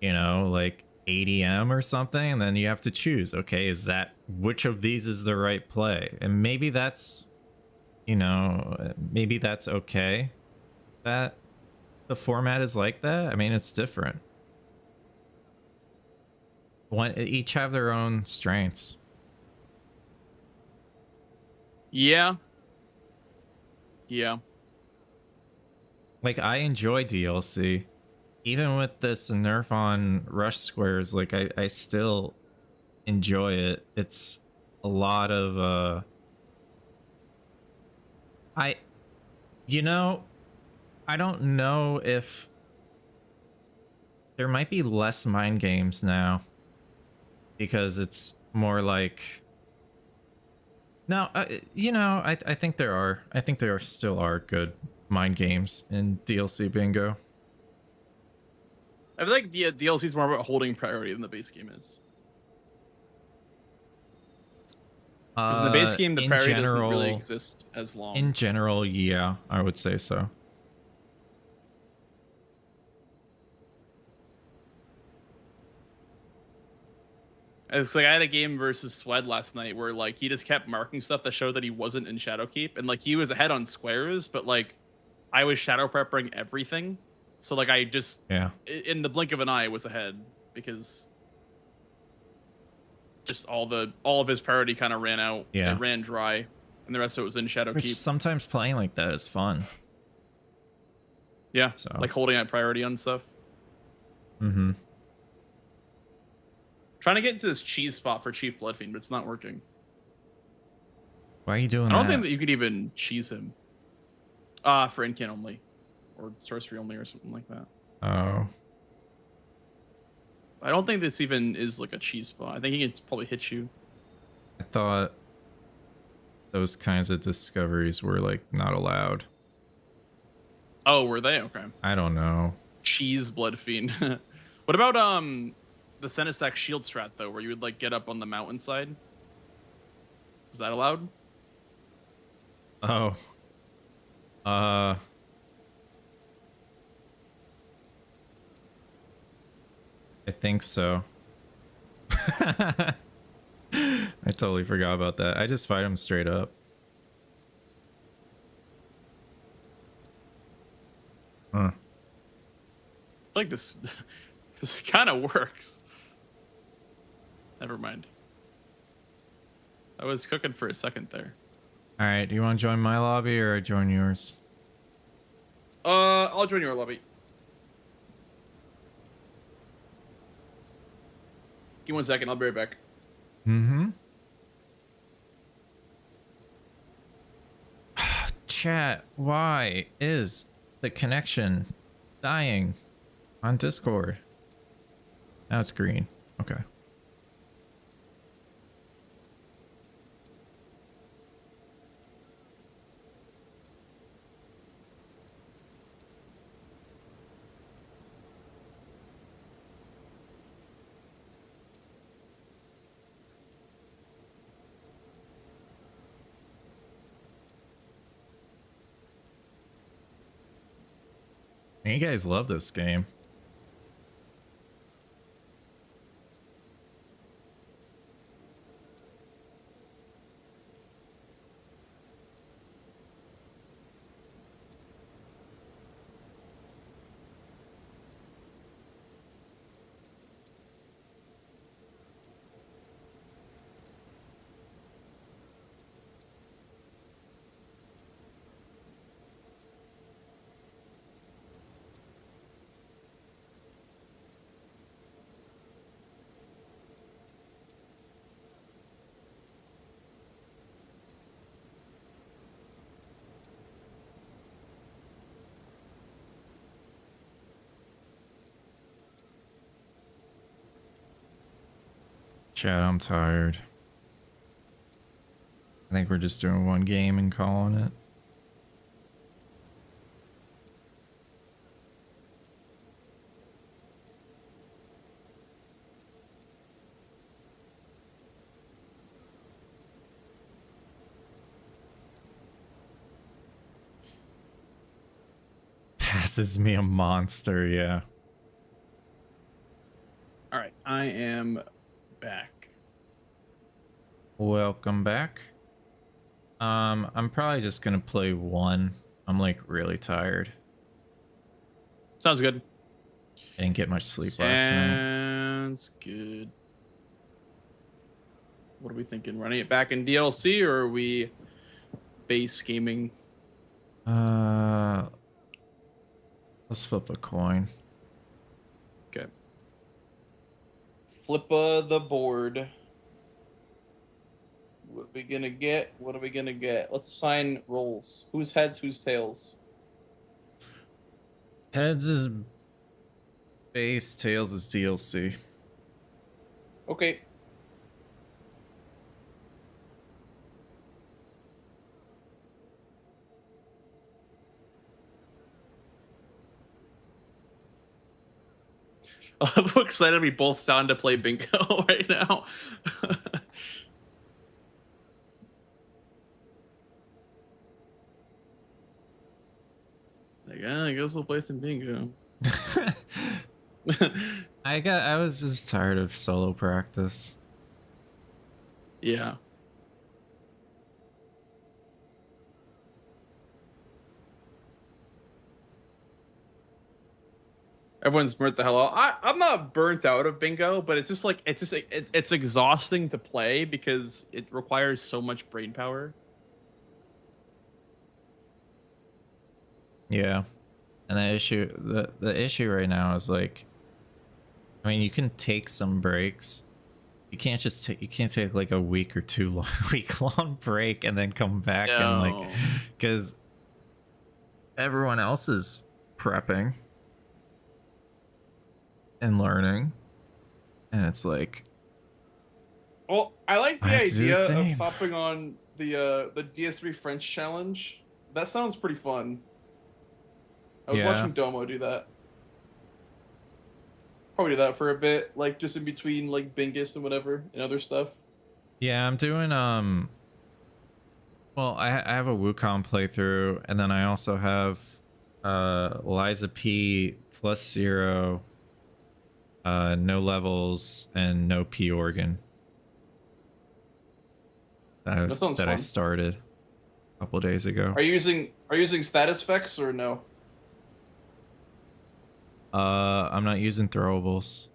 like ADM or something. And then you have to choose, okay, which of these is the right play? And maybe that's, maybe that's okay that the format is like that. I mean, it's different. Each have their own strengths. Yeah. Like, I enjoy DLC. Even with this nerf on rush squares, like, I still enjoy it. It's a lot of, I don't know if there might be less mind games now, because it's more like, no, I think there are. I think there still are good mind games in DLC bingo. I feel like the DLC is more about holding priority than the base game is. Because in the base game, the priority doesn't really exist as long. In general, yeah, I would say so. It's like I had a game versus Vswed last night where like he just kept marking stuff that showed that he wasn't in Shadowkeep, and like he was ahead on squares, but like I was shadow prepping everything, so like I just in the blink of an eye was ahead because just all of his priority kind of ran out. Yeah, it ran dry, and the rest of it was in Shadowkeep. Which sometimes playing like that is fun. Yeah, so like holding out priority on stuff. Mm-hmm. Trying to get into this cheese spot for Chief Bloodfiend, but it's not working. Why are you doing that? that? I don't think that you could even cheese him. For Incan only. Or sorcery only or something like that. Oh. I don't think this even is like a cheese spot. I think he can probably hit you. I thought those kinds of discoveries were like not allowed. Oh, were they? Okay. I don't know. Cheese Bloodfiend. What about the Senistack shield strat though, where you would like get up on the mountainside? Was that allowed? Oh. I think so. I totally forgot about that. I just fight him straight up. Huh. I feel like this kind of works. Never mind. I was cooking for a second there. All right, do you want to join my lobby or join yours? I'll join your lobby. Give me 1 second. I'll be right back. Mm-hmm. Chat, why is the connection dying on Discord? Now it's green. Okay. You guys love this game. Chat, I'm tired. I think we're just doing one game and calling it. Passes me a monster, yeah. All right, I am back. Welcome back. I'm probably just gonna play one. I'm like really tired. Sounds good. I didn't get much sleep last night. Sounds good. What are we thinking? Running it back in DLC, or are we base gaming? Let's flip a coin. Okay. Flippa the board. What are we gonna get? What are we gonna get? Let's assign roles. Who's heads? Who's tails? Heads is base, tails is DLC. Okay. I'm excited we both sound to play bingo right now. Like, I guess we'll play some bingo. I was just tired of solo practice. Yeah. Everyone's burnt the hell out. I'm not burnt out of bingo, but it's just like it's exhausting to play because it requires so much brain power. Yeah. And the issue right now is like, I mean, you can take some breaks. You can't just take, you can't take like a week or week long break and then come back and like, because everyone else is prepping and learning, and it's like, Well, I like the I have to do the idea same. of hopping on the DS3 French challenge. That sounds pretty fun. I was Yeah. watching Domo do that. Probably do that for a bit, like just in between like Bingus and whatever and other stuff. Yeah, I'm doing well, I have a Wukong playthrough, and then I also have Liza P +0, no levels and no P organ. That sounds I fun. started a couple days ago. Are you using status effects or no? I'm not using throwables,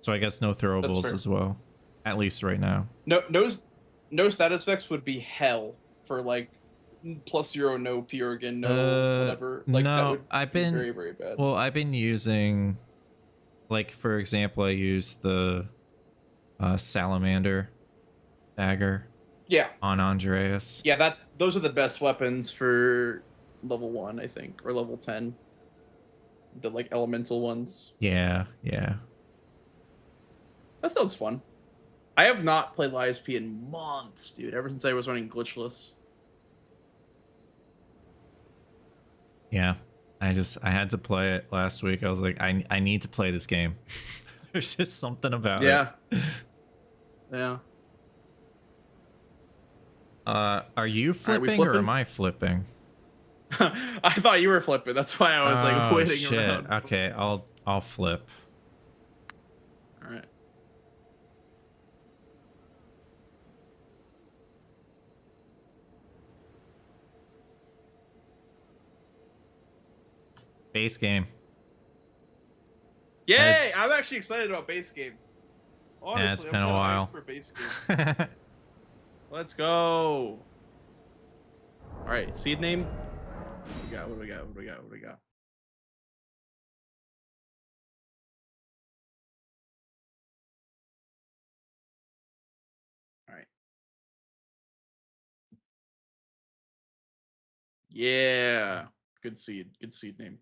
so I guess no throwables fair. as well, at least right now. No status effects would be hell for like +0, no Purigan, no whatever. Like that No, would I've be been very, very bad. well, I've been using, like, for example, I used the salamander dagger Yeah. on Andreas. Yeah, those are the best weapons for level 1, I think, or level 10. The like elemental ones. Yeah, yeah. That sounds fun. I have not played LilAggy in months, dude. Ever since I was running glitchless. Yeah. I had to play it last week. I was like, I need to play this game. There's just something about it. Yeah. Are you flipping or am I flipping? I thought you were flipping. That's why I was like waiting around. Okay, I'll flip. All right. Base game. Yay! Heads. I'm actually excited about base game. Honestly, Yeah, it's been a while. For base game. Let's go. All right, seed name. What do we got? All right. Yeah. Good seed name.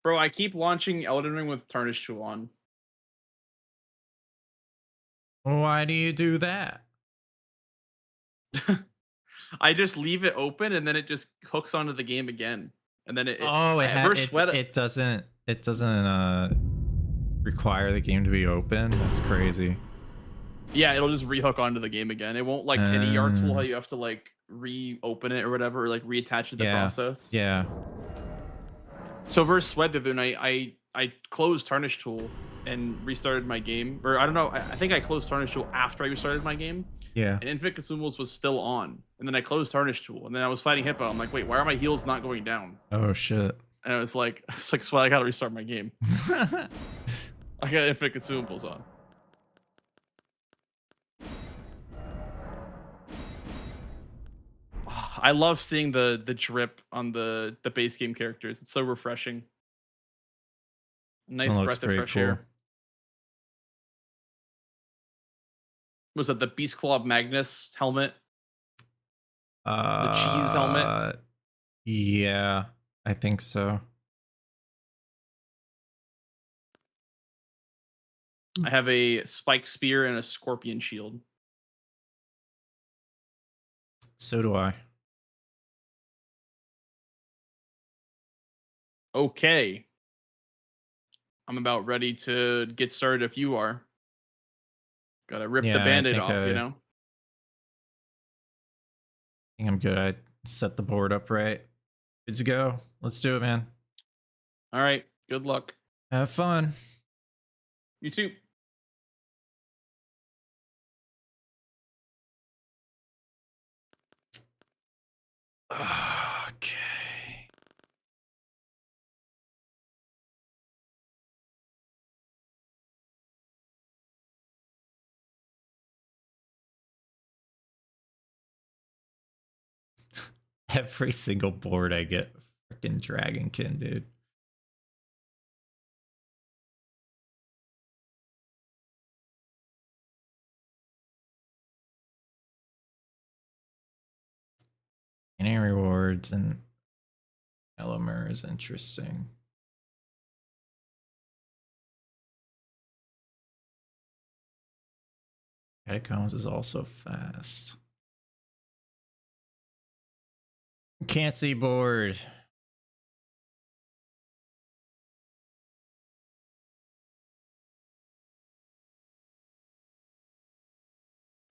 Bro, I keep launching Elden Ring with Tarnished Tool on. Why do you do that? I just leave it open and then it just hooks onto the game again. And then it doesn't require the game to be open. That's crazy. Yeah, it'll just rehook onto the game again. It won't like any ER tool how you have to like reopen it or whatever, or like reattach to the process. Yeah. So Vswed the other night, I closed Tarnish Tool and restarted my game. Or I don't know, I think I closed Tarnish Tool after I restarted my game. Yeah. And Infinite Consumables was still on. And then I closed Tarnish Tool. And then I was fighting Hippo. I'm like, wait, why are my heals not going down? Oh shit. And I was like, Sweat, I gotta restart my game. I got Infinite Consumables on. I love seeing the drip on the base game characters. It's so refreshing. Nice breath of fresh air. Was it the Beast Claw Magnus helmet? The cheese helmet? Yeah, I think so. I have a spike spear and a scorpion shield. So do I. Okay. I'm about ready to get started if you are. Gotta rip the band-aid off, you know? I think I'm good. I set the board up right. Good to go. Let's do it, man. All right. Good luck. Have fun. You too. Okay. Every single board I get freaking Dragonkin, dude. Any rewards and Elemer is interesting. Catacombs is also fast. Can't see board.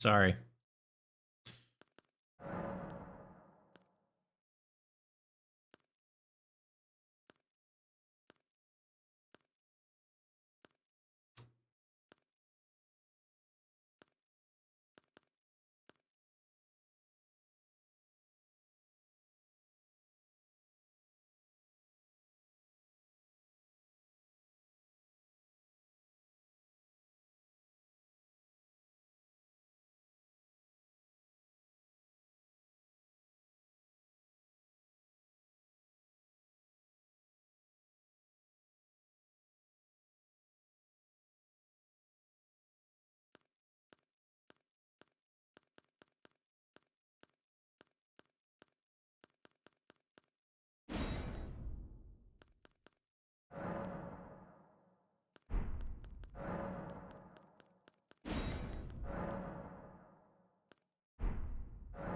Sorry.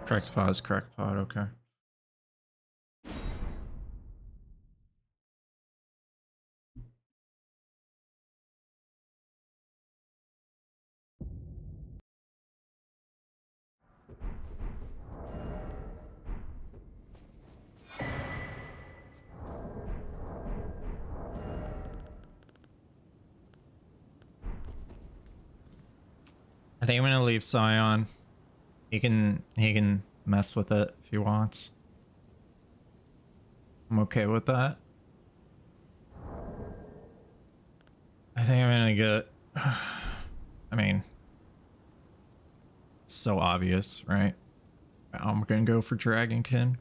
Correct pause, correct pod, okay. I think I'm gonna leave Scion. He can mess with it if he wants. I'm okay with that. I think I'm gonna get I mean, it's so obvious, right? I'm gonna go for Dragonkin.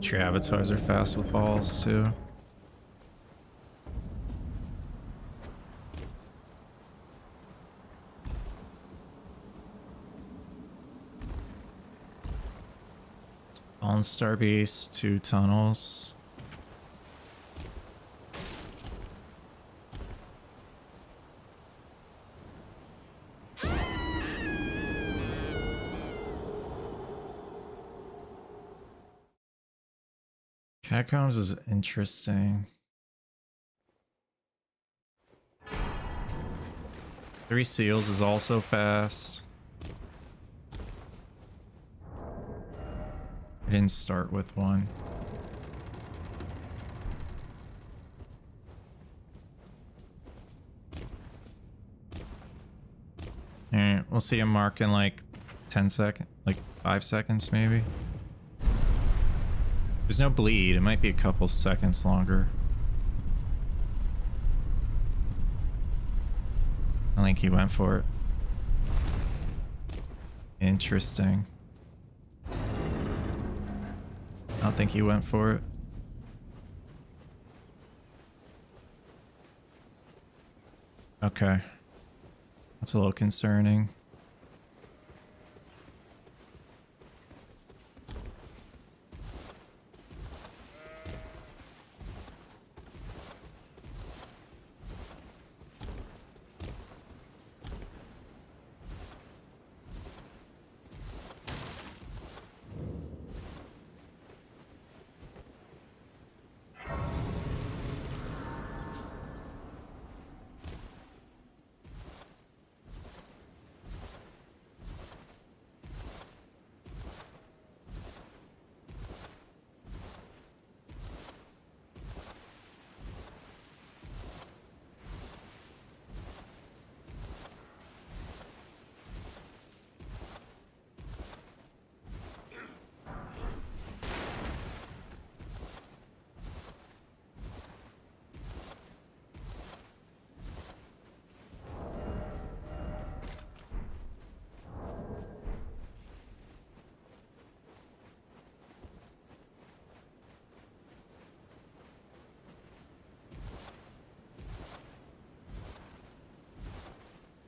Your avatars are fast with balls too. On Star Base, 2 tunnels. Catacombs is interesting. 3 seals is also fast. I didn't start with one. Alright, we'll see a mark in like 10 seconds, like 5 seconds maybe. There's no bleed, it might be a couple seconds longer. I think he went for it. Interesting. I don't think he went for it. Okay. That's a little concerning.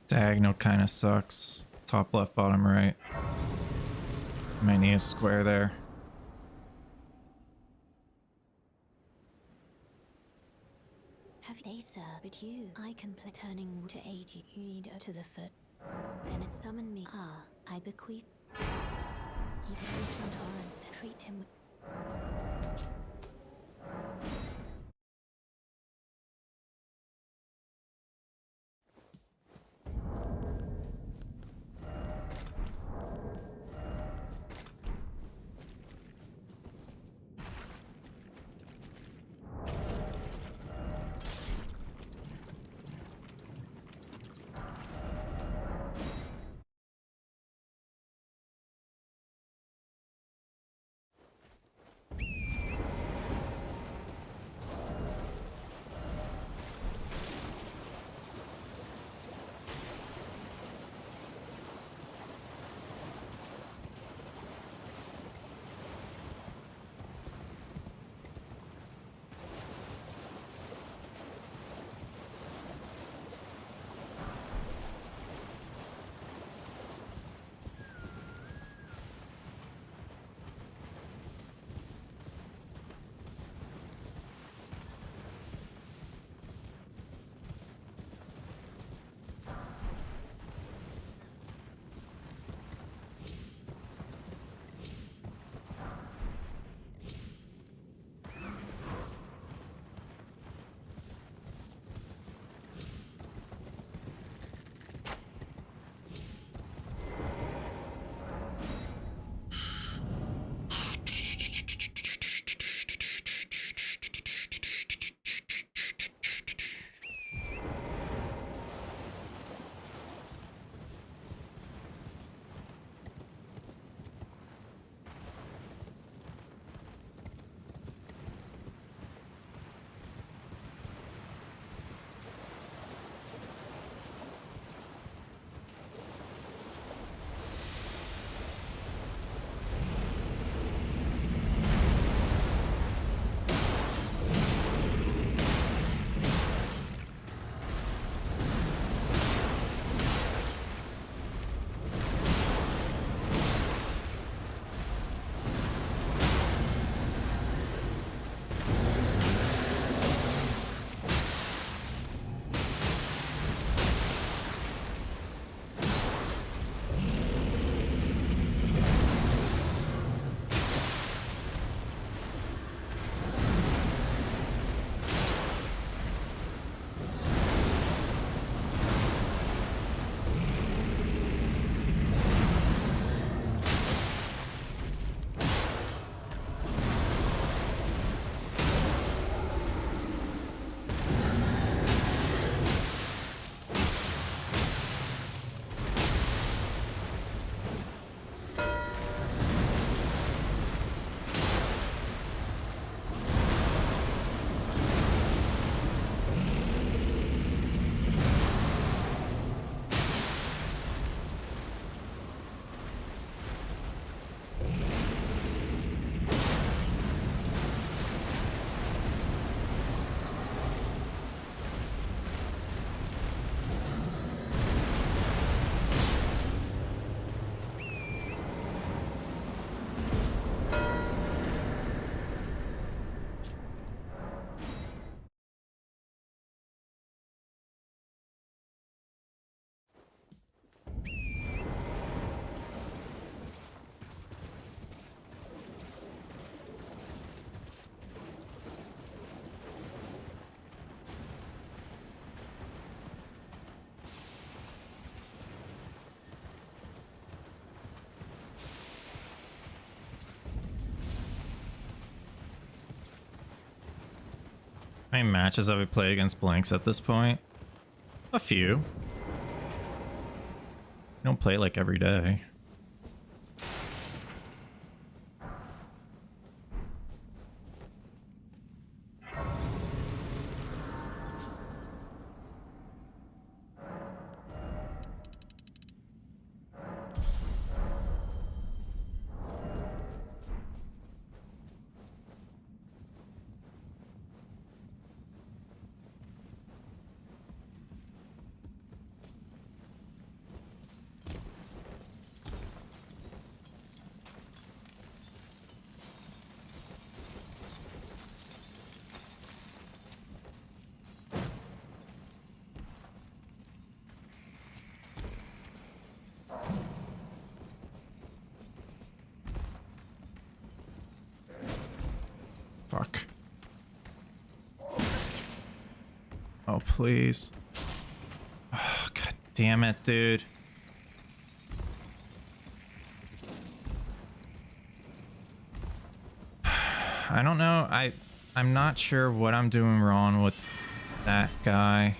Diagonal kind of sucks. Top left, bottom right. Might need a square there. Have they, sir, but you? I can play turning to 80. You need to the foot. Then it summoned me. Ah, I bequeath. He goes on torrent. Treat him with. How many matches have we played against Blanxz at this point? A few. I don't play like every day. Fuck. Oh, please. Oh, God damn it, dude. I don't know. I'm not sure what I'm doing wrong with that guy.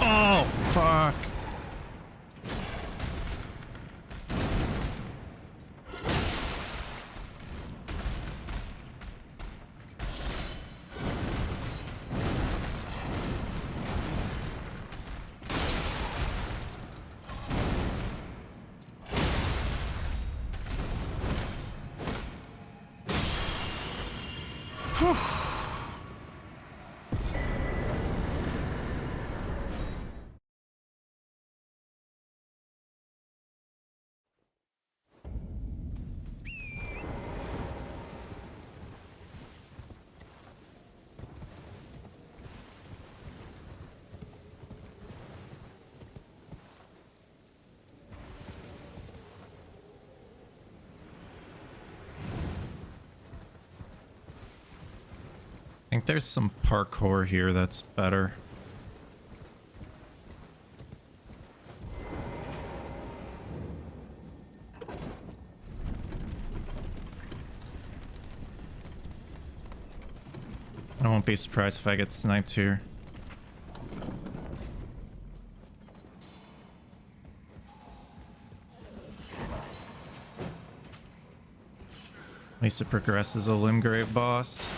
Oh, fuck. Whew. I think there's some parkour here that's better. I won't be surprised if I get sniped here. At least it progresses a Limgrave boss.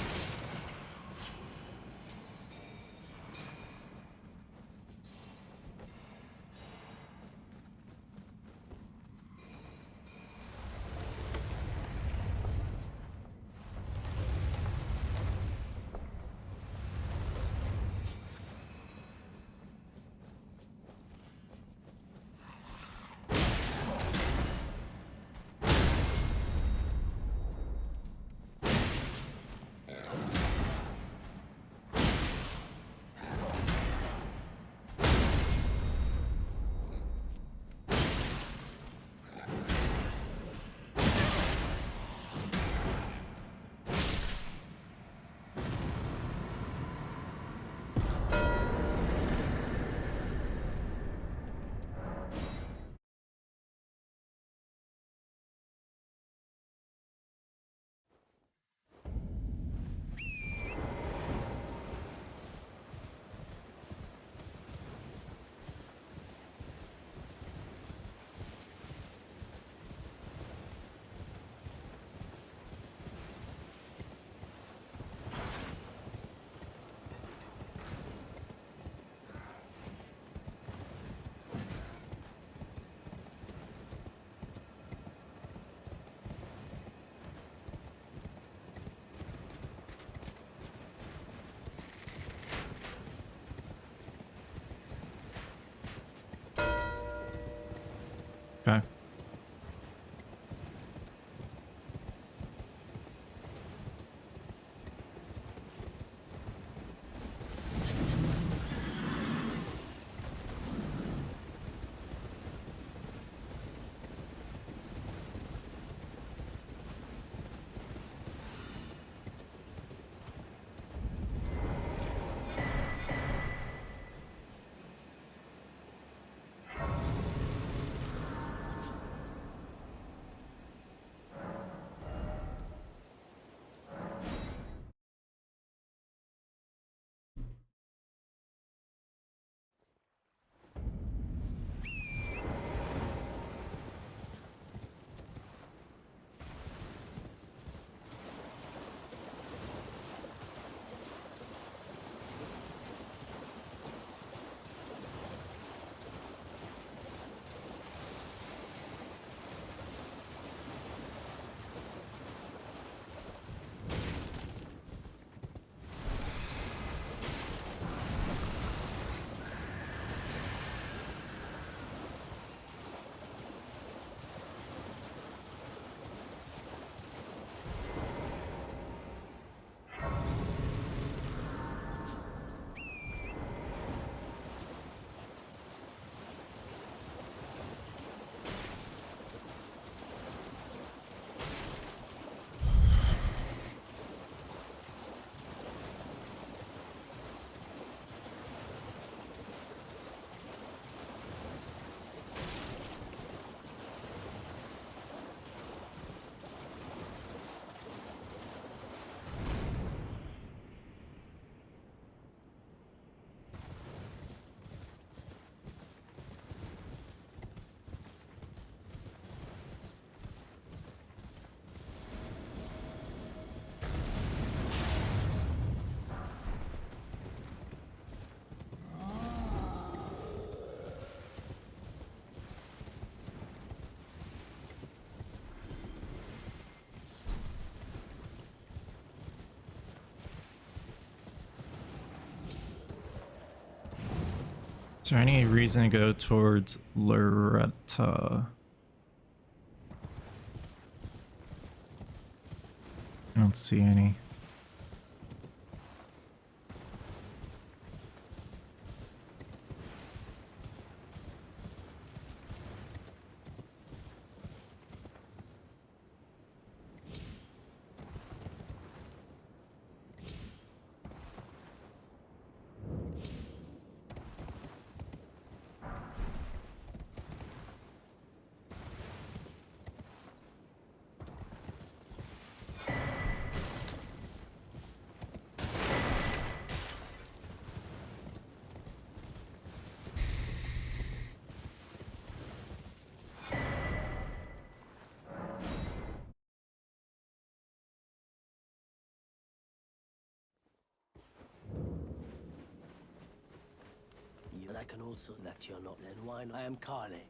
Okay. Is there any reason to go towards Loretta? I don't see any. And I can also that you're not then why not? I am Carly.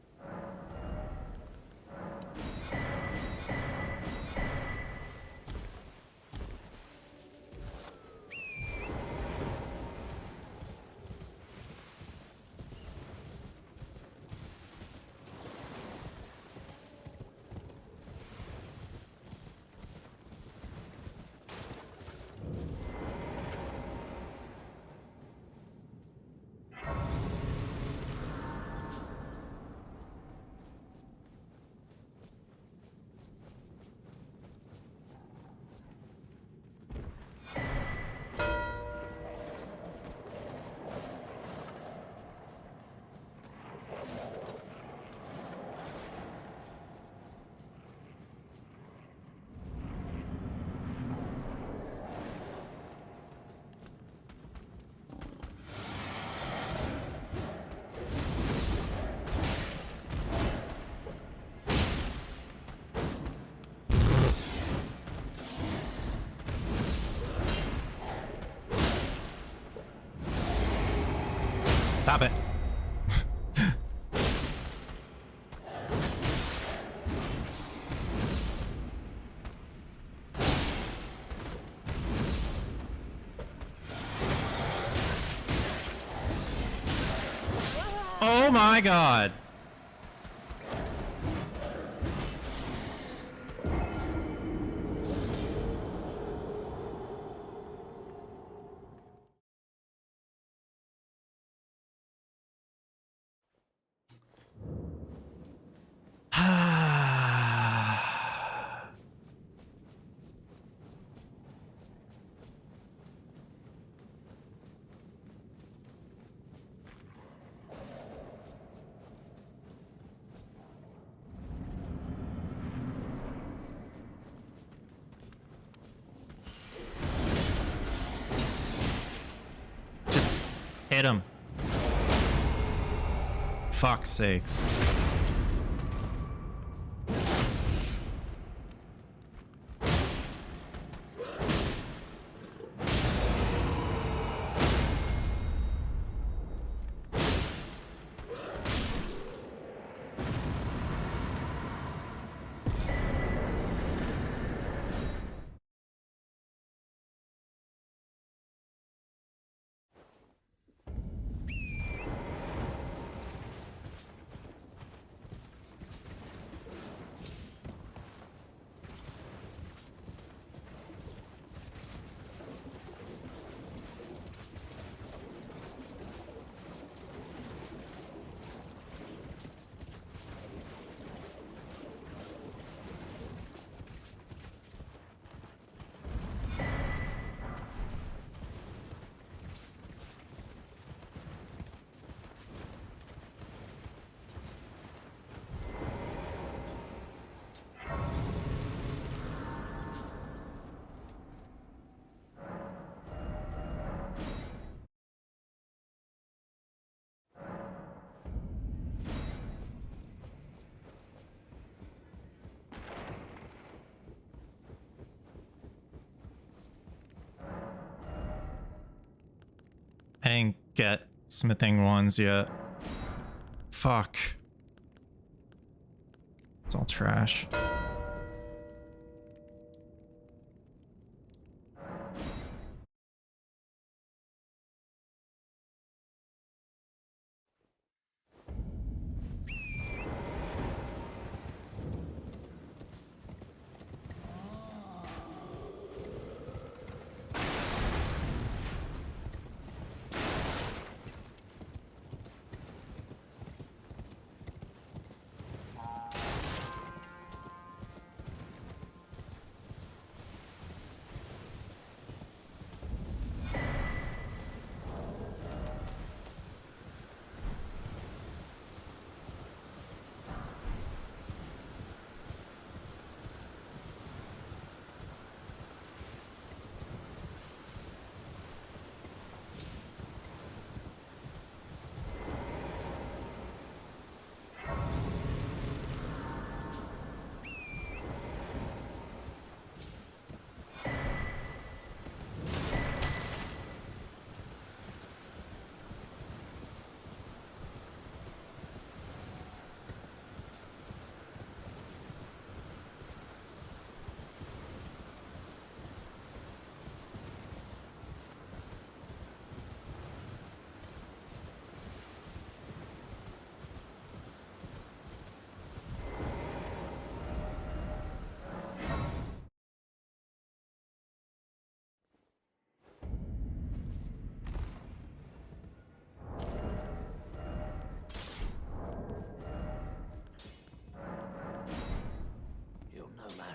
Stop it. Oh my god. Hit him. Fuck's sakes. I didn't get smithing ones yet. Fuck. It's all trash.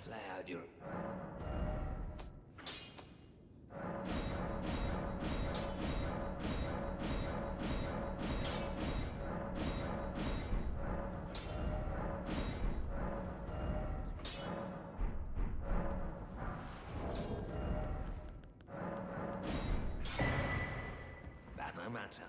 Loud, you're... That no matter.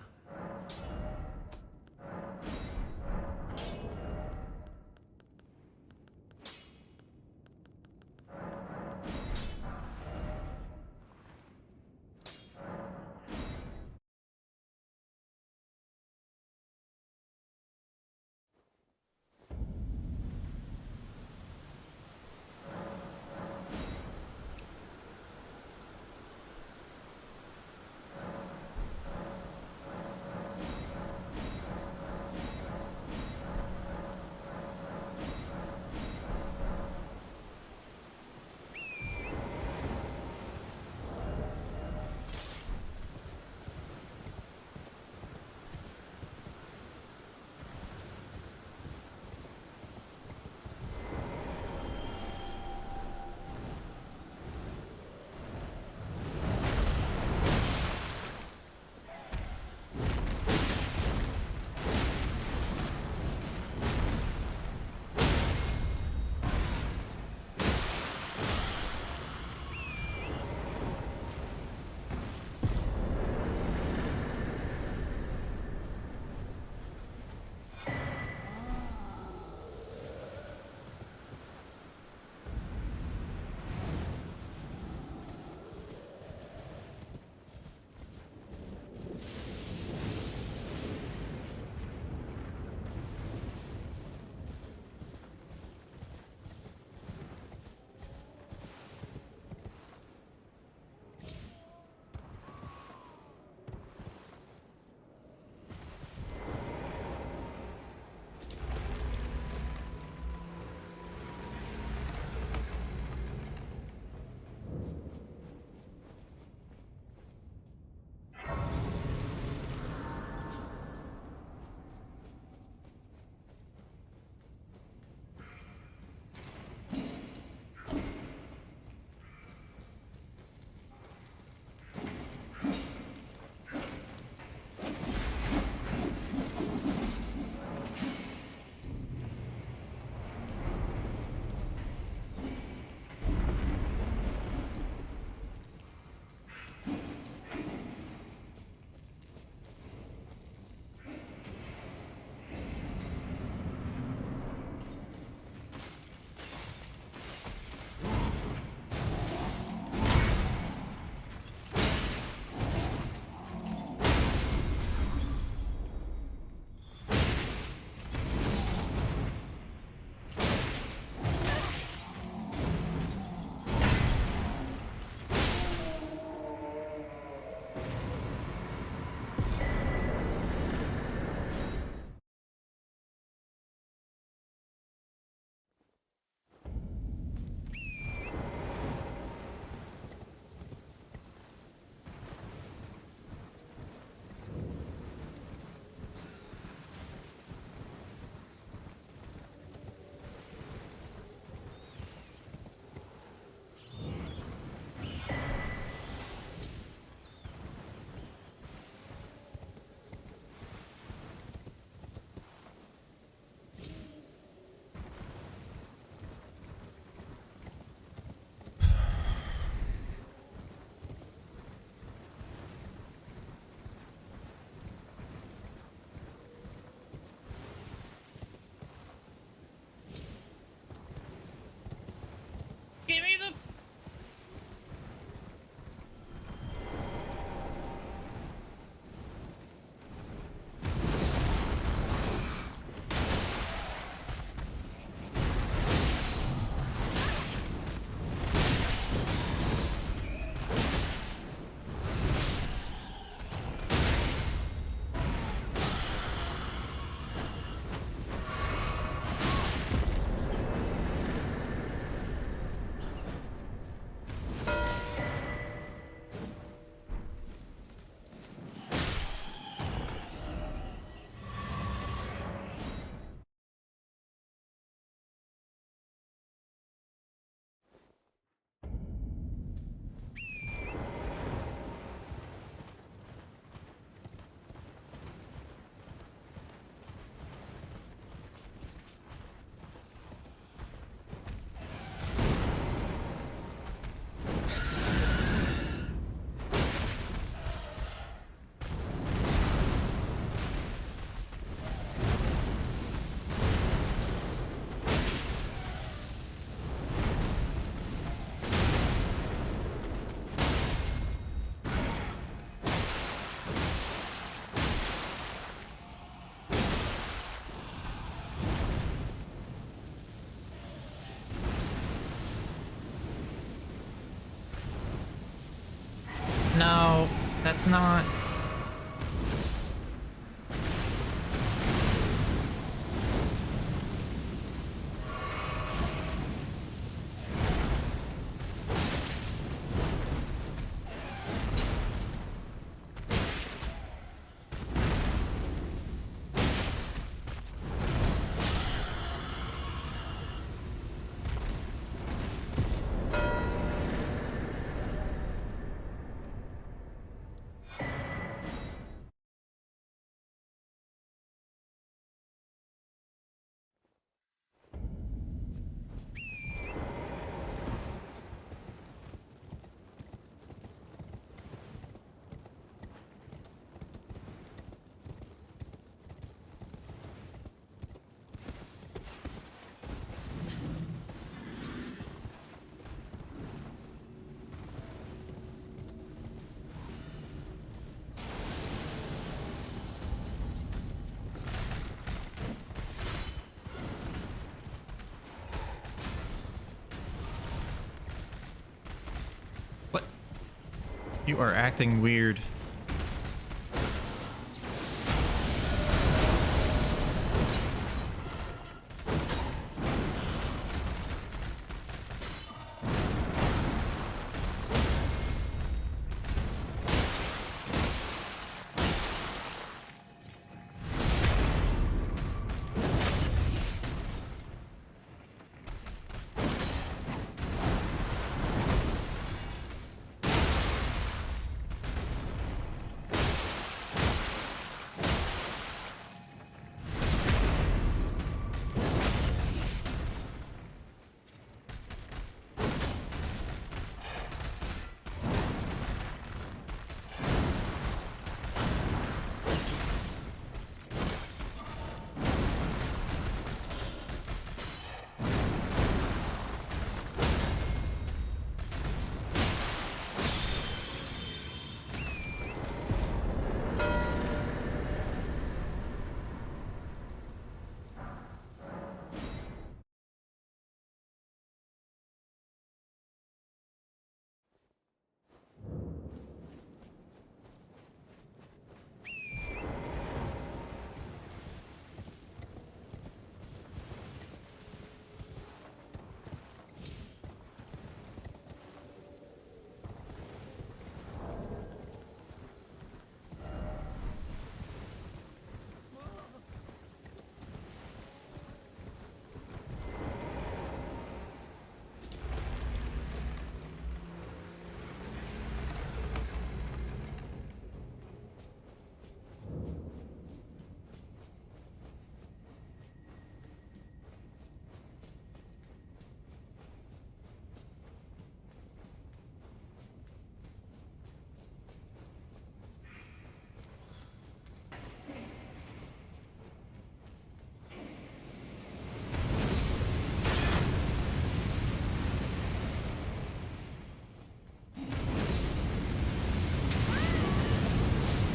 It's not. What? You are acting weird.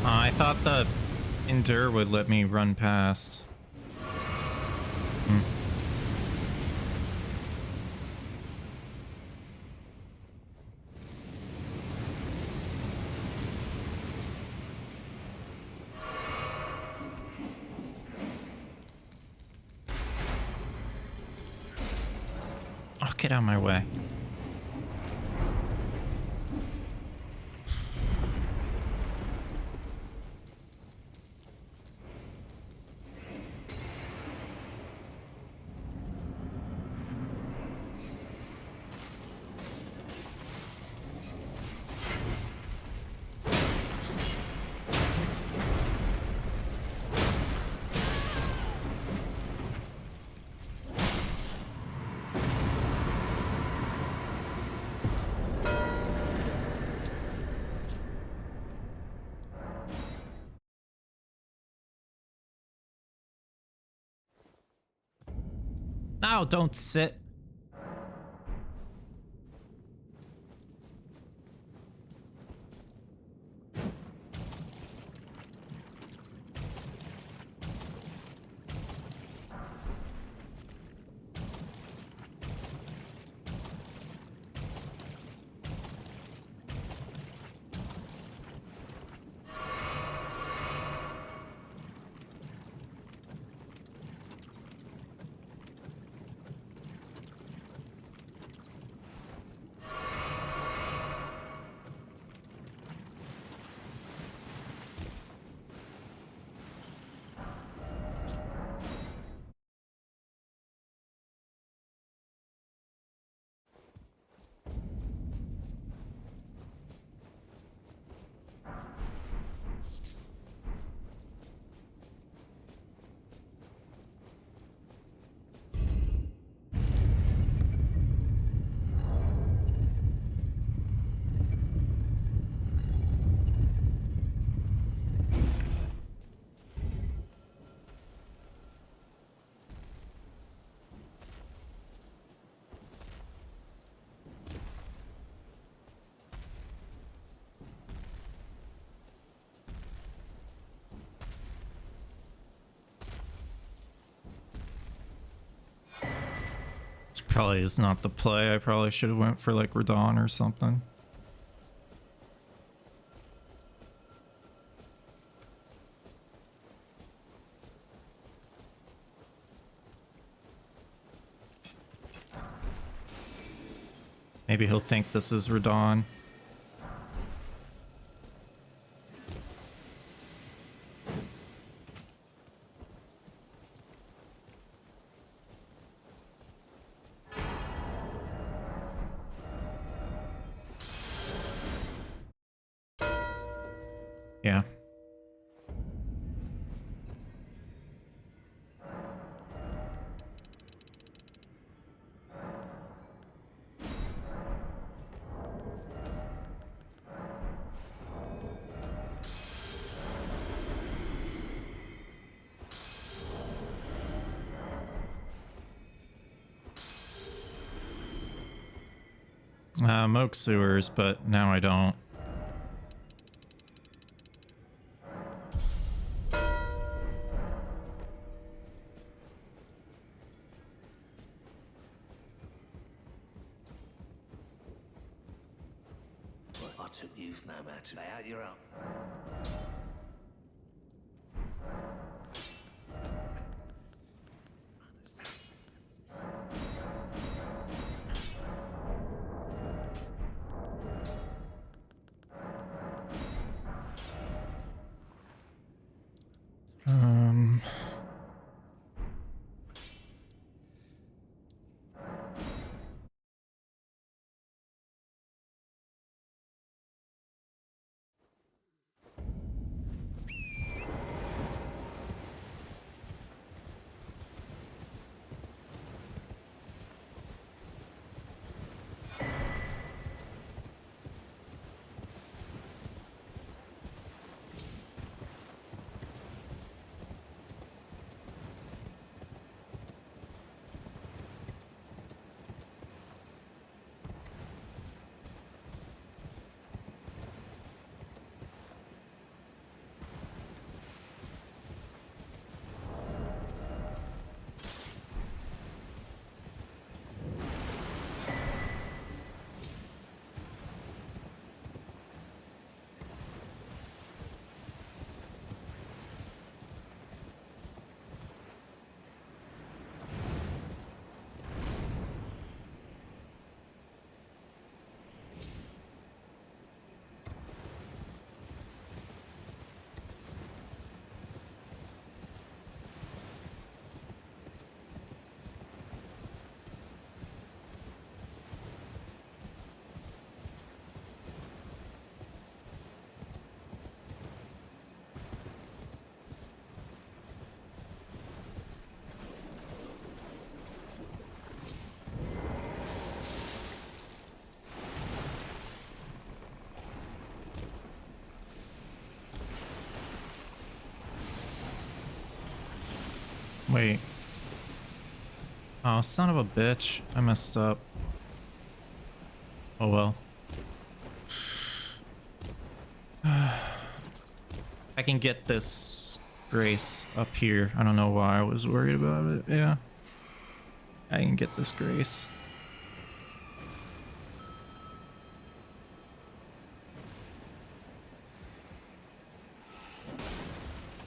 I thought the endure would let me run past. Oh, get out of my way. No, don't sit. probably is not the play. I probably should have went for like Raydans or something. Maybe he'll think this is Raydans. Yeah. Moke sewers, but now I don't. I took you no matter. Lay out your own. Wait. Oh, son of a bitch. I messed up. Oh well. I can get this Grace up here. I don't know why I was worried about it. Yeah. I can get this Grace.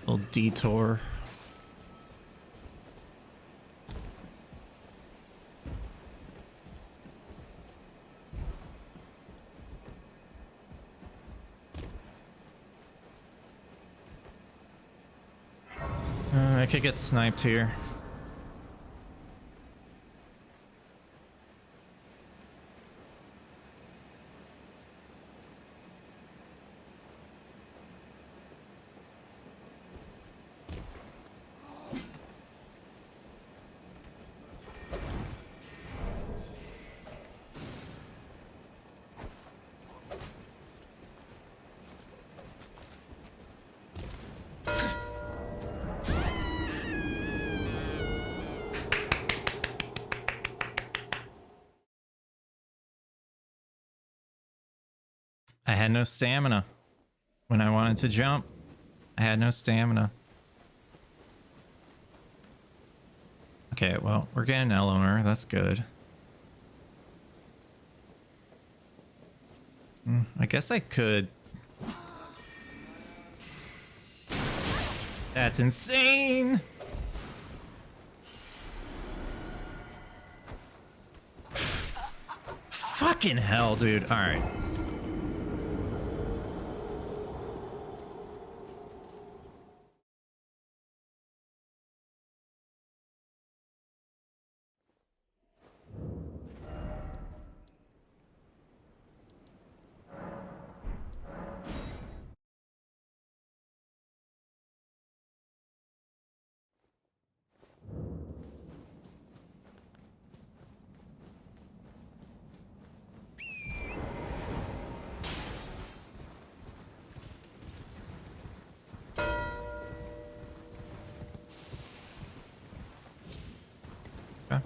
Little detour. I could get sniped here. I had no stamina. When I wanted to jump, I had no stamina. Okay, well, we're getting Eleanor. That's good. I guess I could. That's insane. Fucking hell, dude. All right. Okay.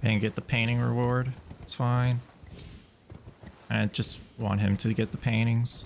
And get the painting reward. It's fine. I just want him to get the paintings.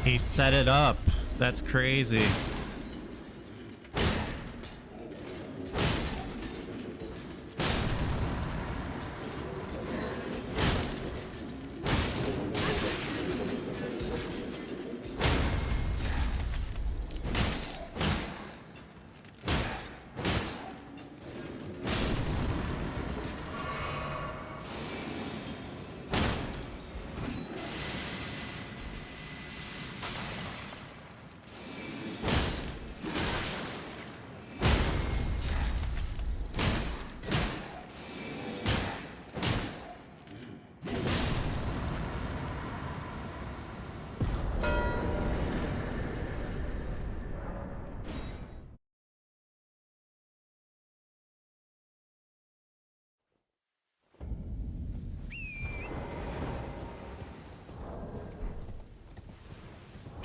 He set it up. That's crazy.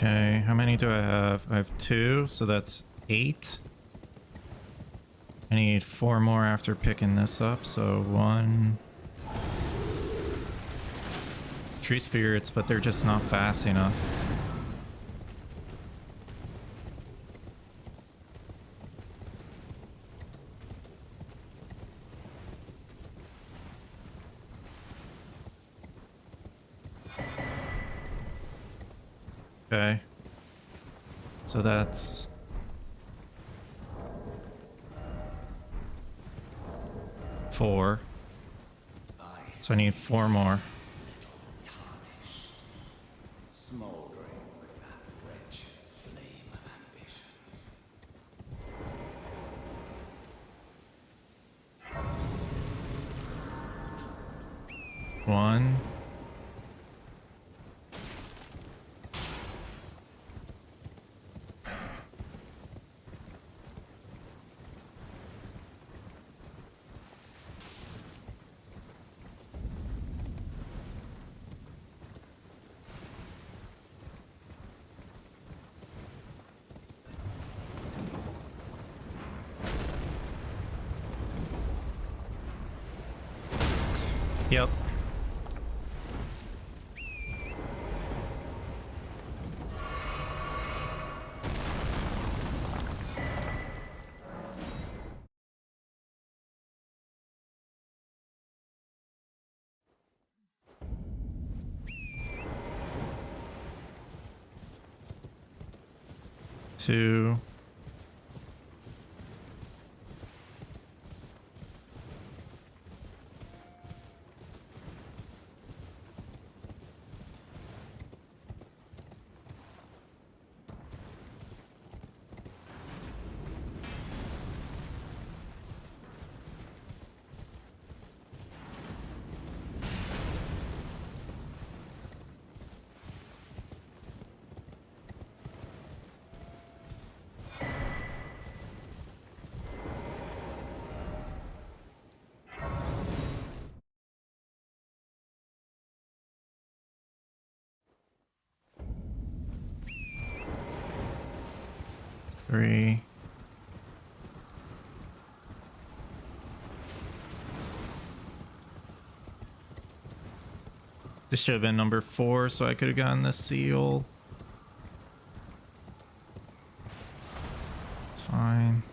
Okay, how many do I have? I have 2, so that's 8. I need 4 more after picking this up, so 1. Tree spirits, but they're just not fast enough. Okay. So that's 4. So I need 4 more. Smoldering with that wretched flame of ambition. 1. Yep. Two. Three. This should have been number 4, so I could have gotten the seal. It's fine.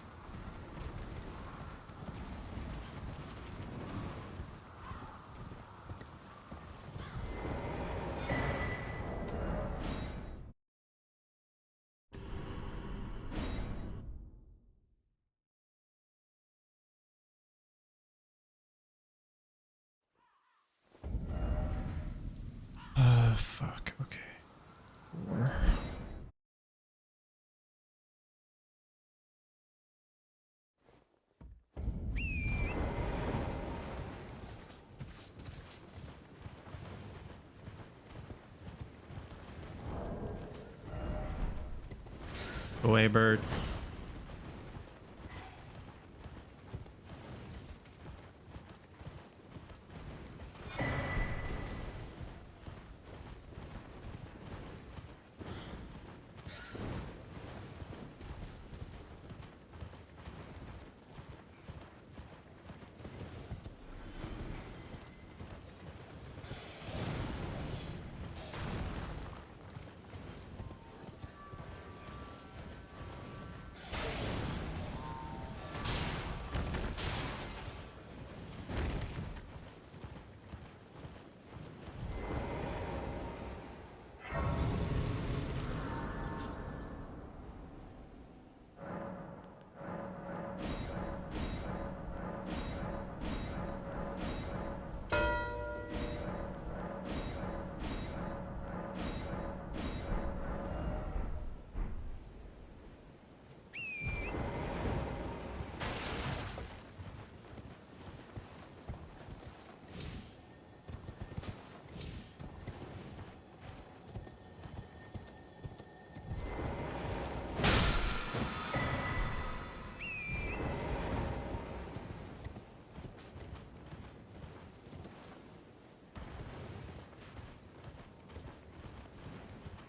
Fuck. Okay. 4. Go away, bird.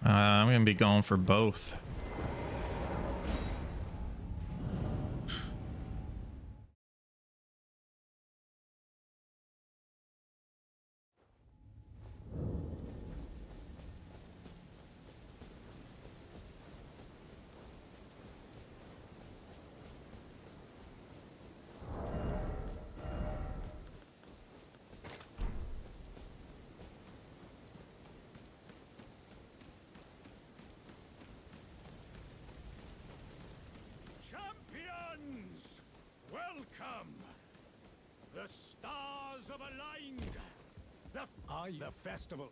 I'm gonna be going for both. The stars have aligned. The festival.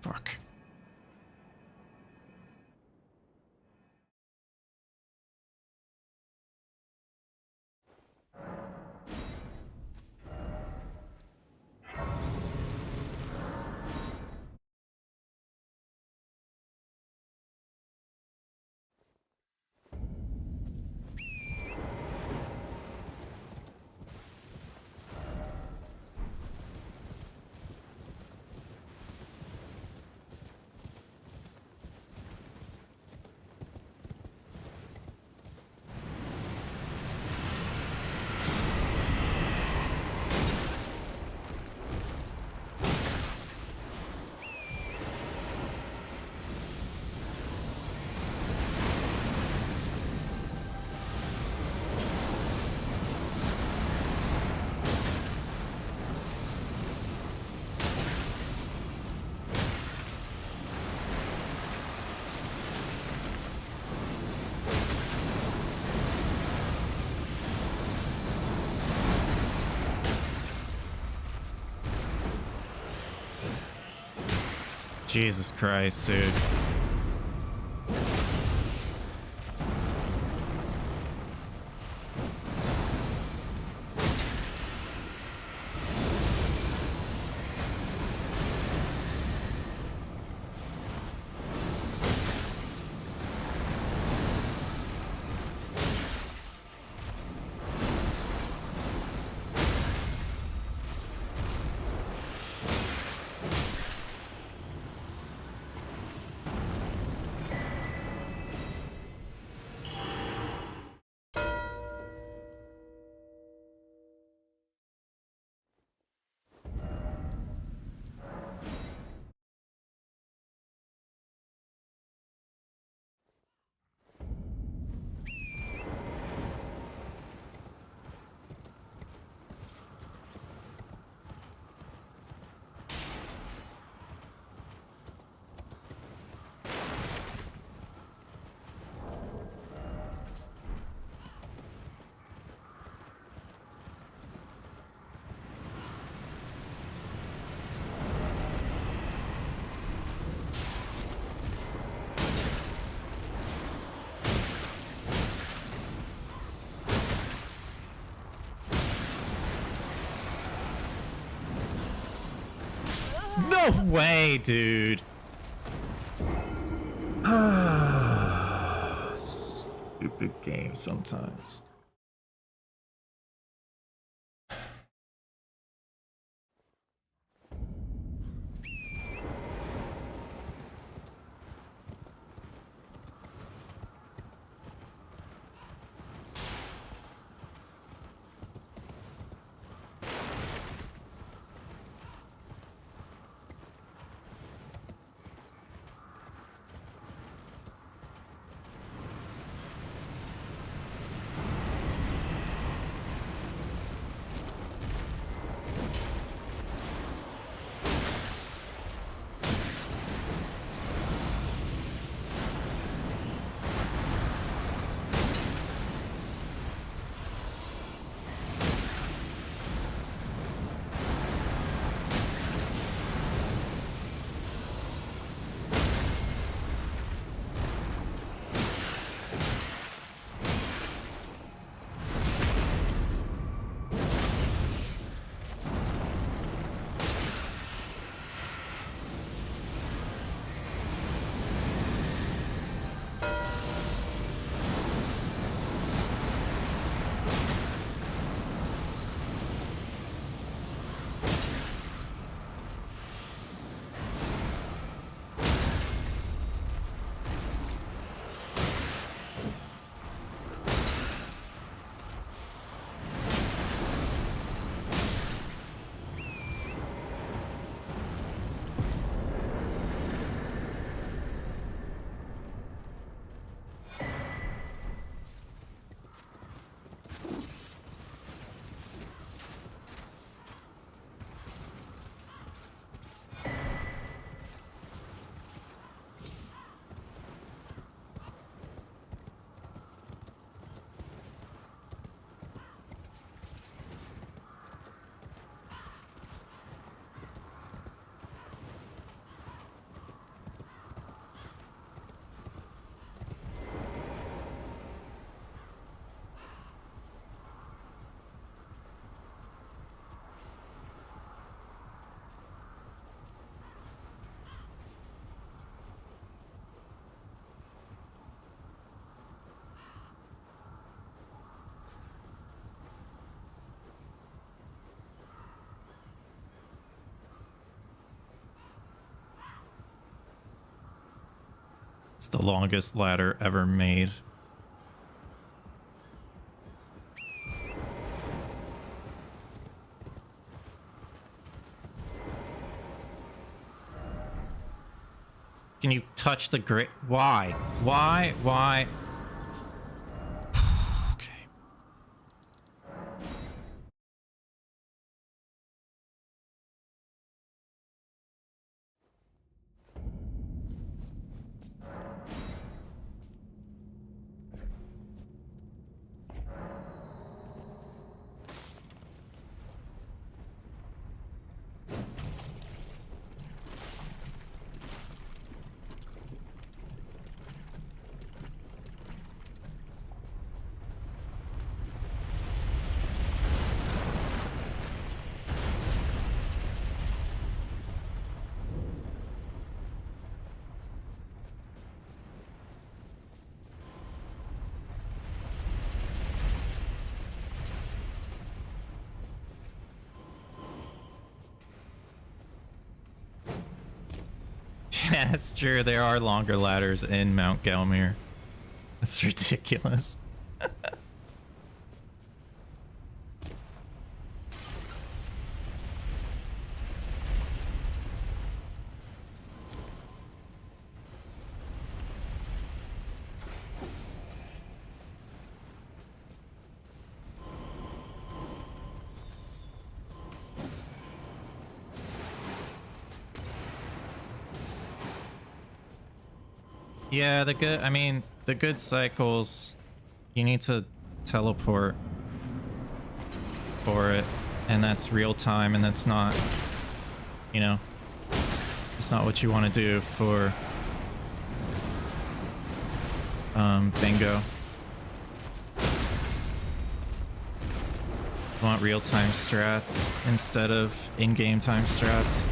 Fuck. Jesus Christ, dude. No way, dude. Stupid game sometimes. It's the longest ladder ever made. Can you touch the grid? Why? Why? Why? Okay. Yeah, that's true. There are longer ladders in Mount Gelmir. That's ridiculous. Yeah, the good cycles, you need to teleport for it, and that's real time, and that's not, you know, it's not what you want to do for bingo. You want real time strats instead of in-game time strats.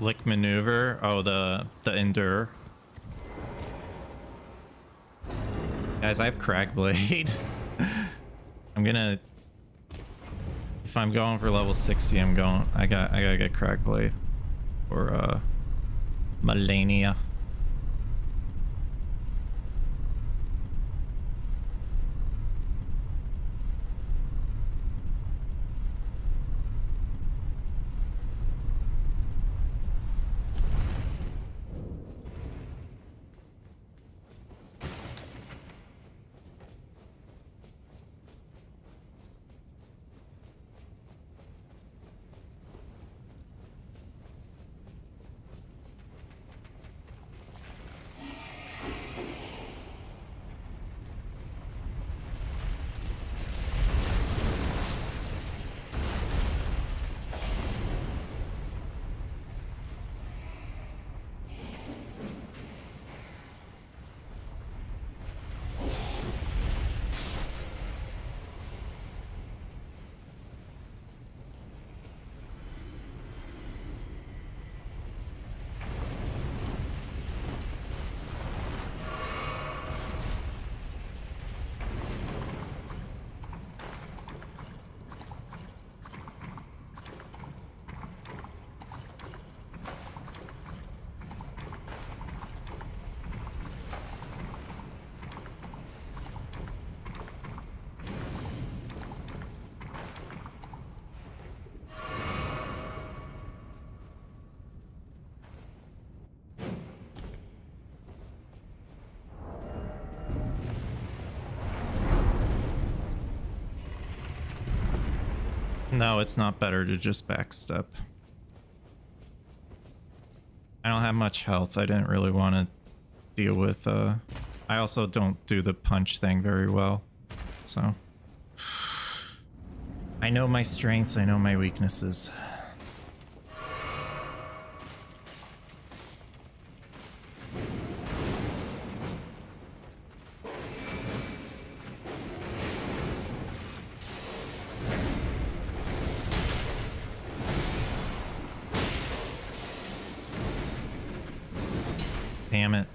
Slick maneuver. Oh, the endure. Guys, I have Cragblade. I'm gonna. If I'm going for level 60, I gotta get Cragblade or Melania. No, it's not better to just backstep. I don't have much health. I didn't really want to deal with I also don't do the punch thing very well. So I know my strengths, I know my weaknesses. Damn it.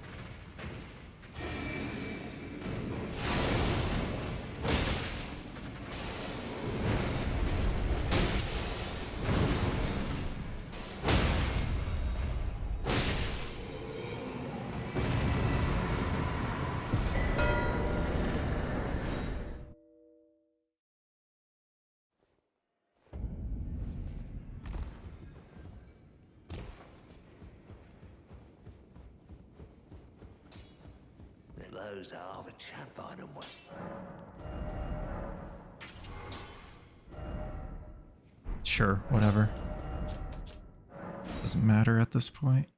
Those are the chat find one. Sure, whatever. Doesn't matter at this point.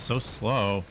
it's so slow.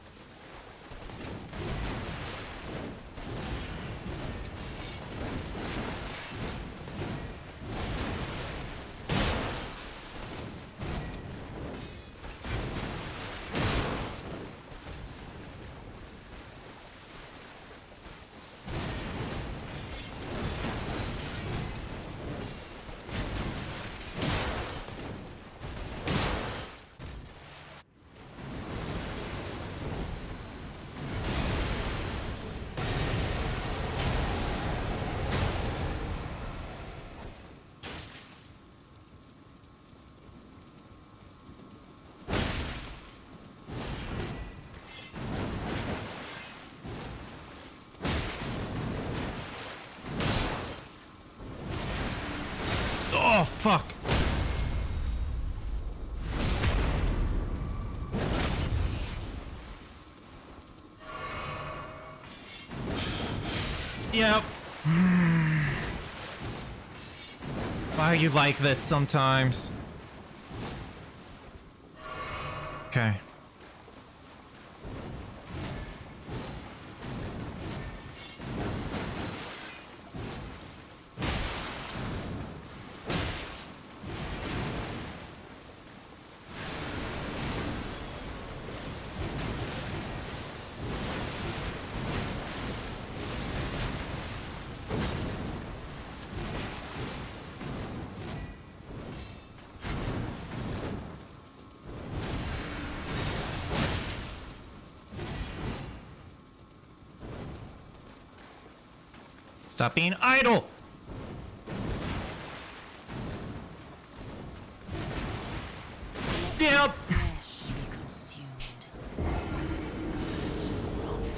Oh, fuck. Yep. Why are you like this sometimes? Okay. Stop being idle! Yep! Flesh be consumed by the scourge rot.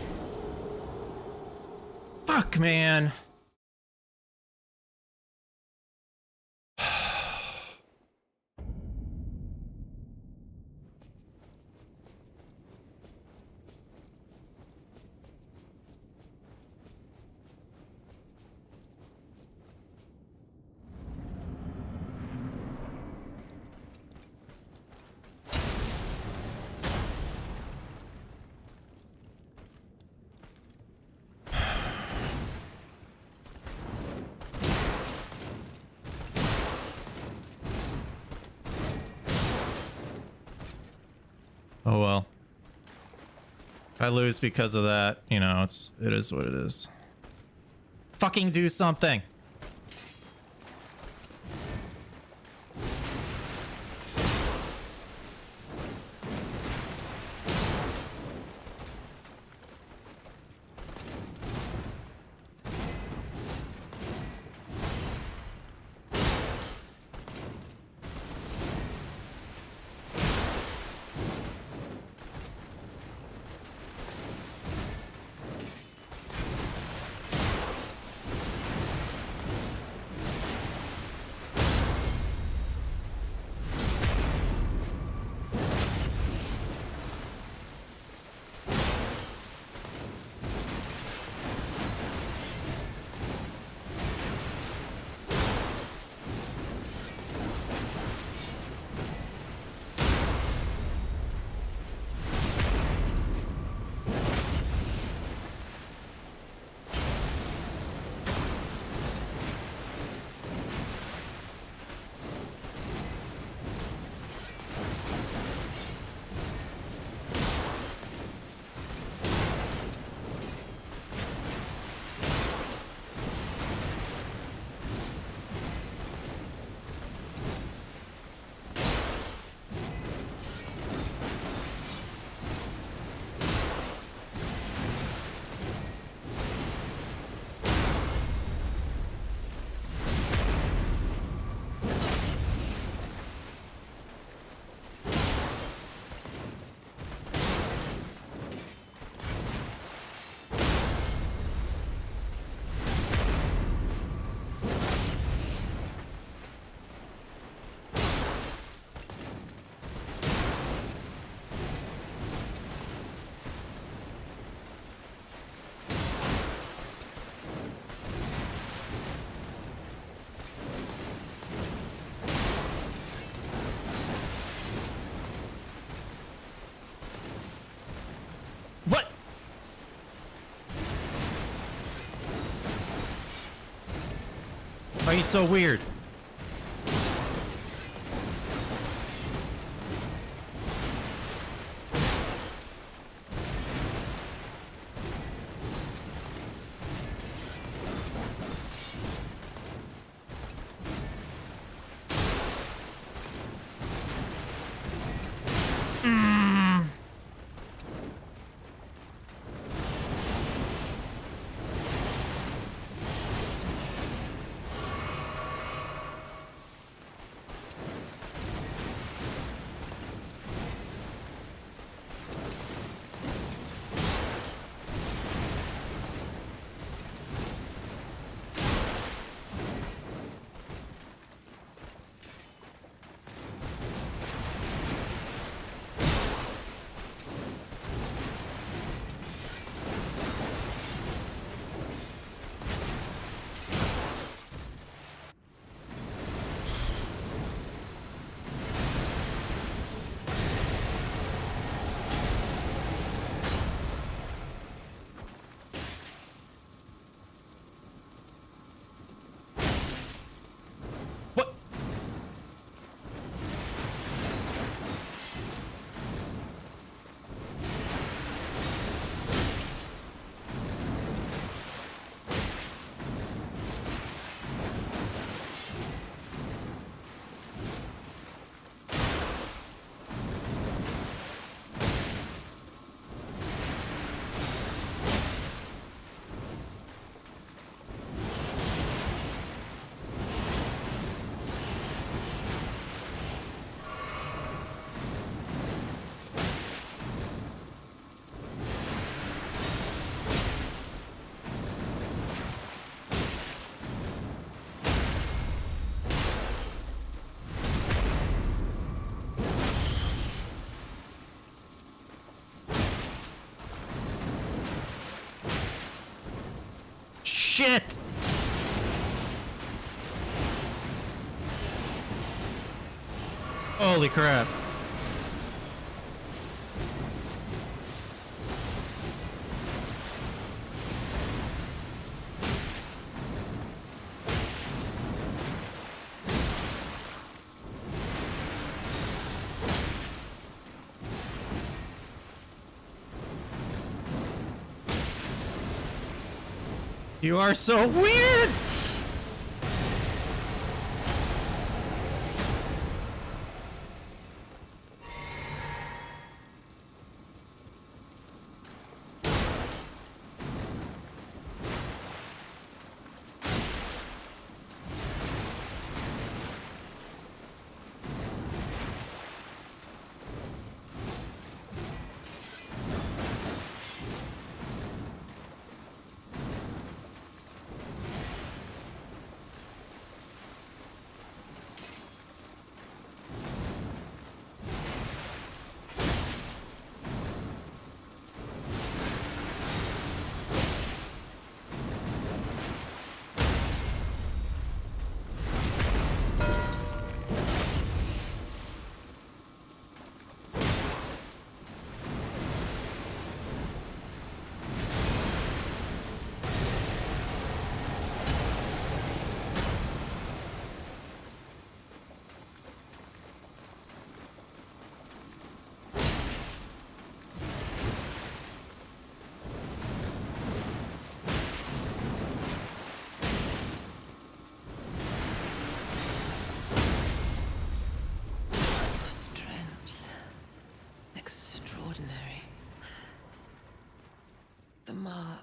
Fuck, man. Oh well. If I lose because of that, you know, it is what it is. Fucking do something. so weird. What? Shit! Holy crap. You are so weird! Strength. Extraordinary. The mark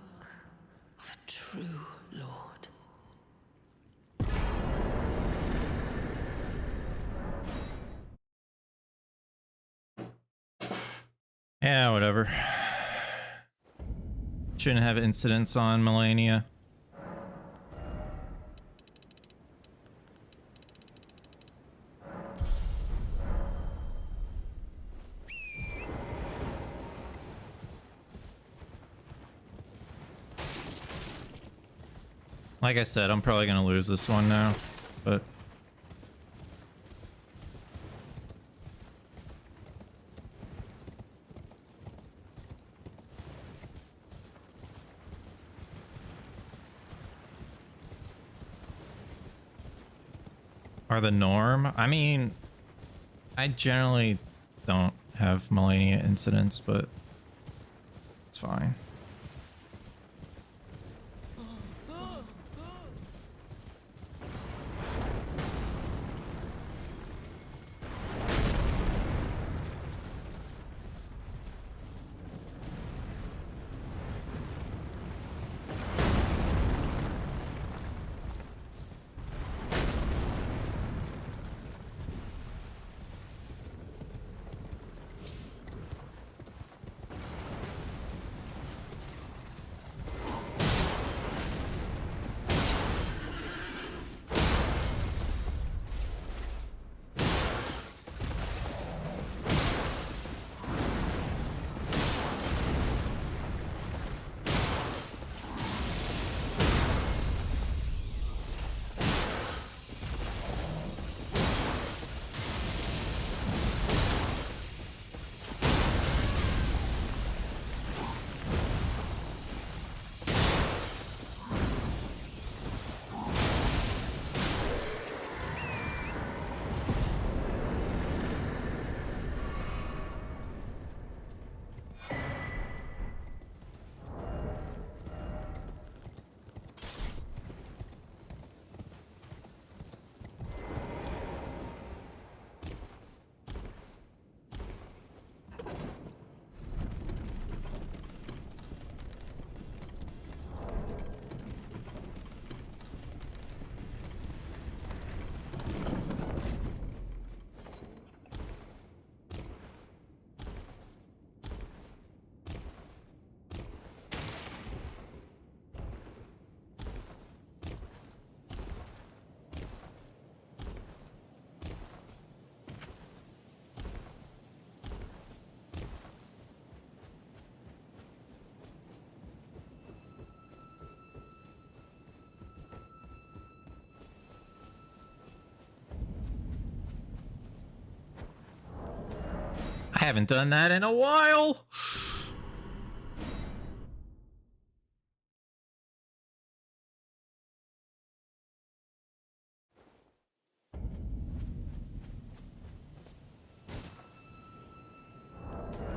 of a true lord. Yeah, whatever. Shouldn't have incidents on Melania. Like I said, I'm probably gonna lose this one now, but are the norm. I mean, I generally don't have Melania incidents, but it's fine. I haven't done that in a while.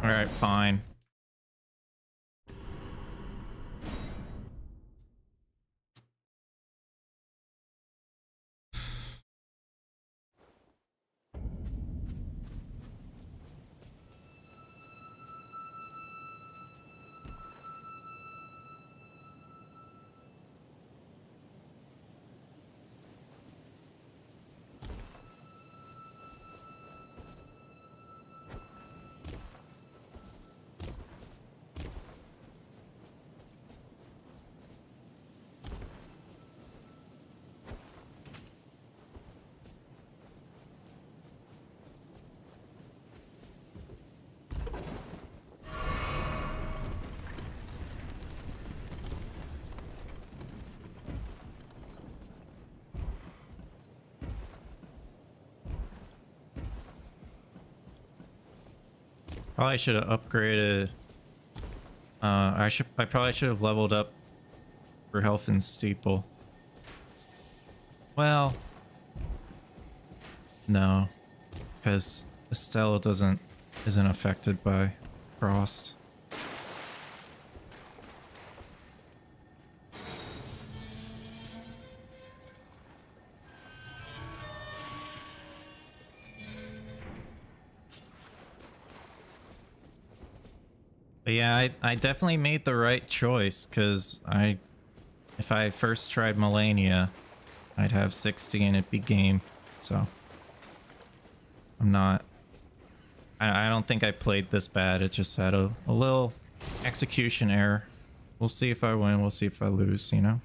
All right, fine. Probably should have upgraded. I probably should have leveled up for health and steeple. Well, no, because Estella isn't affected by frost. But yeah, I definitely made the right choice, because if I first tried Melania, I'd have 60 and it'd be game. So I don't think I played this bad. It just had a little execution error. We'll see if I win. We'll see if I lose, you know?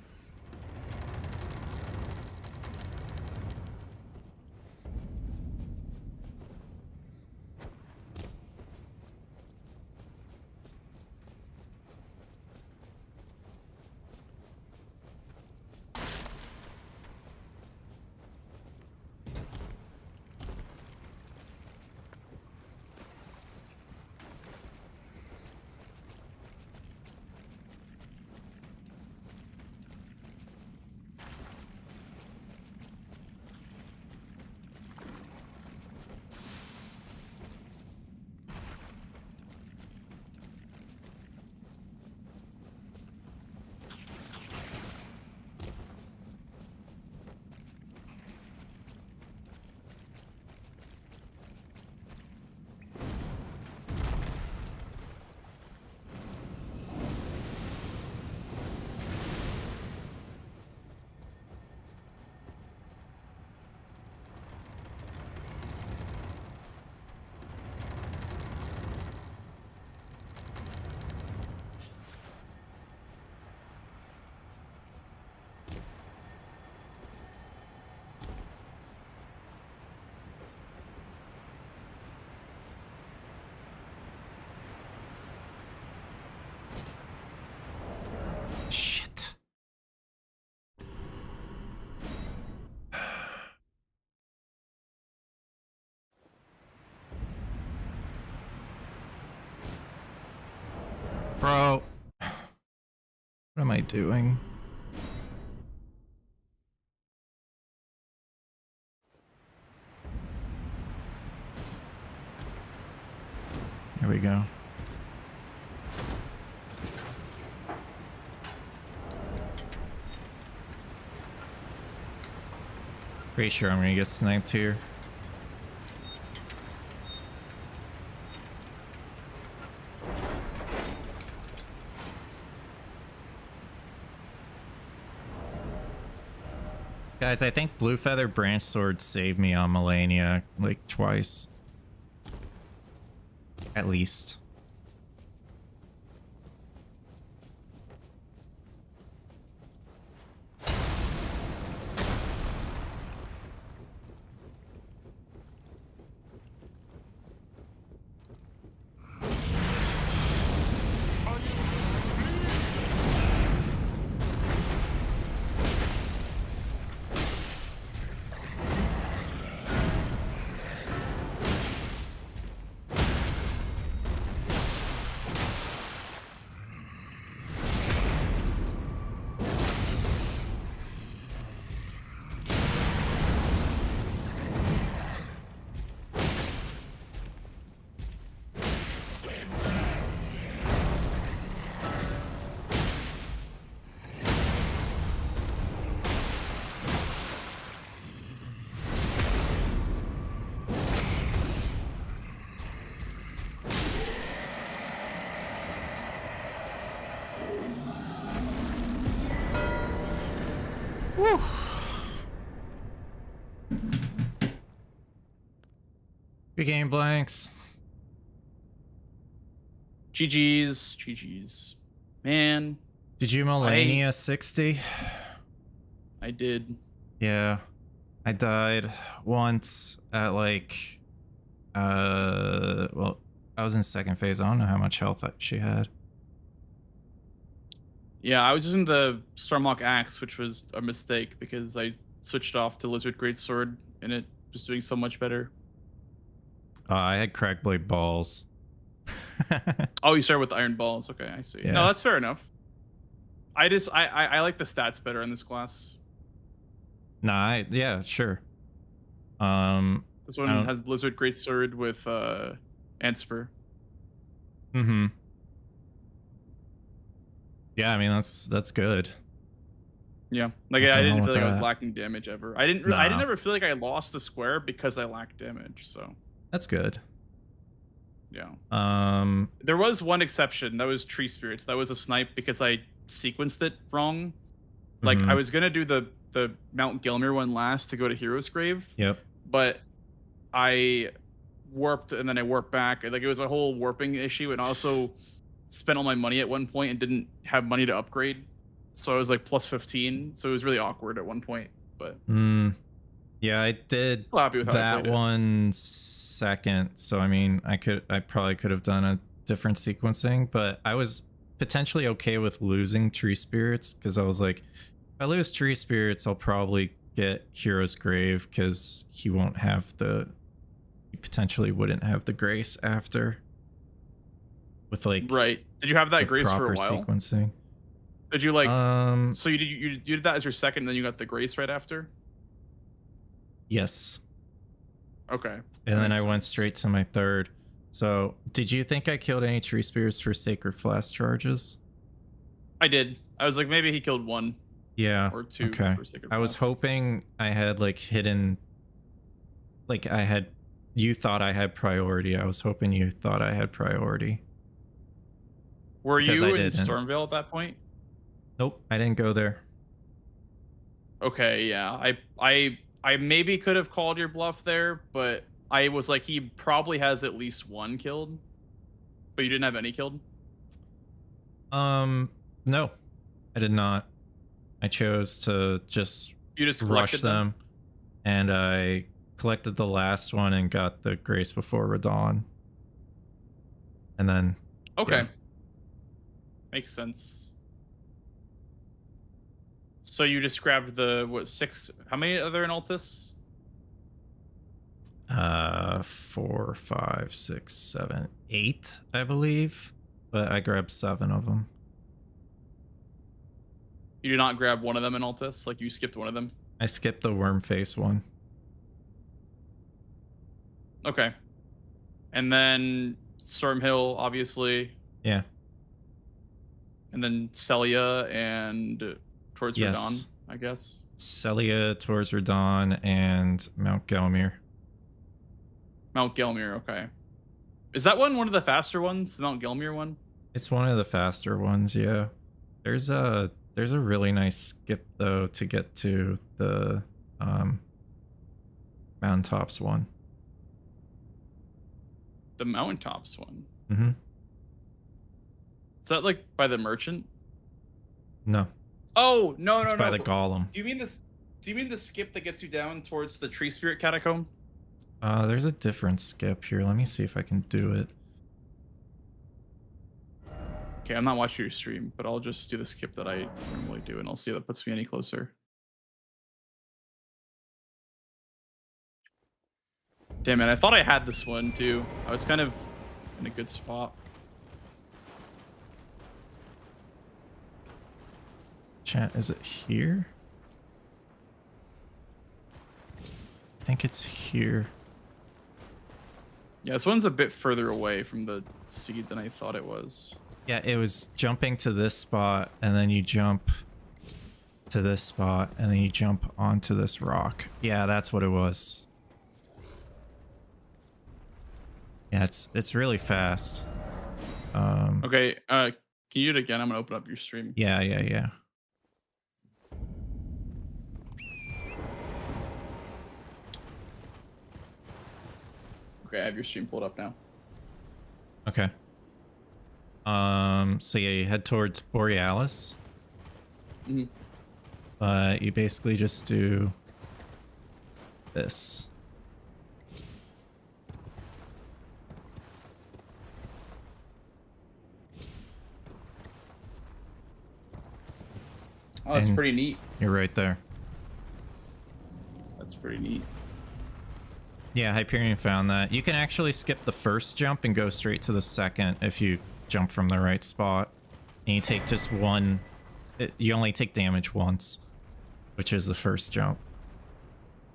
Bro. What am I doing? Here we go. Pretty sure I'm gonna get sniped here. Guys, I think Blue Feather Branch Sword saved me on Melania like twice. At least. Whew. Good game, Blanxz. GG's. GG's. Man. Did you Melania 60? I did. Yeah. I died once at like, well, I was in second phase. I don't know how much health she had. Yeah, I was using the Stormlock Axe, which was a mistake because I switched off to Lizard Greatsword and it was doing so much better. I had Crackblade Balls. Oh, you started with the Iron Balls. Okay, I see. Yeah. No, that's fair enough. I like the stats better in this class. Nah, yeah, sure. This one has Lizard Greatsword with Antspur. Mm-hmm. Yeah, I mean that's good. Yeah, like I didn't feel like I was lacking damage ever. I didn't ever feel like I lost the square because I lacked damage. So that's good. Yeah. There was one exception. That was Tree Spirits. That was a snipe because I sequenced it wrong. Like I was gonna do the Mount Gelmir one last to go to Hero's Grave. Yep. But I warped and then I warped back. Like it was a whole warping issue, and also spent all my money at one point and didn't have money to upgrade. So I was like plus 15. So it was really awkward at one point. But yeah, I did happy with how that one second. So I mean, I probably could have done a different sequencing, but I was potentially okay with losing Tree Spirits because I was like, if I lose Tree Spirits, I'll probably get Hero's Grave because he potentially wouldn't have the grace after. With like right. Did you have that grace for a while? Sequencing. Did you like so you did that as your second and then you got the grace right after? Yes. Okay. And then I went straight to my third. So did you think I killed any Tree Spirits for Sacred Flask charges? I did. I was like, maybe he killed one. Yeah. Or two. Okay. For Sacred I was Flask. hoping I had like hidden, like you thought I had priority. I was hoping you thought I had priority. Were Because you I in didn't. Stormvale at that point? Nope, I didn't go there. Okay, yeah. I maybe could have called your bluff there, but I was like, he probably has at least one killed. But you didn't have any killed? No, I did not. I chose to just rush them. And I collected the last one and got the Grace before Radan. And then okay. Yeah. Makes sense. So you just grabbed the what 6? How many other in Altus? 4, 5, 6, 7, 8, I believe. but I grabbed 7 of them. You did not grab one of them in Altus? Like you skipped one of them? I skipped the worm face one. Okay. And then Stormhill, obviously. Yeah. And then Celia and towards Yes. Raydans, I guess. Celia, towards Raydans, and Mount Gelmir. Mount Gelmir, okay. Is that one of the faster ones? The Mount Gelmir one? It's one of the faster ones, yeah. There's a really nice skip though to get to the mountaintops one. The mountaintops one. Mm-hmm. Is that like by the merchant? No. Oh, no, It's no, by no. the golem. Do you mean this? Do you mean the skip that gets you down towards the tree spirit catacomb? There's a different skip here. Let me see if I can do it. Okay, I'm not watching your stream, but I'll just do the skip that I normally do, and I'll see if that puts me any closer. Damn it, I thought I had this one too. I was kind of in a good spot. Chat, is it here? I think it's here. Yeah, this one's a bit further away from the seed than I thought it was. Yeah, it was jumping to this spot, and then you jump to this spot, and then you jump onto this rock. Yeah, that's what it was. Yeah, it's really fast. Okay, can you do it again? I'm gonna open up your stream. Yeah. Okay, I have your stream pulled up now. Okay. So yeah, you head towards Borealis. Mm-hmm. You basically just do this. Oh, that's And pretty neat. You're right there. That's pretty neat. Yeah, Hyperion found that. You can actually skip the first jump and go straight to the second if you jump from the right spot. And you take just one... you only take damage once, which is the first jump,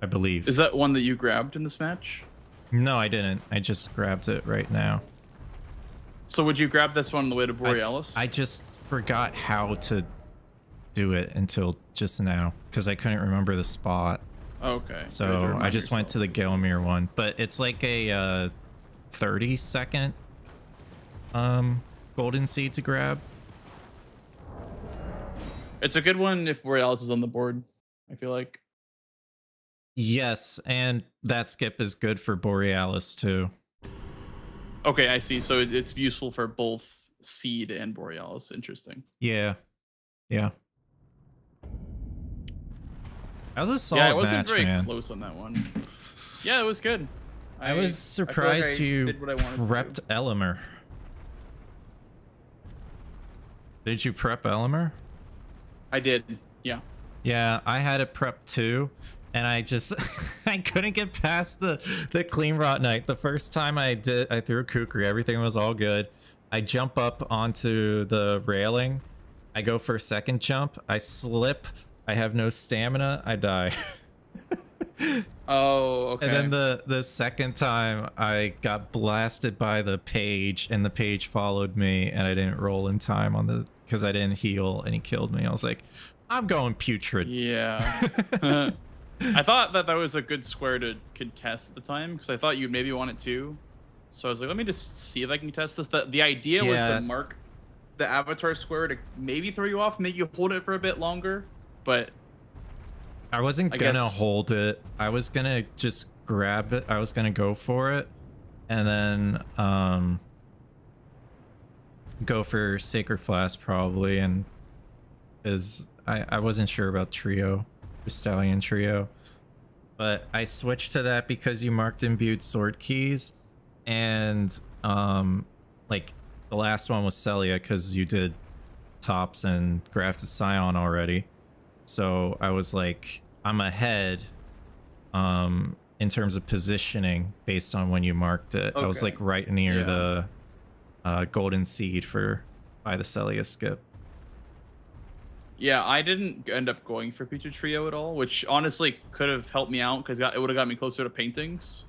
I believe. Is that one that you grabbed in this match? No, I didn't. I just grabbed it right now. So would you grab this one on the way to Borealis? I just forgot how to do it until just now because I couldn't remember the spot. Okay. So I just went to the Gelmir one, but it's like a 30-second golden seed to grab. It's a good one if Borealis is on the board, I feel like. Yes, and that skip is good for Borealis too. Okay, I see. So it's useful for both Seed and Borealis. Interesting. Yeah. That was a solid Yeah, I wasn't match, very man. close on that one. Yeah, it was good. I was surprised I you did what I wanted to do. prepped Elimer. Did you prep Elimer? I did. Yeah. Yeah, I had it prepped too, and I just I couldn't get past the clean rot night. The first time I threw a kukri, everything was all good. I jump up onto the railing. I go for a second jump. I slip. I have no stamina. I die. Oh, okay. And then the second time I got blasted by the page, and the page followed me, and I didn't roll in time on the because I didn't heal, and he killed me. I was like, I'm going putrid. Yeah. I thought that was a good square to contest at the time because I thought you'd maybe want it too. So I was like, let me just see if I can test this. The idea was to mark the avatar square to maybe throw you off, make you hold it for a bit longer, but I wasn't gonna hold it. I was gonna just grab it. I was gonna go for it, and then go for Sacred Flask probably, and I wasn't sure about Trio, Stallion Trio, but I switched to that because you marked imbued sword keys, and like the last one was Celia because you did tops and grafted Scion already. So I was like, I'm ahead in terms of positioning based on when you marked it. I was like right near golden seed for by the Celia skip. Yeah, I didn't end up going for Pizza Trio at all, which honestly could have helped me out because it would have got me closer to paintings.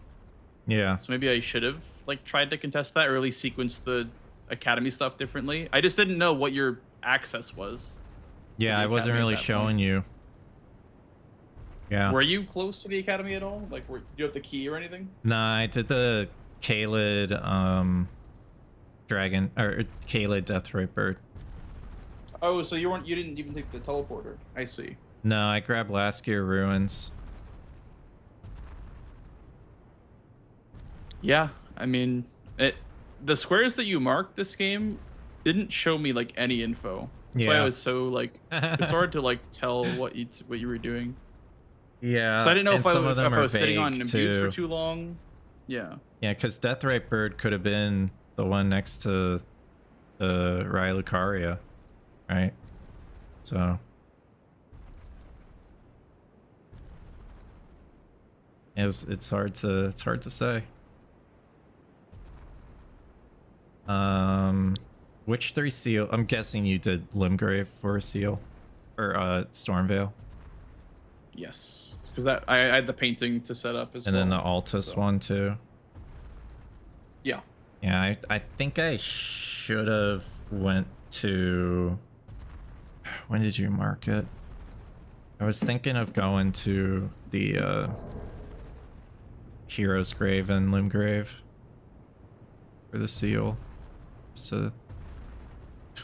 Yeah. So maybe I should have like tried to contest that or at least sequence the academy stuff differently. I just didn't know what your access was. Yeah, I wasn't really showing you. Yeah. Were you close to the academy at all? Like, did you have the key or anything? Nah, I did the Kaled dragon or Kaled Deathray bird. Oh, so you didn't even take the teleporter. I see. No, I grabbed last year ruins. Yeah, I mean, the squares that you marked this game didn't show me like any info. That's why I was so like it's hard to like tell what you were doing. Yeah. So I didn't know if I was sitting on vague, imbues for too long. Yeah. Yeah, because Deathray bird could have been the one next to the Lucaria, right? So it's hard to say. Which 3 seal? I'm guessing you did Limgrave for a seal, or Stormveil. Yes, because that I had the painting to set up as well. And then the Altus one too. Yeah. Yeah, I think I should have went to. When did you mark it? I was thinking of going to the Hero's Grave and Limgrave for the seal. So,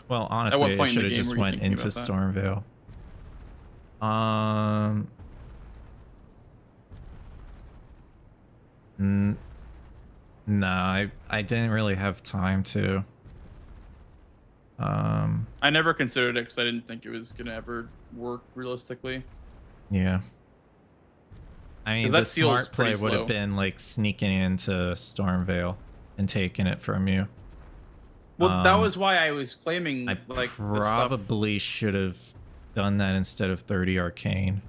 well, honestly, I should have just went into Stormveil. Nah, I didn't really have time to. I never considered it because I didn't think it was gonna ever work realistically. Yeah. I mean, the smart play would have been like sneaking into Stormveil and taking it from you. Well, that was why I was claiming. I like probably should have done that instead of 30 Arcane.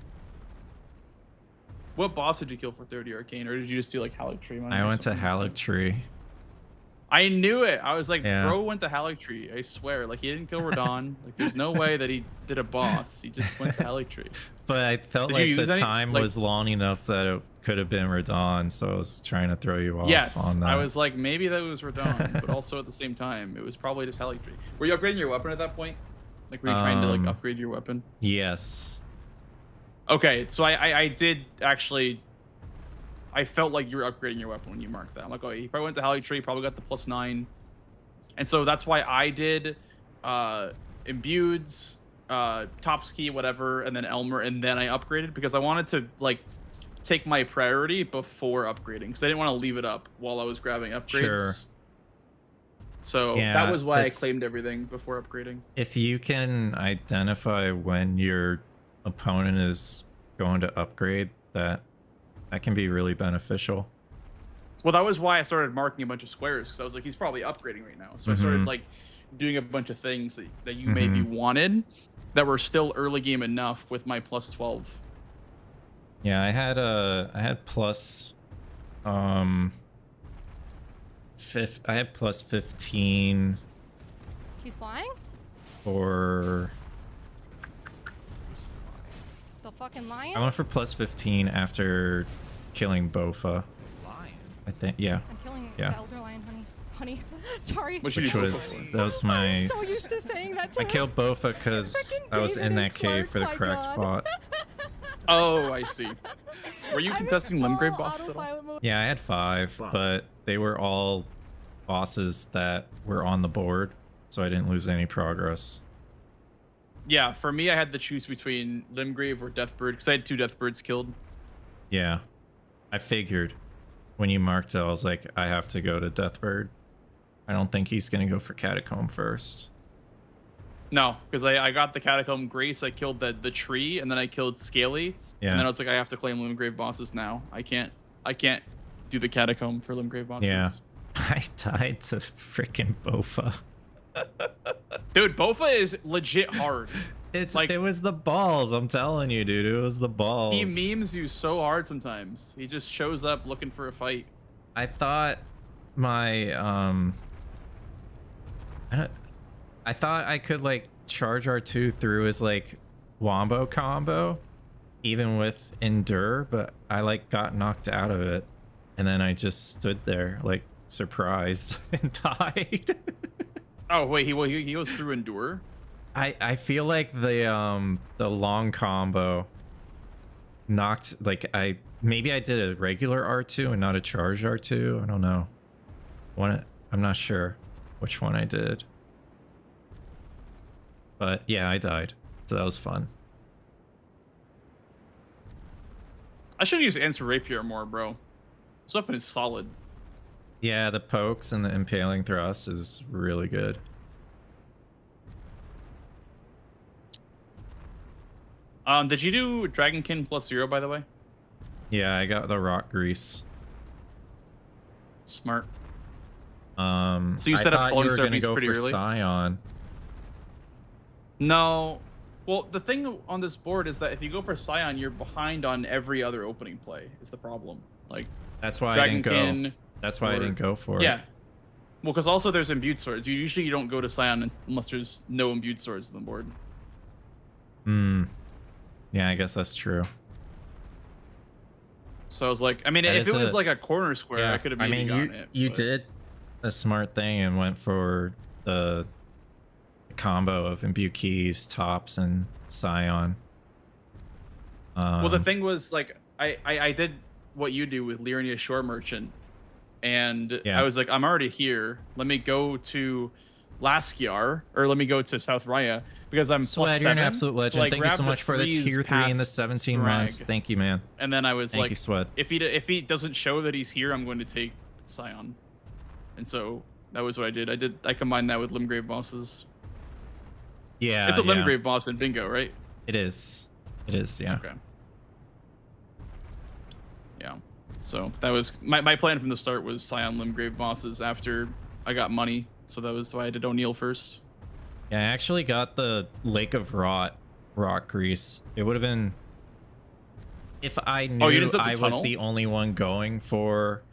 What boss did you kill for 30 Arcane, or did you just do like Haligtree? I went to Haligtree. I knew it. I was like, yeah. Bro went to Haligtree. I swear. Like, he didn't kill Raydans. Like, there's no way that he did a boss. He just went to Haligtree. But I felt like the time was long enough that it could have been Raydans, so I was trying to throw you off on that. I was like, maybe that was Raydans, but also at the same time, it was probably just Haligtree. Were you upgrading your weapon at that point? Like, were you trying to like upgrade your weapon? Yes. Okay, so I did actually. I felt like you were upgrading your weapon when you marked that. I'm like, oh, he probably went to Haligtree, probably got the +9. And so that's why I did Imbueds, Topski, whatever, and then Elmer, and then I upgraded because I wanted to like take my priority before upgrading because I didn't want to leave it up while I was grabbing upgrades. Sure. So yeah, that was why I claimed everything before upgrading. If you can identify when your opponent is going to upgrade, that can be really beneficial. Well, that was why I started marking a bunch of squares because I was like, he's probably upgrading right now. So I started like doing a bunch of things that you maybe wanted that were still early game enough with my +12. Yeah, I had plus I had +15. He's flying? For the fucking lion? I went for +15 after killing Bofa. Lion? I think, yeah. I'm killing the elder lion, honey. Sorry. Which was my. I'm so used to saying that to I killed Bofa because I was in that cave for the cracked spot. Oh, I see. Were you contesting Limgrave bosses at all? Yeah, I had 5, but they were all bosses that were on the board, so I didn't lose any progress. Yeah, for me, I had to choose between Limgrave or Deathbird because I had 2 Deathbirds killed. Yeah, I figured when you marked it, I was like, I have to go to Deathbird. I don't think he's gonna go for Catacomb first. No, because I got the Catacomb Grace, I killed the tree, and then I killed Scaly. Yeah. And then I was like, I have to claim Limgrave bosses now. I can't do the Catacomb for Limgrave bosses. Yeah. I died to freaking Bofa. Dude, Bofa is legit hard. It was the balls, I'm telling you, dude. It was the balls. He memes you so hard sometimes. He just shows up looking for a fight. I thought my I thought I could like charge R2 through his like wombo combo, even with endure, but I like got knocked out of it, and then I just stood there like surprised and died. Oh wait, he goes through endure. I feel like the long combo knocked like maybe I did a regular R2 and not a charged R2. I don't know. I'm not sure which one I did. But yeah, I died. So that was fun. I should use Answer Rapier more, bro. This weapon is solid. Yeah, the pokes and the impaling thrust is really good. Did you do Dragonkin +0, by the way? Yeah, I got the rock grease. Smart. So you set up falling Serbies pretty early? Scion. No. Well, the thing on this board is that if you go for Scion, you're behind on every other opening play, is the problem. Like, that's why I didn't go. That's why I didn't go for it. Yeah. Well, because also there's imbued swords. You don't go to Scion unless there's no imbued swords on the board. Hmm. Yeah, I guess that's true. So I was like, I mean, if it was like a corner square, I could have maybe gotten it. You did a smart thing and went for the combo of imbue keys, tops, and Scion. Well, the thing was, like, I did what you do with Liurnia Shore Merchant, and I was like, I'm already here. Let me go to Laskiar, or let me go to South Raya, because I'm Swed, you're an absolute legend. So, like, thank you so much for the tier 3 in the 17 months. Thank you, man. And then I was Thank like, you, Swed. if he doesn't show that he's here, I'm going to take Scion. And so that was what I did. I combined that with Limgrave bosses. Yeah, it's a Limgrave boss in bingo, right? It is. It is, yeah. Okay. Yeah. So that was my plan from the start was Scion Limgrave bosses after I got money. So that was why I did O'Neill first. Yeah, I actually got the Lake of Rot rock grease. It would have been if I knew I was the only one going for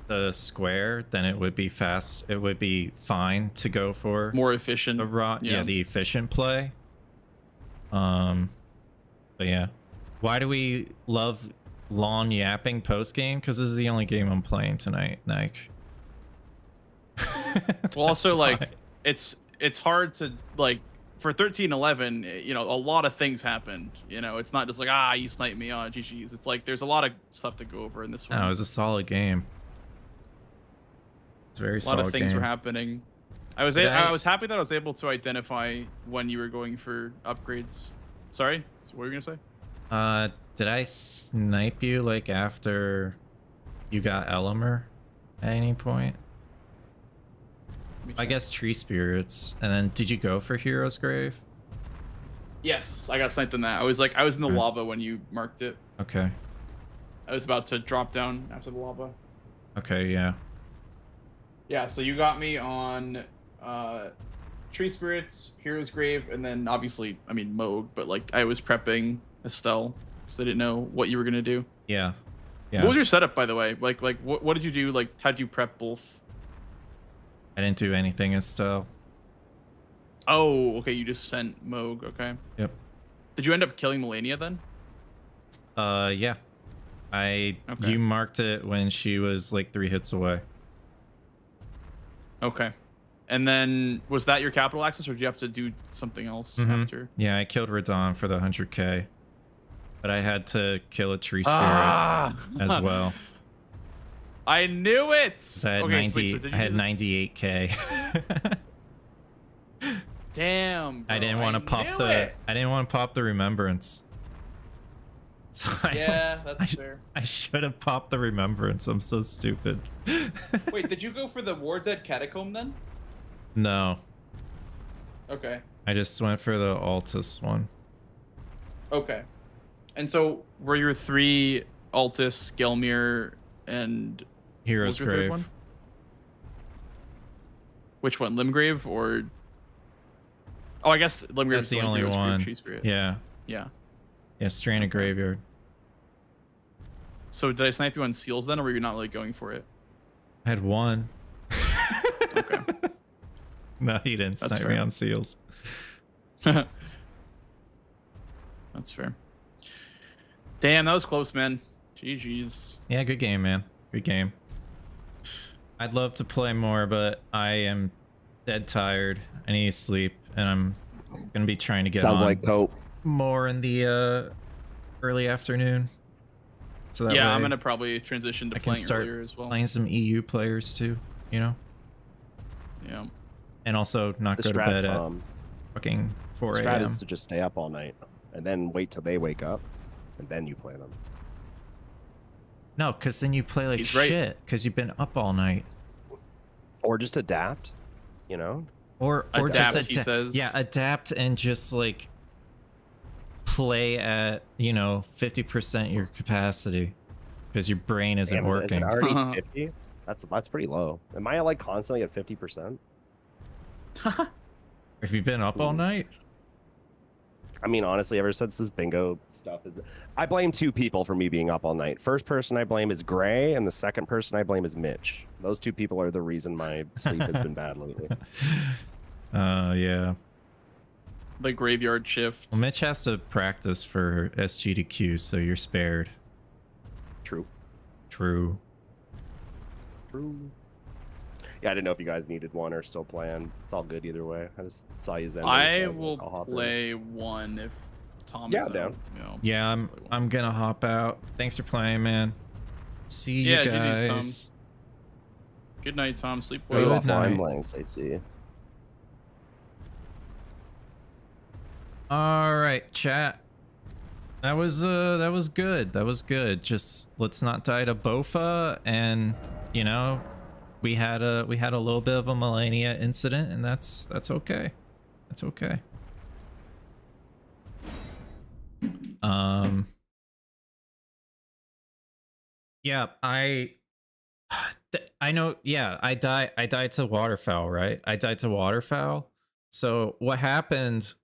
the square, then it would be fast. It would be fine to go for more efficient. The rot, yeah, the efficient play. But yeah, why do we love long yapping post game? Because this is the only game I'm playing tonight, Nike. Well, also like it's hard to like for 13-11. You know, a lot of things happened. You know, it's not just like you sniped me on GG's. It's like there's a lot of stuff to go over in this one. No, it was a solid game. It's very solid. A lot of things were happening. I was happy that I was able to identify when you were going for upgrades. Sorry, so what were you gonna say? Did I snipe you like after you got Elemer at any point? I guess Tree Spirits. And then did you go for Hero's Grave? Yes, I got sniped in that. I was in the lava when you marked it. Okay. I was about to drop down after the lava. Okay, yeah. Yeah, so you got me on Tree Spirits, Hero's Grave, and then obviously, I mean, Moog, but like I was prepping Estelle because I didn't know what you were gonna do. Yeah. Yeah. What was your setup, by the way? Like what did you do? Like, how did you prep both? I didn't do anything, Estelle. Oh, okay. You just sent Moog. Okay. Yep. Did you end up killing Melania then? Yeah. You marked it when she was like 3 hits away. Okay. And then was that your capital access, or did you have to do something else after? Yeah, I killed Raydans for the 100k, but I had to kill a Tree Spirit as well. I knew it. So I had 98k. Damn. Bro, I didn't want to pop the remembrance. So that's fair. I should have popped the remembrance. I'm so stupid. Wait, did you go for the War Dead Catacomb then? No. Okay. I just went for the Altus one. Okay. And so were your 3 Altus, Gelmir, and Hero's Grave? One? Which one? Limgrave or? Oh, I guess Limgrave is the only Hero's one. Grave, Tree Spirit. Yeah. Yeah. Yeah, Stranded Graveyard. So did I snipe you on seals then, or were you not really going for it? I had 1. Okay. No, he didn't That's snipe me fair. on seals. That's fair. Damn, that was close, man. GG's. Yeah, good game, man. Good game. I'd love to play more, but I am dead tired. I need to sleep, and I'm gonna be trying to get Sounds on like Cope. more in the early afternoon. So that Yeah, way I'm gonna probably transition to I can playing start earlier as well. playing some EU players too, you know? Yeah. And also not The go to strat, bed at fucking 4 strat a.m. is to just stay up all night and then wait till they wake up, and then you play them. No, because then you play like He's right. shit because you've been up all night. Or just adapt, you know? Or Adapt, just he says. Yeah, adapt and just like play at, you know, 50% your capacity because your brain isn't Damn, is working. it already 50? That's pretty low. Am I like constantly at 50%? If you've been up all night, I mean, honestly, ever since this bingo stuff is... I blame two people for me being up all night. First person I blame is Gray, and the second person I blame is Mitch. Those two people are the reason my sleep has been bad lately. yeah. The graveyard shift. Well, Mitch has to practice for SG to Q, so you're spared. True. True. Yeah, I didn't know if you guys needed one or still playing. It's all good either way. I just saw you Zen. I will play one if Tom Yeah, is I'm down. out, you know. Yeah, I'm gonna hop out. Thanks for playing, man. See you Yeah, GG's, Tom. guys. Good night, Tom. Sleep Are you well. Good offline, night. Blanxz? I see. All right, chat. That was good. That was good. Just let's not die to Bofa, and you know, we had a little bit of a Melania incident, and that's okay. That's okay. Yeah, I know. Yeah, I died to waterfowl, right? I died to waterfowl. So what happened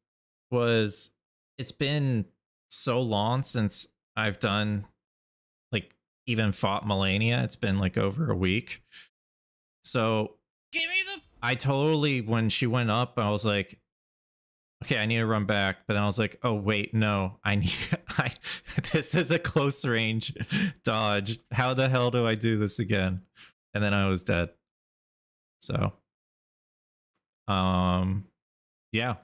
was, it's been so long since I've done, like, even fought Melania. It's been like over a week. So I totally, when she went up, I was like, okay, I need to run back. But then I was like, oh wait, no, this is a close range dodge. How the hell do I do this again? And then I was dead. So yeah,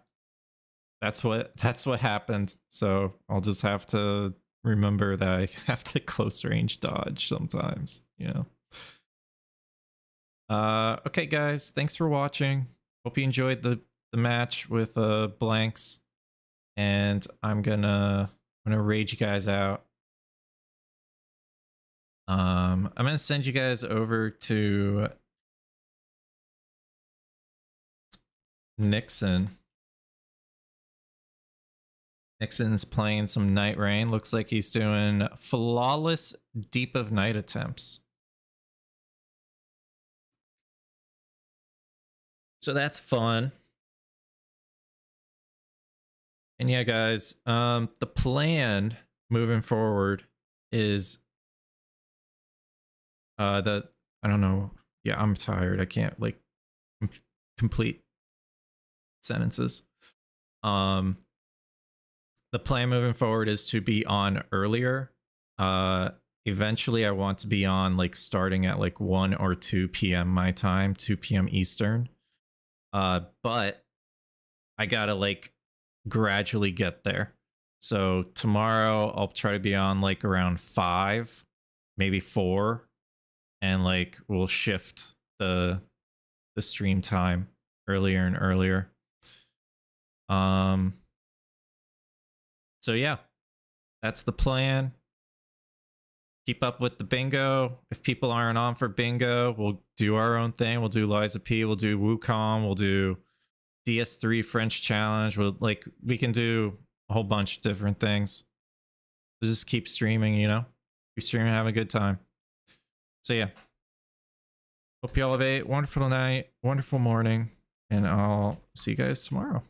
that's what happened. So I'll just have to remember that I have to close range dodge sometimes, you know. Okay guys, thanks for watching. Hope you enjoyed the match with Blanxz, and I'm gonna raid you guys out. I'm gonna send you guys over to Nixon. Nixon's playing some Night Rain. Looks like he's doing flawless Deep of Night attempts. So that's fun. And yeah, guys, the plan moving forward is that, I don't know. Yeah, I'm tired. I can't like complete sentences. The plan moving forward is to be on earlier. Eventually I want to be on like starting at like 1 or 2 p.m. my time, 2 p.m. Eastern. But I gotta like gradually get there. So tomorrow I'll try to be on like around 5, maybe 4, and like we'll shift the stream time earlier and earlier. So yeah, that's the plan. Keep up with the bingo. If people aren't on for bingo, we'll do our own thing. We'll do Liza P, we'll do Wukong, we'll do DS3 French Challenge. We can do a whole bunch of different things. We'll just keep streaming, you know? Keep streaming, have a good time. So yeah. Hope you all have a wonderful night, wonderful morning, and I'll see you guys tomorrow.